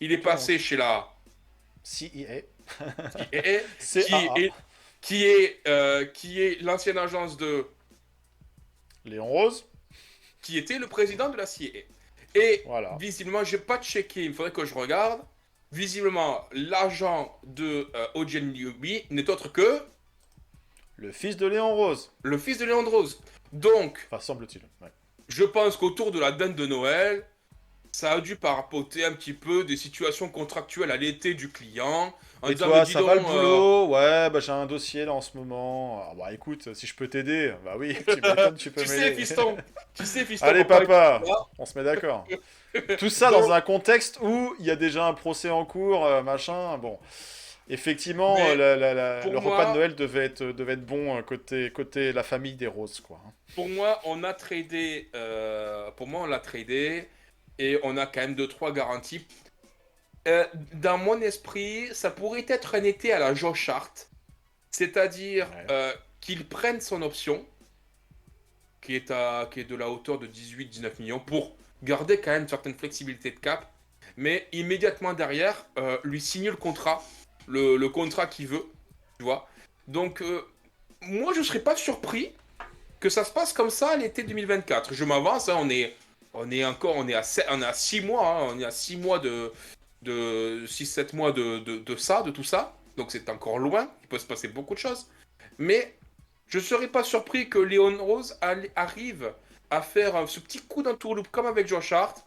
Speaker 4: Il est passé
Speaker 3: Donc,
Speaker 4: chez la
Speaker 3: CEA.
Speaker 4: CAA, qui
Speaker 3: CAA.
Speaker 4: est, qui est l'ancienne agence de...
Speaker 3: Léon Rose.
Speaker 4: qui était le président de la CAA. Et
Speaker 3: Voilà.
Speaker 4: visiblement, je n'ai pas checké, il faudrait que je regarde. Visiblement, l'agent de OG Newby n'est autre que
Speaker 3: Le fils de Léon Rose.
Speaker 4: le fils de Léon Rose. Donc,
Speaker 3: Enfin, semble-t-il. Ouais.
Speaker 4: je pense qu'autour de la dinde de Noël, ça a dû parapoter un petit peu des situations contractuelles à l'été du client, en
Speaker 3: Et
Speaker 4: disant, mais
Speaker 3: toi,
Speaker 4: dis
Speaker 3: ça va le
Speaker 4: donc,
Speaker 3: boulot? Ouais, bah j'ai un dossier là en ce moment. Ah, bah écoute, si je peux t'aider, bah oui, tu m'étonnes, tu peux
Speaker 4: tu sais,
Speaker 3: m'aider.
Speaker 4: fiston, tu sais, fiston,
Speaker 3: Allez,
Speaker 4: faut pas
Speaker 3: papa,
Speaker 4: écouter
Speaker 3: on se met d'accord.
Speaker 4: ça.
Speaker 3: Tout ça dans
Speaker 4: Donc,
Speaker 3: un contexte où il y a déjà un procès en cours, machin. Bon, effectivement,
Speaker 4: mais
Speaker 3: le
Speaker 4: pour
Speaker 3: repas de
Speaker 4: moi,
Speaker 3: Noël devait être bon côté la famille des Roses, quoi.
Speaker 4: pour moi, on a tradé, et on a quand même deux, trois garanties. Dans mon esprit, ça pourrait être un été à la Josh Hart, c'est-à-dire
Speaker 3: Ouais.
Speaker 4: qu'il prenne son option, qui est de la hauteur de 18-19 millions, pour garder quand même une certaine flexibilité de cap, mais immédiatement derrière, lui signer le contrat, le contrat qu'il veut, tu vois. Donc, moi, je serais pas surpris que ça se passe comme ça à l'été 2024. Je m'avance, hein, on est à 6 mois, hein, on est à 6 mois de 6-7 mois de tout ça. Donc c'est encore loin, il peut se passer beaucoup de choses. Mais je ne serais pas surpris que Léon Rose arrive à faire ce petit coup d'entourloupe comme avec Josh Hart,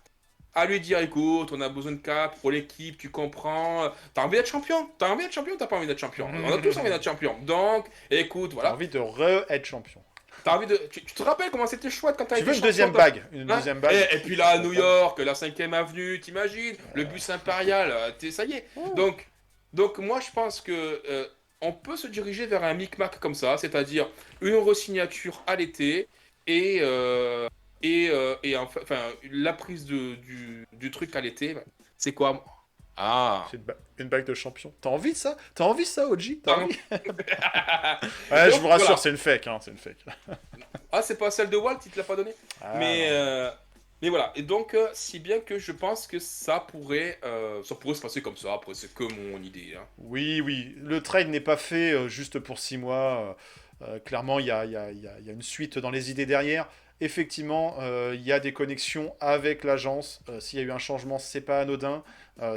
Speaker 4: à lui dire écoute, on a besoin de cap pour l'équipe, tu comprends. T'as envie d'être champion? T'as envie d'être champion ou t'as pas envie d'être champion? On a tous envie d'être champion. Donc, écoute,
Speaker 3: T'as
Speaker 4: voilà.
Speaker 3: envie de re-être champion.
Speaker 4: T'as envie de. Tu te rappelles comment c'était chouette quand t'as
Speaker 3: Tu
Speaker 4: été
Speaker 3: veux une
Speaker 4: champion?
Speaker 3: deuxième bague? Une
Speaker 4: Hein.
Speaker 3: deuxième bague?
Speaker 4: Et puis là, à New York, la 5ème avenue, t'imagines? Le bus impérial, ça y est. Donc, moi, je pense que on peut se diriger vers un micmac comme ça, c'est-à-dire une resignature à l'été et, enfin, la prise du truc à l'été. C'est quoi? Ah!
Speaker 3: C'est une bague de champion. T'as envie de ça? T'as envie de ça, OG? T'as
Speaker 4: Pardon.
Speaker 3: envie? Ouais, je
Speaker 4: Donc,
Speaker 3: vous rassure,
Speaker 4: voilà.
Speaker 3: c'est une fake, hein, c'est une fake.
Speaker 4: Ah, c'est pas celle de Walt, il te l'a pas donnée?
Speaker 3: Ah,
Speaker 4: Mais,
Speaker 3: non.
Speaker 4: mais voilà, et donc, si bien que je pense que ça pourrait se passer comme ça, après c'est que mon idée. Hein.
Speaker 3: Oui, oui, le trade n'est pas fait juste pour 6 mois. Clairement, il y a une suite dans les idées derrière. Effectivement, il y a des connexions avec l'agence. S'il y a eu un changement, c'est pas anodin.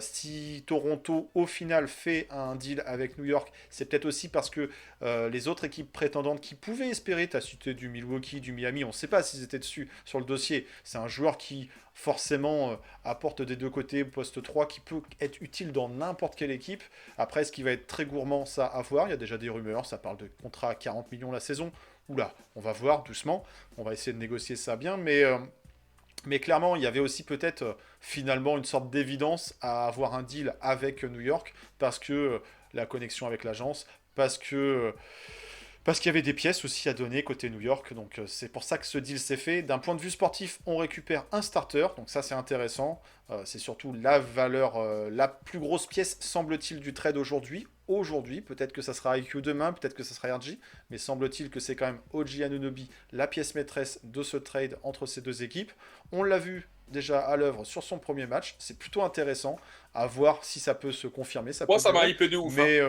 Speaker 3: Si Toronto, au final, fait un deal avec New York, c'est peut-être aussi parce que les autres équipes prétendantes qui pouvaient espérer, tu as cité du Milwaukee, du Miami, on ne sait pas s'ils étaient dessus sur le dossier. C'est un joueur qui, forcément, apporte des deux côtés, poste 3, qui peut être utile dans n'importe quelle équipe. Après, est-ce qu'il va être très gourmand, ça à voir. Il y a déjà des rumeurs, ça parle de contrat à 40 millions la saison. Oula, on va voir doucement. On va essayer de négocier ça bien, mais clairement, il y avait aussi peut-être finalement une sorte d'évidence à avoir un deal avec New York parce que la connexion avec l'agence, parce qu'il y avait des pièces aussi à donner côté New York. Donc c'est pour ça que ce deal s'est fait. D'un point de vue sportif, on récupère un starter, donc ça c'est intéressant. C'est surtout la valeur, la plus grosse pièce semble-t-il du trade aujourd'hui. Aujourd'hui, peut-être que ça sera IQ demain, peut-être que ça sera RG, mais semble-t-il que c'est quand même OG Anunoby, la pièce maîtresse de ce trade entre ces deux équipes. On l'a vu déjà à l'œuvre sur son premier match, c'est plutôt intéressant à voir si ça peut se confirmer.
Speaker 4: Moi, ça m'a
Speaker 3: durer.
Speaker 4: hypé de ouf.
Speaker 3: Mais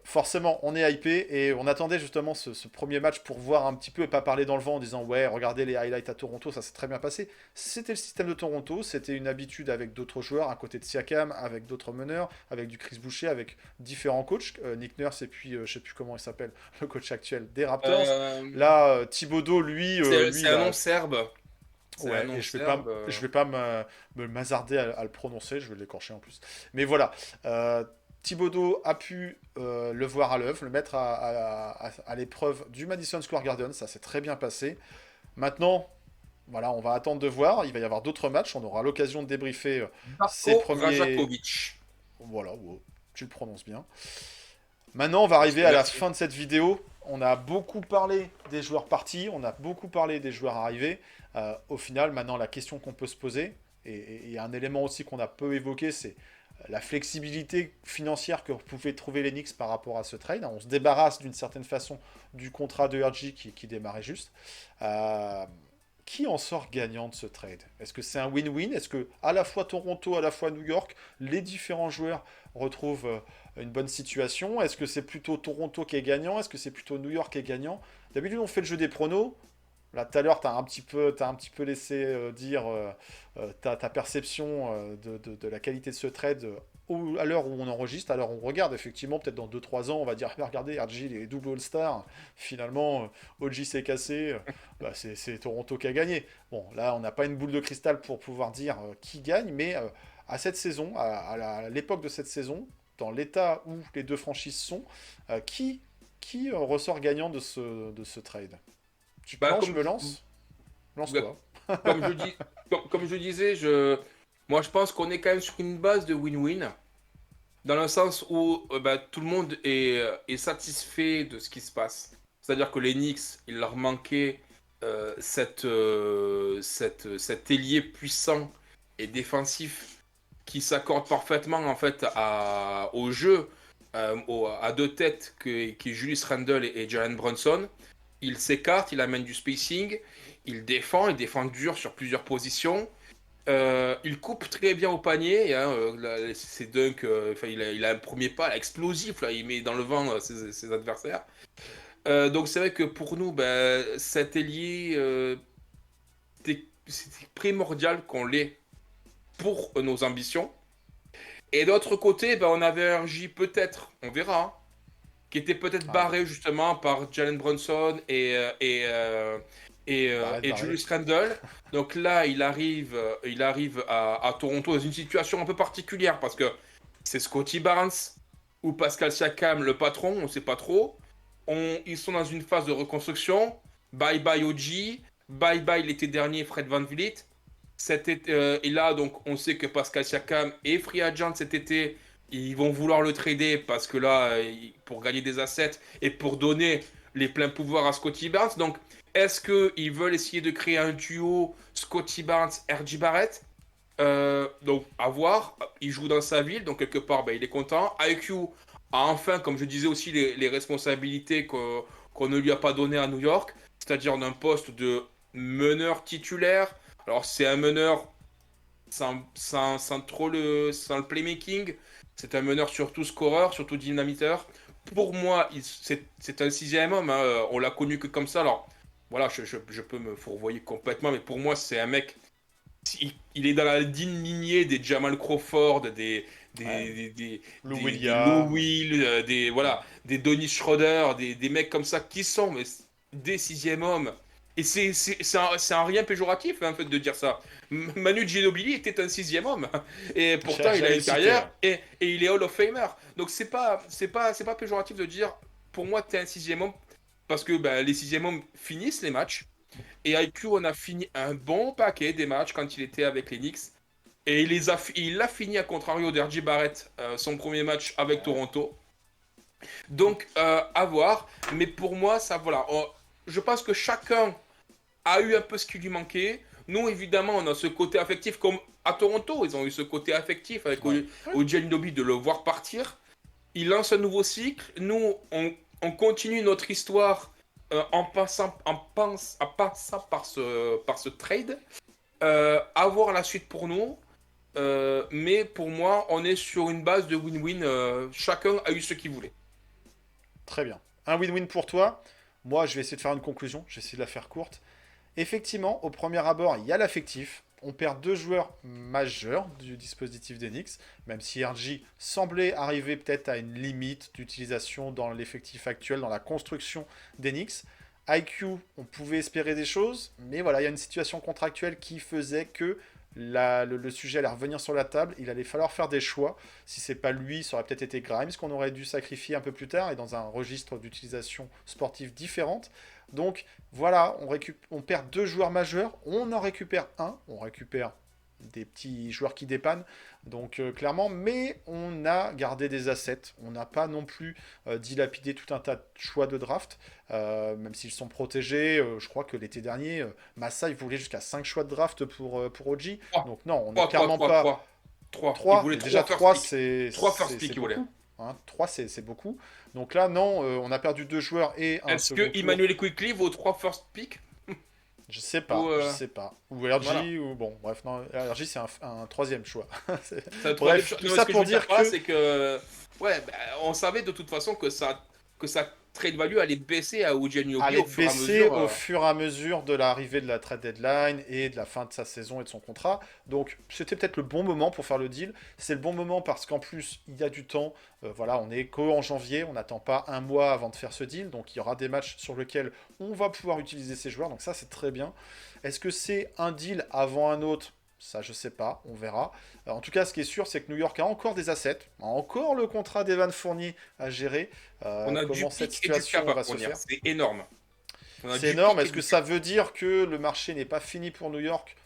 Speaker 3: forcément, on est hypé et on attendait justement ce premier match pour voir un petit peu et pas parler dans le vent en disant ouais, regardez les highlights à Toronto, ça s'est très bien passé. C'était le système de Toronto, c'était une habitude avec d'autres joueurs, à côté de Siakam, avec d'autres meneurs, avec du Chris Boucher, avec différents coachs, Nick Nurse et puis je sais plus comment il s'appelle, le coach actuel des Raptors. Là, Thibodeau,
Speaker 4: C'est un nom serbe.
Speaker 3: Ouais, et je vais pas me m'hasarder à le prononcer, je vais l'écorcher en plus. Mais voilà, Thibodeau a pu le voir à l'œuvre, le mettre à l'épreuve du Madison Square Garden, ça s'est très bien passé. Maintenant, voilà, on va attendre de voir, il va y avoir d'autres matchs, on aura l'occasion de débriefer ces premiers...
Speaker 4: Rajakovic.
Speaker 3: Voilà, wow, tu le prononces bien. Maintenant, on va arriver à la fin de cette vidéo. On a beaucoup parlé des joueurs partis, on a beaucoup parlé des joueurs arrivés. Au final, maintenant, la question qu'on peut se poser, et un élément aussi qu'on a peu évoqué, c'est la flexibilité financière que pouvaient trouver les Knicks par rapport à ce trade. On se débarrasse d'une certaine façon du contrat de RG qui démarrait juste. Qui en sort gagnant de ce trade? Est-ce que c'est un win-win? Est-ce que à la fois Toronto, à la fois New York, les différents joueurs retrouvent une bonne situation? Est-ce que c'est plutôt Toronto qui est gagnant? Est-ce que c'est plutôt New York qui est gagnant? D'habitude, on fait le jeu des pronos. Là, tout à l'heure, tu as un petit peu laissé dire ta perception de la qualité de ce trade à l'heure où on enregistre, à l'heure où on regarde. Effectivement, peut-être dans 2-3 ans, on va dire regardez, RG, les double All-Star. Finalement, OG s'est cassé. C'est Toronto qui a gagné. Bon, là, on n'a pas une boule de cristal pour pouvoir dire qui gagne, mais à cette saison, à l'époque de cette saison, dans l'état où les deux franchises sont, qui ressort gagnant de ce trade? Tu penses, je me lance? Lance-toi.
Speaker 4: Comme je disais, moi je pense qu'on est quand même sur une base de win-win, dans le sens où tout le monde est satisfait de ce qui se passe. C'est-à-dire que les Knicks, il leur manquait cet ailier puissant et défensif qui s'accorde parfaitement en fait au jeu, à deux têtes qui est Julius Randle et Jalen Brunson. Il s'écarte, il amène du spacing, il défend dur sur plusieurs positions. Il coupe très bien au panier, hein, ses dunks, il a un premier pas là, explosif, là, il met dans le vent ses adversaires. Donc c'est vrai que pour nous, cet ailier, c'était primordial qu'on l'ait pour nos ambitions. Et d'autre côté, on avait un J peut-être, on verra, hein, qui était peut-être barré justement par Jalen Brunson et Julius Randle. Donc là, il arrive à Toronto dans une situation un peu particulière parce que c'est Scottie Barnes ou Pascal Siakam, le patron, on ne sait pas trop. Ils sont dans une phase de reconstruction. Bye bye OG, bye bye l'été dernier Fred VanVleet. Et là, donc, on sait que Pascal Siakam est free agent cet été. Ils vont vouloir le trader parce que là, pour gagner des assets et pour donner les pleins pouvoirs à Scottie Barnes. Donc, est-ce qu'ils veulent essayer de créer un duo Scottie Barnes-RJ Barrett? Donc, à voir. Il joue dans sa ville, donc quelque part, il est content. IQ a enfin, comme je disais aussi, les responsabilités qu'on ne lui a pas données à New York, c'est-à-dire d'un poste de meneur titulaire. Alors, c'est un meneur sans le playmaking. C'est un meneur surtout scoreur, surtout dynamiteur. Pour moi, c'est un sixième homme. Hein. On l'a connu que comme ça. Alors, voilà, je peux me fourvoyer complètement. Mais pour moi, c'est un mec... il est dans la digne lignée des Jamal Crawford,
Speaker 3: Lou
Speaker 4: des
Speaker 3: Williams.
Speaker 4: Lou Will, voilà, des Dennis Schroeder, des mecs comme ça qui sont mais, des sixième hommes. Et c'est un rien péjoratif, hein, en fait, de dire ça. Manu Ginobili était un sixième homme. Et pourtant, il a
Speaker 3: J'allais le
Speaker 4: une
Speaker 3: citer,
Speaker 4: carrière
Speaker 3: ouais.
Speaker 4: et il est Hall of Famer. Donc, c'est pas péjoratif de dire, pour moi, t'es un sixième homme. Parce que ben, les sixième hommes finissent les matchs. Et IQ, on a fini un bon paquet des matchs quand il était avec les Knicks. Et il l'a fini à contrario d'R.J. Barrett, son premier match avec Toronto. Donc, à voir. Mais pour moi, ça, voilà. Je pense que chacun a eu un peu ce qui lui manquait. Nous, évidemment, on a ce côté affectif, comme à Toronto, ils ont eu ce côté affectif avec
Speaker 3: Ouais.
Speaker 4: OG Anunoby de le voir partir. Il lance un nouveau cycle. Nous, on continue notre histoire en passant par ce trade. Avoir la suite pour nous. Mais pour moi, on est sur une base de win-win. Chacun a eu ce qu'il voulait.
Speaker 3: Très bien. Un win-win pour toi. Moi, je vais essayer de faire une conclusion. Je vais essayer de la faire courte. Effectivement, au premier abord, il y a l'affectif. On perd deux joueurs majeurs du dispositif d'Enix, même si RJ semblait arriver peut-être à une limite d'utilisation dans l'effectif actuel, dans la construction d'Enix. IQ, on pouvait espérer des choses, mais voilà, il y a une situation contractuelle qui faisait que le sujet allait revenir sur la table. Il allait falloir faire des choix. Si c'est pas lui, ça aurait peut-être été Grimes qu'on aurait dû sacrifier un peu plus tard et dans un registre d'utilisation sportive différente. Donc voilà, on perd deux joueurs majeurs, on en récupère un, on récupère des petits joueurs qui dépannent, donc clairement, mais on a gardé des assets, on n'a pas non plus dilapidé tout un tas de choix de draft, même s'ils sont protégés, je crois que l'été dernier, Massa il voulait jusqu'à 5 choix de draft pour OG,
Speaker 4: 3,
Speaker 3: donc non, on n'est
Speaker 4: 3, 3,
Speaker 3: clairement
Speaker 4: 3,
Speaker 3: pas...
Speaker 4: 3. 3. Il
Speaker 3: 3,
Speaker 4: voulait
Speaker 3: déjà
Speaker 4: 3
Speaker 3: 3
Speaker 4: first pick. 3 first pick, il voulait.
Speaker 3: beaucoup. Hein, 3 c'est beaucoup. Donc là, non, on a perdu deux joueurs et un
Speaker 4: Est-ce
Speaker 3: second
Speaker 4: que
Speaker 3: tour.
Speaker 4: Emmanuel Quickly vaut 3 first pick?
Speaker 3: Je sais
Speaker 4: Ou,
Speaker 3: pas, je sais pas. Ou RJ,
Speaker 4: voilà.
Speaker 3: ou bon, bref, non, RJ c'est un troisième choix.
Speaker 4: C'est un
Speaker 3: Bref,
Speaker 4: troisième
Speaker 3: tout
Speaker 4: choix.
Speaker 3: ça
Speaker 4: Ce que je
Speaker 3: pour
Speaker 4: veux
Speaker 3: dire
Speaker 4: par là,
Speaker 3: que
Speaker 4: c'est que, ouais, bah, on savait de toute façon que ça trade value allait baisser à OG Anunoby
Speaker 3: allait
Speaker 4: au fur et à
Speaker 3: baisser
Speaker 4: mesure.
Speaker 3: au fur et à mesure de l'arrivée de la trade deadline et de la fin de sa saison et de son contrat. Donc c'était peut-être le bon moment pour faire le deal. C'est le bon moment parce qu'en plus il y a du temps. Voilà, on est qu'en janvier, on n'attend pas un mois avant de faire ce deal. Donc il y aura des matchs sur lesquels on va pouvoir utiliser ces joueurs. Donc ça c'est très bien. Est-ce que c'est un deal avant un autre? Ça, je sais pas, on verra. En tout cas, ce qui est sûr, c'est que New York a encore des assets, a encore le contrat d'Evan Fournier à gérer.
Speaker 4: On a du
Speaker 3: Comment cette
Speaker 4: pic et du
Speaker 3: situation
Speaker 4: cap à
Speaker 3: va se
Speaker 4: fournir.
Speaker 3: faire?
Speaker 4: C'est énorme. On a
Speaker 3: C'est
Speaker 4: du
Speaker 3: énorme.
Speaker 4: pic et
Speaker 3: Est-ce que
Speaker 4: du
Speaker 3: ça
Speaker 4: cap.
Speaker 3: veut dire que le marché n'est pas fini pour New York?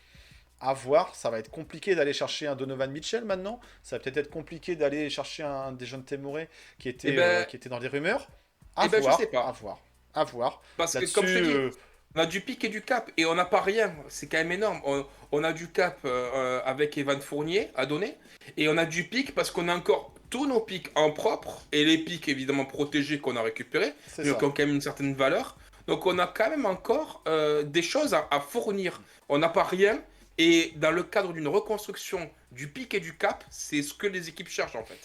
Speaker 3: À voir. Ça va être compliqué d'aller chercher un Donovan Mitchell maintenant. Ça va peut-être être compliqué d'aller chercher un Dejounte Temore
Speaker 4: Eh ben,
Speaker 3: qui était dans les rumeurs. À
Speaker 4: eh ben, je
Speaker 3: voir,
Speaker 4: sais
Speaker 3: à
Speaker 4: pas.
Speaker 3: voir, à voir.
Speaker 4: Parce que, comme je te
Speaker 3: Là-dessus,
Speaker 4: dis, on a du pic et du cap et on n'a pas rien. C'est quand même énorme. On a du cap avec Evan Fournier à donner et on a du pic parce qu'on a encore tous nos pics en propre et les pics évidemment protégés qu'on a récupérés,
Speaker 3: c'est
Speaker 4: mais qui
Speaker 3: ça.
Speaker 4: ont quand même une certaine valeur. Donc on a quand même encore des choses à fournir. On n'a pas rien et dans le cadre d'une reconstruction du pic et du cap, c'est ce que les équipes cherchent en fait.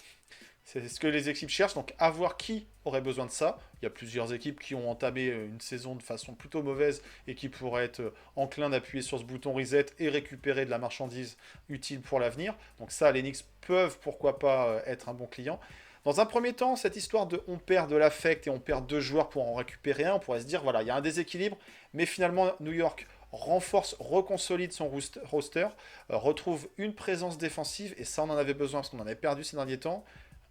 Speaker 3: C'est ce que les équipes cherchent, donc à voir qui aurait besoin de ça. Il y a plusieurs équipes qui ont entamé une saison de façon plutôt mauvaise et qui pourraient être enclins d'appuyer sur ce bouton reset et récupérer de la marchandise utile pour l'avenir. Donc ça, les Knicks peuvent pourquoi pas être un bon client. Dans un premier temps, cette histoire de on perd de l'affect et on perd deux joueurs pour en récupérer un, on pourrait se dire voilà, il y a un déséquilibre, mais finalement New York renforce, reconsolide son roster, retrouve une présence défensive et ça on en avait besoin parce qu'on en avait perdu ces derniers temps.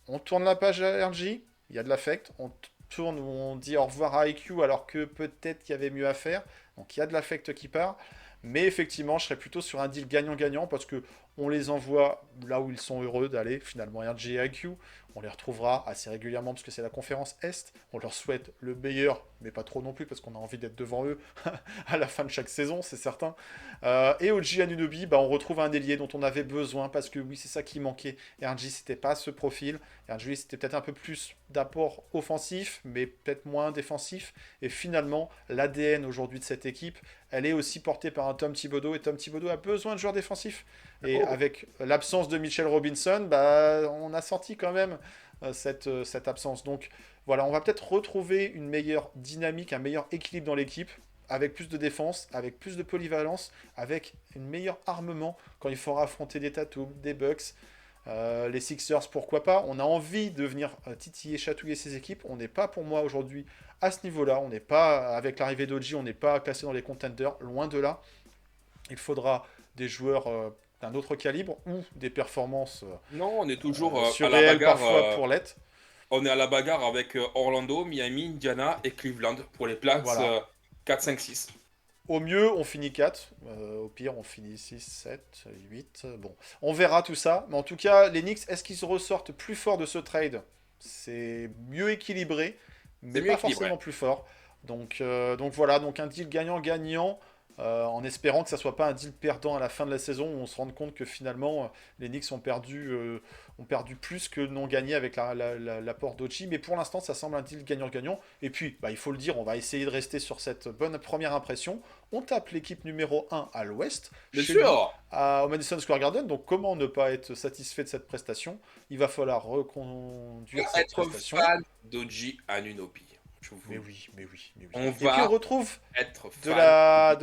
Speaker 3: On tourne la page à RG, il y a de l'affect. On tourne où on dit au revoir à IQ alors que peut-être qu'il y avait mieux à faire. Donc il y a de l'affect qui part. Mais effectivement, je serais plutôt sur un deal gagnant-gagnant parce que on les envoie là où ils sont heureux d'aller. Finalement, RG et IQ, on les retrouvera assez régulièrement parce que c'est la conférence Est. On leur souhaite le meilleur, mais pas trop non plus parce qu'on a envie d'être devant eux à la fin de chaque saison, c'est certain. Et OG Anunoby, bah, on retrouve un ailier dont on avait besoin parce que oui, c'est ça qui manquait. RG, c'était pas ce profil. RG, c'était peut-être un peu plus d'apport offensif, mais peut-être moins défensif. Et finalement, l'ADN aujourd'hui de cette équipe, elle est aussi portée par un Tom Thibodeau. Et Tom Thibodeau a besoin de joueurs défensifs. Et avec l'absence de Mitchell Robinson, bah, on a senti quand même cette absence. Donc voilà, on va peut-être retrouver une meilleure dynamique, un meilleur équilibre dans l'équipe avec plus de défense, avec plus de polyvalence, avec une meilleure armement quand il faudra affronter des Tatum, des Bucks, les Sixers, pourquoi pas. On a envie de venir titiller, chatouiller ces équipes. On n'est pas pour moi aujourd'hui à ce niveau-là. On n'est pas, avec l'arrivée d'OG, on n'est pas classé dans les contenders, loin de là. Il faudra des joueurs d'un autre calibre ou des performances
Speaker 4: Non, on est toujours à la
Speaker 3: surréelles
Speaker 4: bagarre.
Speaker 3: parfois pour l'être.
Speaker 4: On est à la bagarre avec Orlando, Miami, Indiana et Cleveland pour les places
Speaker 3: Voilà.
Speaker 4: 4, 5, 6.
Speaker 3: Au mieux, on finit 4. Au pire, on finit 6, 7, 8. Bon, on verra tout ça. Mais en tout cas, les Knicks, est-ce qu'ils se ressortent plus forts de ce trade? C'est mieux équilibré, mais
Speaker 4: mieux
Speaker 3: pas
Speaker 4: équilibré.
Speaker 3: forcément plus fort. Donc voilà, donc un deal gagnant-gagnant. En espérant que ça soit pas un deal perdant à la fin de la saison où on se rende compte que finalement les Knicks ont perdu plus que non gagné avec l'apport d'Ochi. Mais pour l'instant, ça semble un deal gagnant-gagnant. Et puis, il faut le dire, on va essayer de rester sur cette bonne première impression. On tape l'équipe numéro 1 à l'ouest,
Speaker 4: Bien
Speaker 3: chez
Speaker 4: sûr.
Speaker 3: nous, au Madison Square Garden. Donc comment ne pas être satisfait de cette prestation? Il va falloir reconduire cette
Speaker 4: Être
Speaker 3: prestation.
Speaker 4: fan d'Oji Anunoby.
Speaker 3: Mais oui.
Speaker 4: On
Speaker 3: Et puis
Speaker 4: va
Speaker 3: on retrouve
Speaker 4: être
Speaker 3: de
Speaker 4: fan.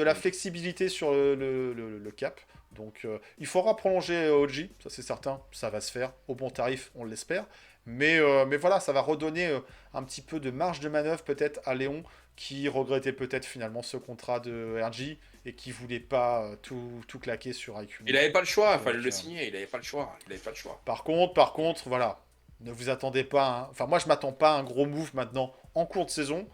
Speaker 3: la flexibilité sur le cap. Donc il faudra prolonger OG, ça c'est certain, ça va se faire au bon tarif, on l'espère. Mais voilà, ça va redonner un petit peu de marge de manœuvre peut-être à Léon qui regrettait peut-être finalement ce contrat de RG et qui voulait pas tout claquer sur IQ.
Speaker 4: Il n'avait pas le choix, il fallait
Speaker 3: Donc,
Speaker 4: le signer, il n'avait pas le choix.
Speaker 3: Par contre, voilà, ne vous attendez pas. Enfin, moi je m'attends pas à un gros move maintenant en cours de saison.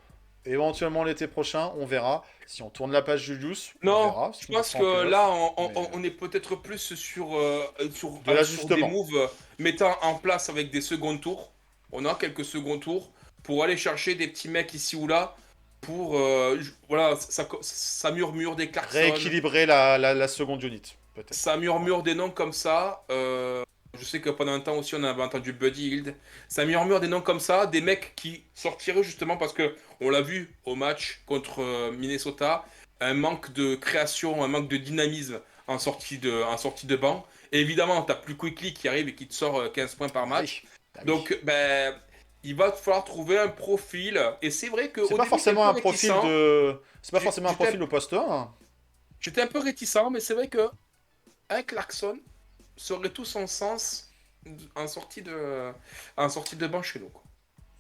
Speaker 3: Éventuellement l'été prochain, on verra. Si on tourne la page Julius, on
Speaker 4: Non,
Speaker 3: verra.
Speaker 4: je
Speaker 3: Si on
Speaker 4: pense
Speaker 3: sera en
Speaker 4: que
Speaker 3: playoff.
Speaker 4: là,
Speaker 3: mais-
Speaker 4: on est peut-être plus sur
Speaker 3: De l'ajustement.
Speaker 4: des moves mettant en place avec des seconds tours. On a quelques seconds tours pour aller chercher des petits mecs ici ou là. Pour, voilà, ça murmure des Clarkson.
Speaker 3: Rééquilibrer la seconde unit, peut-être.
Speaker 4: Ça murmure des noms comme ça. Je sais que pendant un temps aussi, on avait entendu Buddy Hield. Ça murmure des noms comme ça, des mecs qui sortiraient justement parce que on l'a vu au match contre Minnesota, un manque de création, un manque de dynamisme en sortie de banc. Et évidemment, t'as plus Quickly qui arrive et qui te sort 15 points par match. Donc, il va falloir trouver un profil. Et c'est vrai que
Speaker 3: c'est pas forcément un profil de. C'est pas forcément un profil au poste 1.
Speaker 4: J'étais un peu réticent, mais c'est vrai que un Clarkson serait tout son sens en sortie de banc chez nous. Quoi.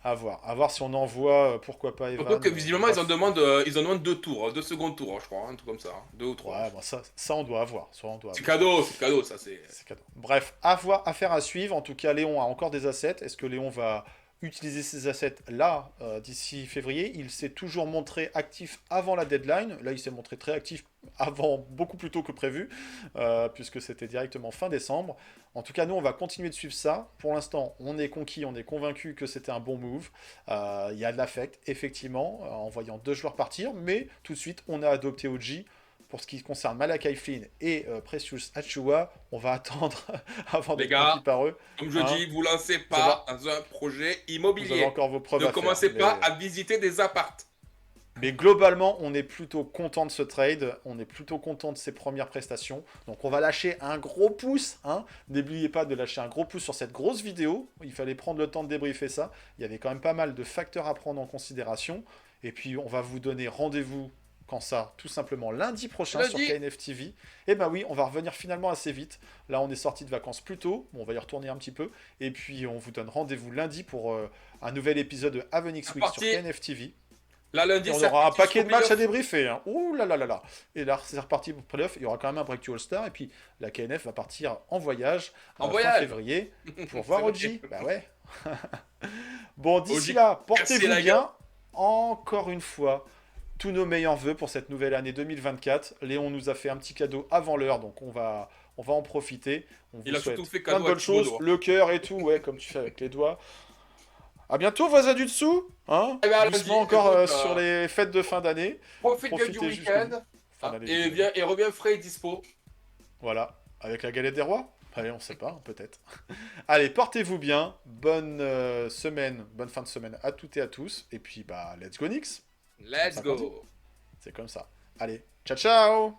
Speaker 3: À voir si on envoie, pourquoi pas Evan.
Speaker 4: Surtout que visiblement, ils en demandent 2 tours, 2 seconds tours, je crois, un truc comme ça. 2 ou 3.
Speaker 3: Ouais, bon, ça on doit avoir.
Speaker 4: C'est cadeau, ça c'est.
Speaker 3: C'est cadeau. Bref, affaire à suivre. En tout cas, Léon a encore des assets. Est-ce que Léon va utiliser ces assets là d'ici février? Il s'est toujours montré actif avant la deadline. Là, il s'est montré très actif avant, beaucoup plus tôt que prévu, puisque c'était directement fin décembre. En tout cas, nous, on va continuer de suivre ça. Pour l'instant, on est conquis, on est convaincu que c'était un bon move. Il y a de l'affect, effectivement, en voyant 2 joueurs partir, mais tout de suite, on a adopté OG. Pour ce qui concerne Malachi Flynn et Precious Achiuwa, on va attendre avant
Speaker 4: Les
Speaker 3: d'être
Speaker 4: gars,
Speaker 3: conquis par eux.
Speaker 4: Comme je dis, vous lancez pas dans un projet
Speaker 3: Vous avez
Speaker 4: immobilier.
Speaker 3: encore vos preuves
Speaker 4: Ne
Speaker 3: à faire,
Speaker 4: commencez pas
Speaker 3: mais-
Speaker 4: à visiter des appartes.
Speaker 3: Mais globalement, on est plutôt content de ce trade. On est plutôt content de ses premières prestations. Donc on va lâcher un gros pouce. N'oubliez pas de lâcher un gros pouce sur cette grosse vidéo. Il fallait prendre le temps de débriefer ça. Il y avait quand même pas mal de facteurs à prendre en considération. Et puis on va vous donner rendez-vous quand ça, tout simplement lundi prochain sur
Speaker 4: Lundi.
Speaker 3: KNF TV. Et ben oui, on va revenir finalement assez vite. Là, on est sorti de vacances plus tôt. Bon, on va y retourner un petit peu. Et puis on vous donne rendez-vous lundi pour un nouvel épisode de Avenix Week sur
Speaker 4: parti.
Speaker 3: KNF TV.
Speaker 4: Là, lundi,
Speaker 3: Et on
Speaker 4: c'est
Speaker 3: aura un
Speaker 4: reparti
Speaker 3: paquet
Speaker 4: sur
Speaker 3: de matchs à
Speaker 4: playoff.
Speaker 3: débriefer. Ouh là là là là. Et là, c'est reparti pour playoff. Il y aura quand même un Break to All-Star. Et puis, la KNF va partir en voyage
Speaker 4: En
Speaker 3: fin
Speaker 4: voyage.
Speaker 3: février pour voir
Speaker 4: C'est
Speaker 3: OG.
Speaker 4: vrai.
Speaker 3: Bah ouais. Bon, d'ici
Speaker 4: OG,
Speaker 3: là,
Speaker 4: cassez
Speaker 3: portez-vous
Speaker 4: la
Speaker 3: bien. Encore une fois, tous nos meilleurs vœux pour cette nouvelle année 2024. Léon nous a fait un petit cadeau avant l'heure, donc on va en profiter. On vous
Speaker 4: Il a
Speaker 3: souhaite
Speaker 4: surtout fait
Speaker 3: plein de
Speaker 4: cadeau à
Speaker 3: bonnes choses,
Speaker 4: Thibaut.
Speaker 3: le cœur et tout, ouais, comme tu fais avec les doigts. À bientôt, voisins du dessous. Hein,
Speaker 4: Eh ben, lundi,
Speaker 3: doucement encore
Speaker 4: écoute,
Speaker 3: sur les fêtes de fin d'année.
Speaker 4: Profite bien du
Speaker 3: Profitez jusqu'au
Speaker 4: week-end.
Speaker 3: bout. Fin d'année
Speaker 4: Et,
Speaker 3: du week-end.
Speaker 4: reviens frais et dispo.
Speaker 3: Voilà, avec la galette des rois. Allez, on sait pas, peut-être. Allez, portez-vous bien. Bonne semaine, bonne fin de semaine à toutes et à tous. Et puis, bah, let's go Knicks.
Speaker 4: Let's
Speaker 3: Ça qu'on dit.
Speaker 4: go.
Speaker 3: C'est comme ça. Allez, ciao ciao.